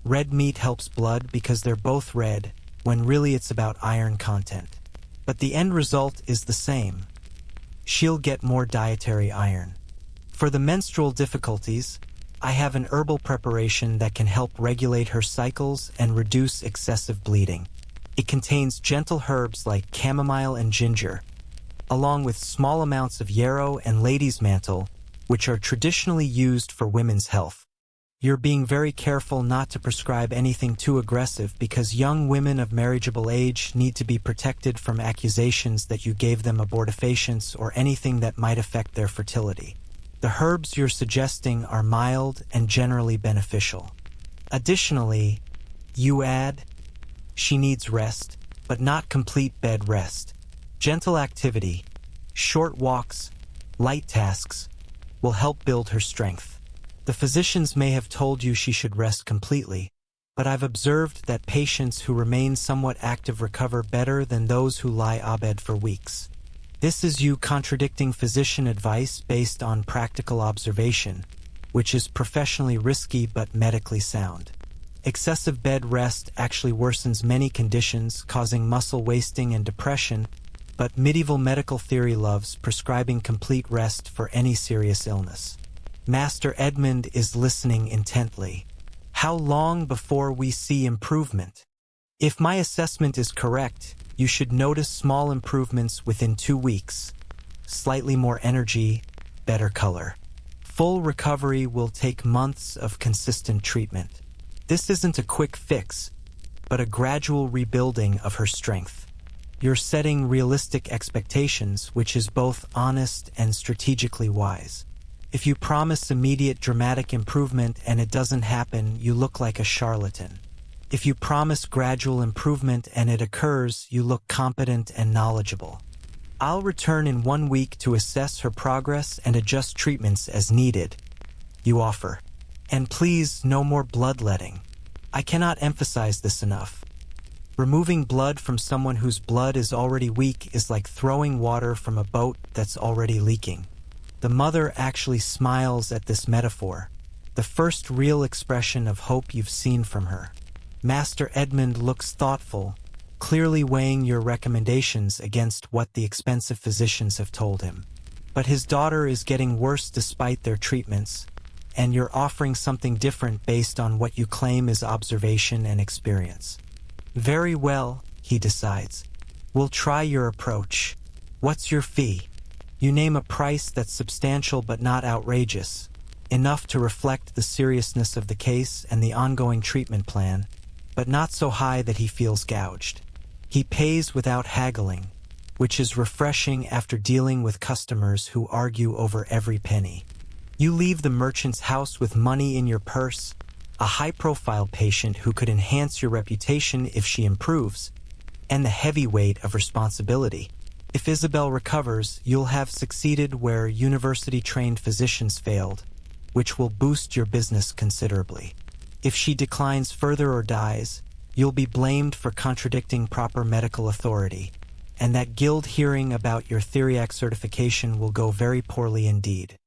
Red meat helps blood because they're both red, when really it's about iron content. But the end result is the same. She'll get more dietary iron. For the menstrual difficulties, I have an herbal preparation that can help regulate her cycles and reduce excessive bleeding. It contains gentle herbs like chamomile and ginger, along with small amounts of yarrow and lady's mantle, which are traditionally used for women's health. You're being very careful not to prescribe anything too aggressive because young women of marriageable age need to be protected from accusations that you gave them abortifacients or anything that might affect their fertility. The herbs you're suggesting are mild and generally beneficial. Additionally, you add, she needs rest, but not complete bed rest. Gentle activity, short walks, light tasks will help build her strength. The physicians may have told you she should rest completely, but I've observed that patients who remain somewhat active recover better than those who lie abed for weeks. This is you contradicting physician advice based on practical observation, which is professionally risky but medically sound. Excessive bed rest actually worsens many conditions, causing muscle wasting and depression, but medieval medical theory loves prescribing complete rest for any serious illness. Master Edmund is listening intently. How long before we see improvement? If my assessment is correct, you should notice small improvements within 2 weeks. Slightly more energy, better color. Full recovery will take months of consistent treatment. This isn't a quick fix, but a gradual rebuilding of her strength. You're setting realistic expectations, which is both honest and strategically wise. If you promise immediate dramatic improvement and it doesn't happen, you look like a charlatan. If you promise gradual improvement and it occurs, you look competent and knowledgeable. I'll return in 1 week to assess her progress and adjust treatments as needed, you offer. And please, no more bloodletting. I cannot emphasize this enough. Removing blood from someone whose blood is already weak is like throwing water from a boat that's already leaking. The mother actually smiles at this metaphor, the first real expression of hope you've seen from her. Master Edmund looks thoughtful, clearly weighing your recommendations against what the expensive physicians have told him. But his daughter is getting worse despite their treatments, and you're offering something different based on what you claim is observation and experience. Very well, he decides. We'll try your approach. What's your fee? You name a price that's substantial but not outrageous, enough to reflect the seriousness of the case and the ongoing treatment plan, but not so high that he feels gouged. He pays without haggling, which is refreshing after dealing with customers who argue over every penny. You leave the merchant's house with money in your purse, a high-profile patient who could enhance your reputation if she improves, and the heavy weight of responsibility. If Isabel recovers, you'll have succeeded where university-trained physicians failed, which will boost your business considerably. If she declines further or dies, you'll be blamed for contradicting proper medical authority, and that guild hearing about your Theriac certification will go very poorly indeed.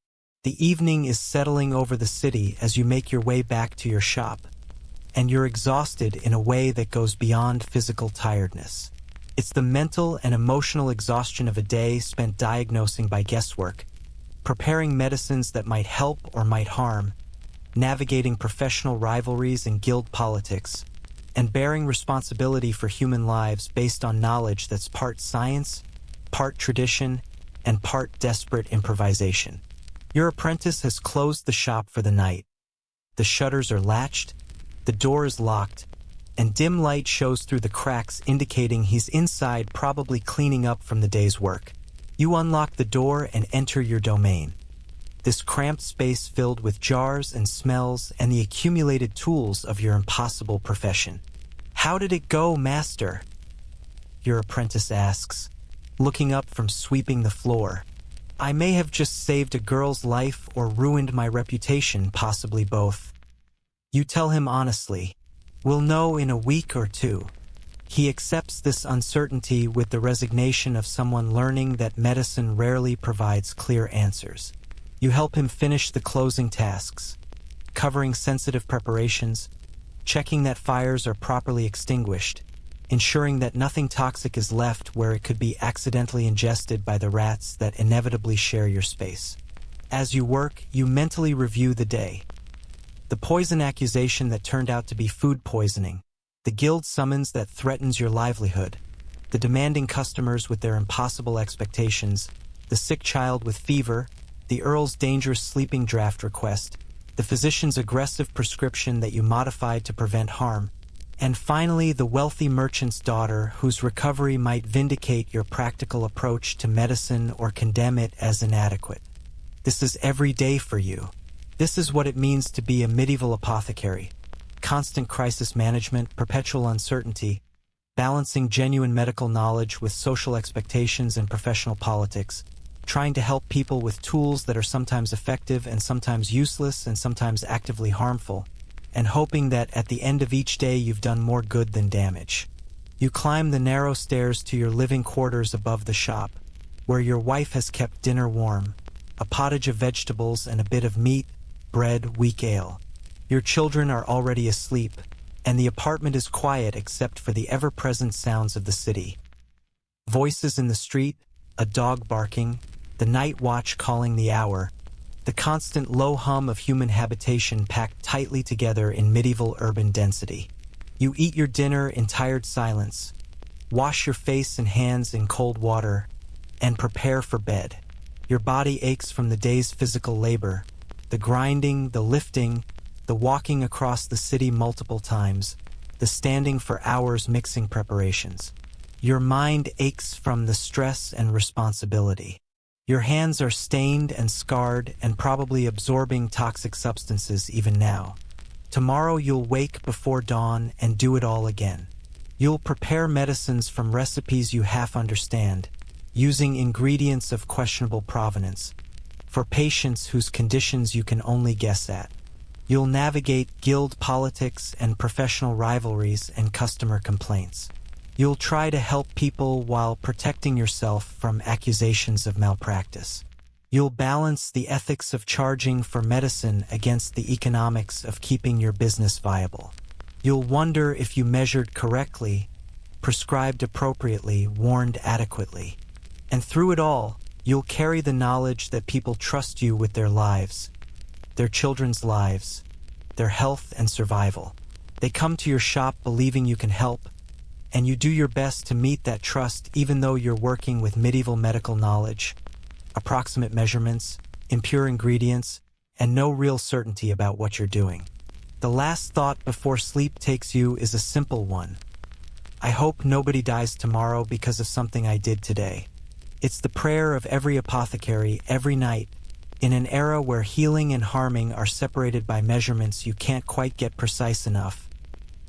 The evening is settling over the city as you make your way back to your shop, and you're exhausted in a way that goes beyond physical tiredness. It's the mental and emotional exhaustion of a day spent diagnosing by guesswork, preparing medicines that might help or might harm, navigating professional rivalries and guild politics, and bearing responsibility for human lives based on knowledge that's part science, part tradition, and part desperate improvisation. Your apprentice has closed the shop for the night. The shutters are latched, the door is locked, and dim light shows through the cracks indicating he's inside, probably cleaning up from the day's work. You unlock the door and enter your domain. This cramped space filled with jars and smells and the accumulated tools of your impossible profession. How did it go, master? Your apprentice asks, looking up from sweeping the floor. I may have just saved a girl's life or ruined my reputation, possibly both. You tell him honestly, we'll know in a week or two. He accepts this uncertainty with the resignation of someone learning that medicine rarely provides clear answers. You help him finish the closing tasks, covering sensitive preparations, checking that fires are properly extinguished, ensuring that nothing toxic is left where it could be accidentally ingested by the rats that inevitably share your space. As you work, you mentally review the day. The poison accusation that turned out to be food poisoning, the guild summons that threatens your livelihood, the demanding customers with their impossible expectations, the sick child with fever, the Earl's dangerous sleeping draft request, the physician's aggressive prescription that you modified to prevent harm, and finally the wealthy merchant's daughter whose recovery might vindicate your practical approach to medicine or condemn it as inadequate. This is every day for you. This is what it means to be a medieval apothecary. Constant crisis management, perpetual uncertainty, balancing genuine medical knowledge with social expectations and professional politics, trying to help people with tools that are sometimes effective and sometimes useless and sometimes actively harmful, and hoping that at the end of each day you've done more good than damage. You climb the narrow stairs to your living quarters above the shop, where your wife has kept dinner warm, a pottage of vegetables and a bit of meat, bread, weak ale. Your children are already asleep, and the apartment is quiet except for the ever-present sounds of the city. Voices in the street, a dog barking, the night watch calling the hour, the constant low hum of human habitation packed tightly together in medieval urban density. You eat your dinner in tired silence, wash your face and hands in cold water, and prepare for bed. Your body aches from the day's physical labor, the grinding, the lifting, the walking across the city multiple times, the standing for hours mixing preparations. Your mind aches from the stress and responsibility. Your hands are stained and scarred and probably absorbing toxic substances even now. Tomorrow you'll wake before dawn and do it all again. You'll prepare medicines from recipes you half understand, using ingredients of questionable provenance, for patients whose conditions you can only guess at. You'll navigate guild politics and professional rivalries and customer complaints. You'll try to help people while protecting yourself from accusations of malpractice. You'll balance the ethics of charging for medicine against the economics of keeping your business viable. You'll wonder if you measured correctly, prescribed appropriately, warned adequately. And through it all, you'll carry the knowledge that people trust you with their lives, their children's lives, their health and survival. They come to your shop believing you can help, and you do your best to meet that trust even though you're working with medieval medical knowledge, approximate measurements, impure ingredients, and no real certainty about what you're doing. The last thought before sleep takes you is a simple one. I hope nobody dies tomorrow because of something I did today. It's the prayer of every apothecary every night, in an era where healing and harming are separated by measurements you can't quite get precise enough,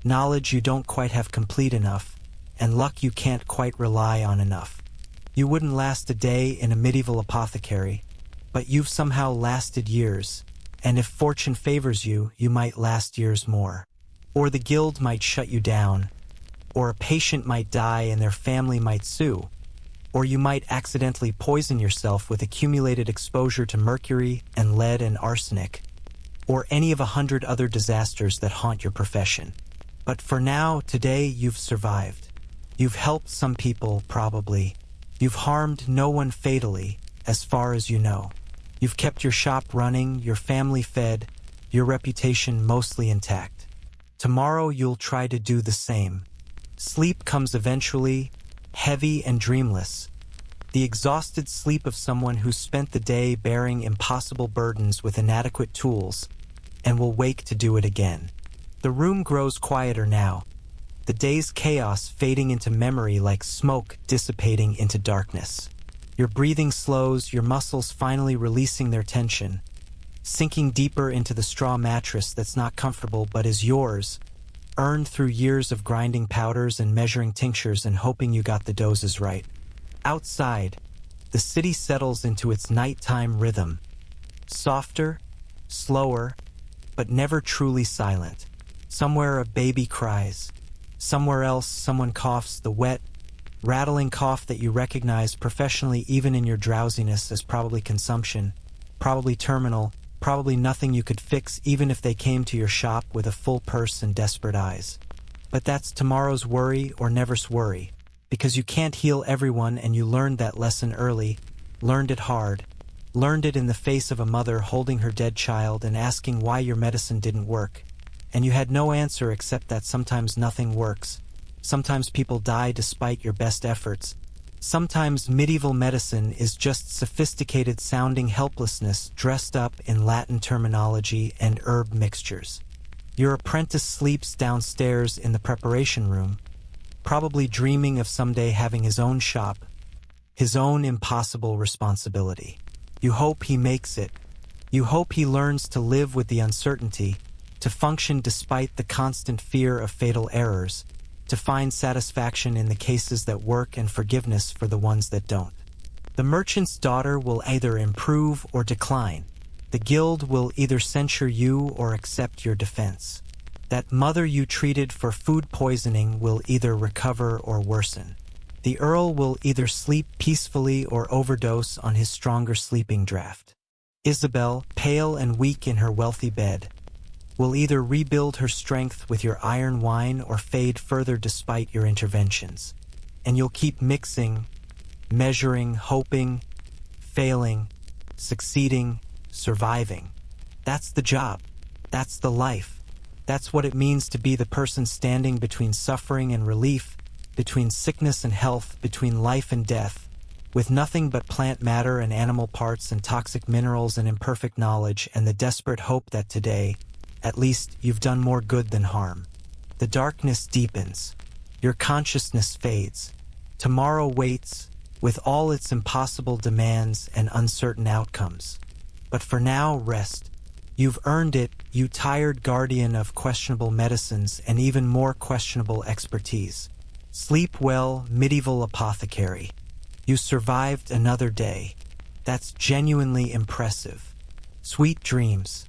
knowledge you don't quite have complete enough, and luck you can't quite rely on enough. You wouldn't last a day in a medieval apothecary, but you've somehow lasted years, and if fortune favors you, you might last years more. Or the guild might shut you down, or a patient might die and their family might sue, or you might accidentally poison yourself with accumulated exposure to mercury and lead and arsenic, or any of 100 other disasters that haunt your profession. But for now, today, you've survived. You've helped some people, probably. You've harmed no one fatally, as far as you know. You've kept your shop running, your family fed, your reputation mostly intact. Tomorrow you'll try to do the same. Sleep comes eventually, heavy and dreamless. The exhausted sleep of someone who's spent the day bearing impossible burdens with inadequate tools, and will wake to do it again. The room grows quieter now, the day's chaos fading into memory like smoke dissipating into darkness. Your breathing slows, your muscles finally releasing their tension, sinking deeper into the straw mattress that's not comfortable but is yours, earned through years of grinding powders and measuring tinctures and hoping you got the doses right. Outside, the city settles into its nighttime rhythm, softer, slower, but never truly silent. Somewhere a baby cries. Somewhere else someone coughs, the wet, rattling cough that you recognize professionally even in your drowsiness as probably consumption, probably terminal, probably nothing you could fix even if they came to your shop with a full purse and desperate eyes. But that's tomorrow's worry or never's worry, because you can't heal everyone and you learned that lesson early, learned it hard, learned it in the face of a mother holding her dead child and asking why your medicine didn't work. And you had no answer except that sometimes nothing works. Sometimes people die despite your best efforts. Sometimes medieval medicine is just sophisticated-sounding helplessness dressed up in Latin terminology and herb mixtures. Your apprentice sleeps downstairs in the preparation room, probably dreaming of someday having his own shop, his own impossible responsibility. You hope he makes it. You hope he learns to live with the uncertainty, to function despite the constant fear of fatal errors, to find satisfaction in the cases that work and forgiveness for the ones that don't. The merchant's daughter will either improve or decline. The guild will either censure you or accept your defense. That mother you treated for food poisoning will either recover or worsen. The earl will either sleep peacefully or overdose on his stronger sleeping draught. Isabel, pale and weak in her wealthy bed, will either rebuild her strength with your iron wine or fade further despite your interventions. And you'll keep mixing, measuring, hoping, failing, succeeding, surviving. That's the job. That's the life. That's what it means to be the person standing between suffering and relief, between sickness and health, between life and death, with nothing but plant matter and animal parts and toxic minerals and imperfect knowledge and the desperate hope that today, at least, you've done more good than harm. The darkness deepens. Your consciousness fades. Tomorrow waits, with all its impossible demands and uncertain outcomes. But for now, rest. You've earned it, you tired guardian of questionable medicines and even more questionable expertise. Sleep well, Medieval Apothecary. You survived another day. That's genuinely impressive. Sweet dreams.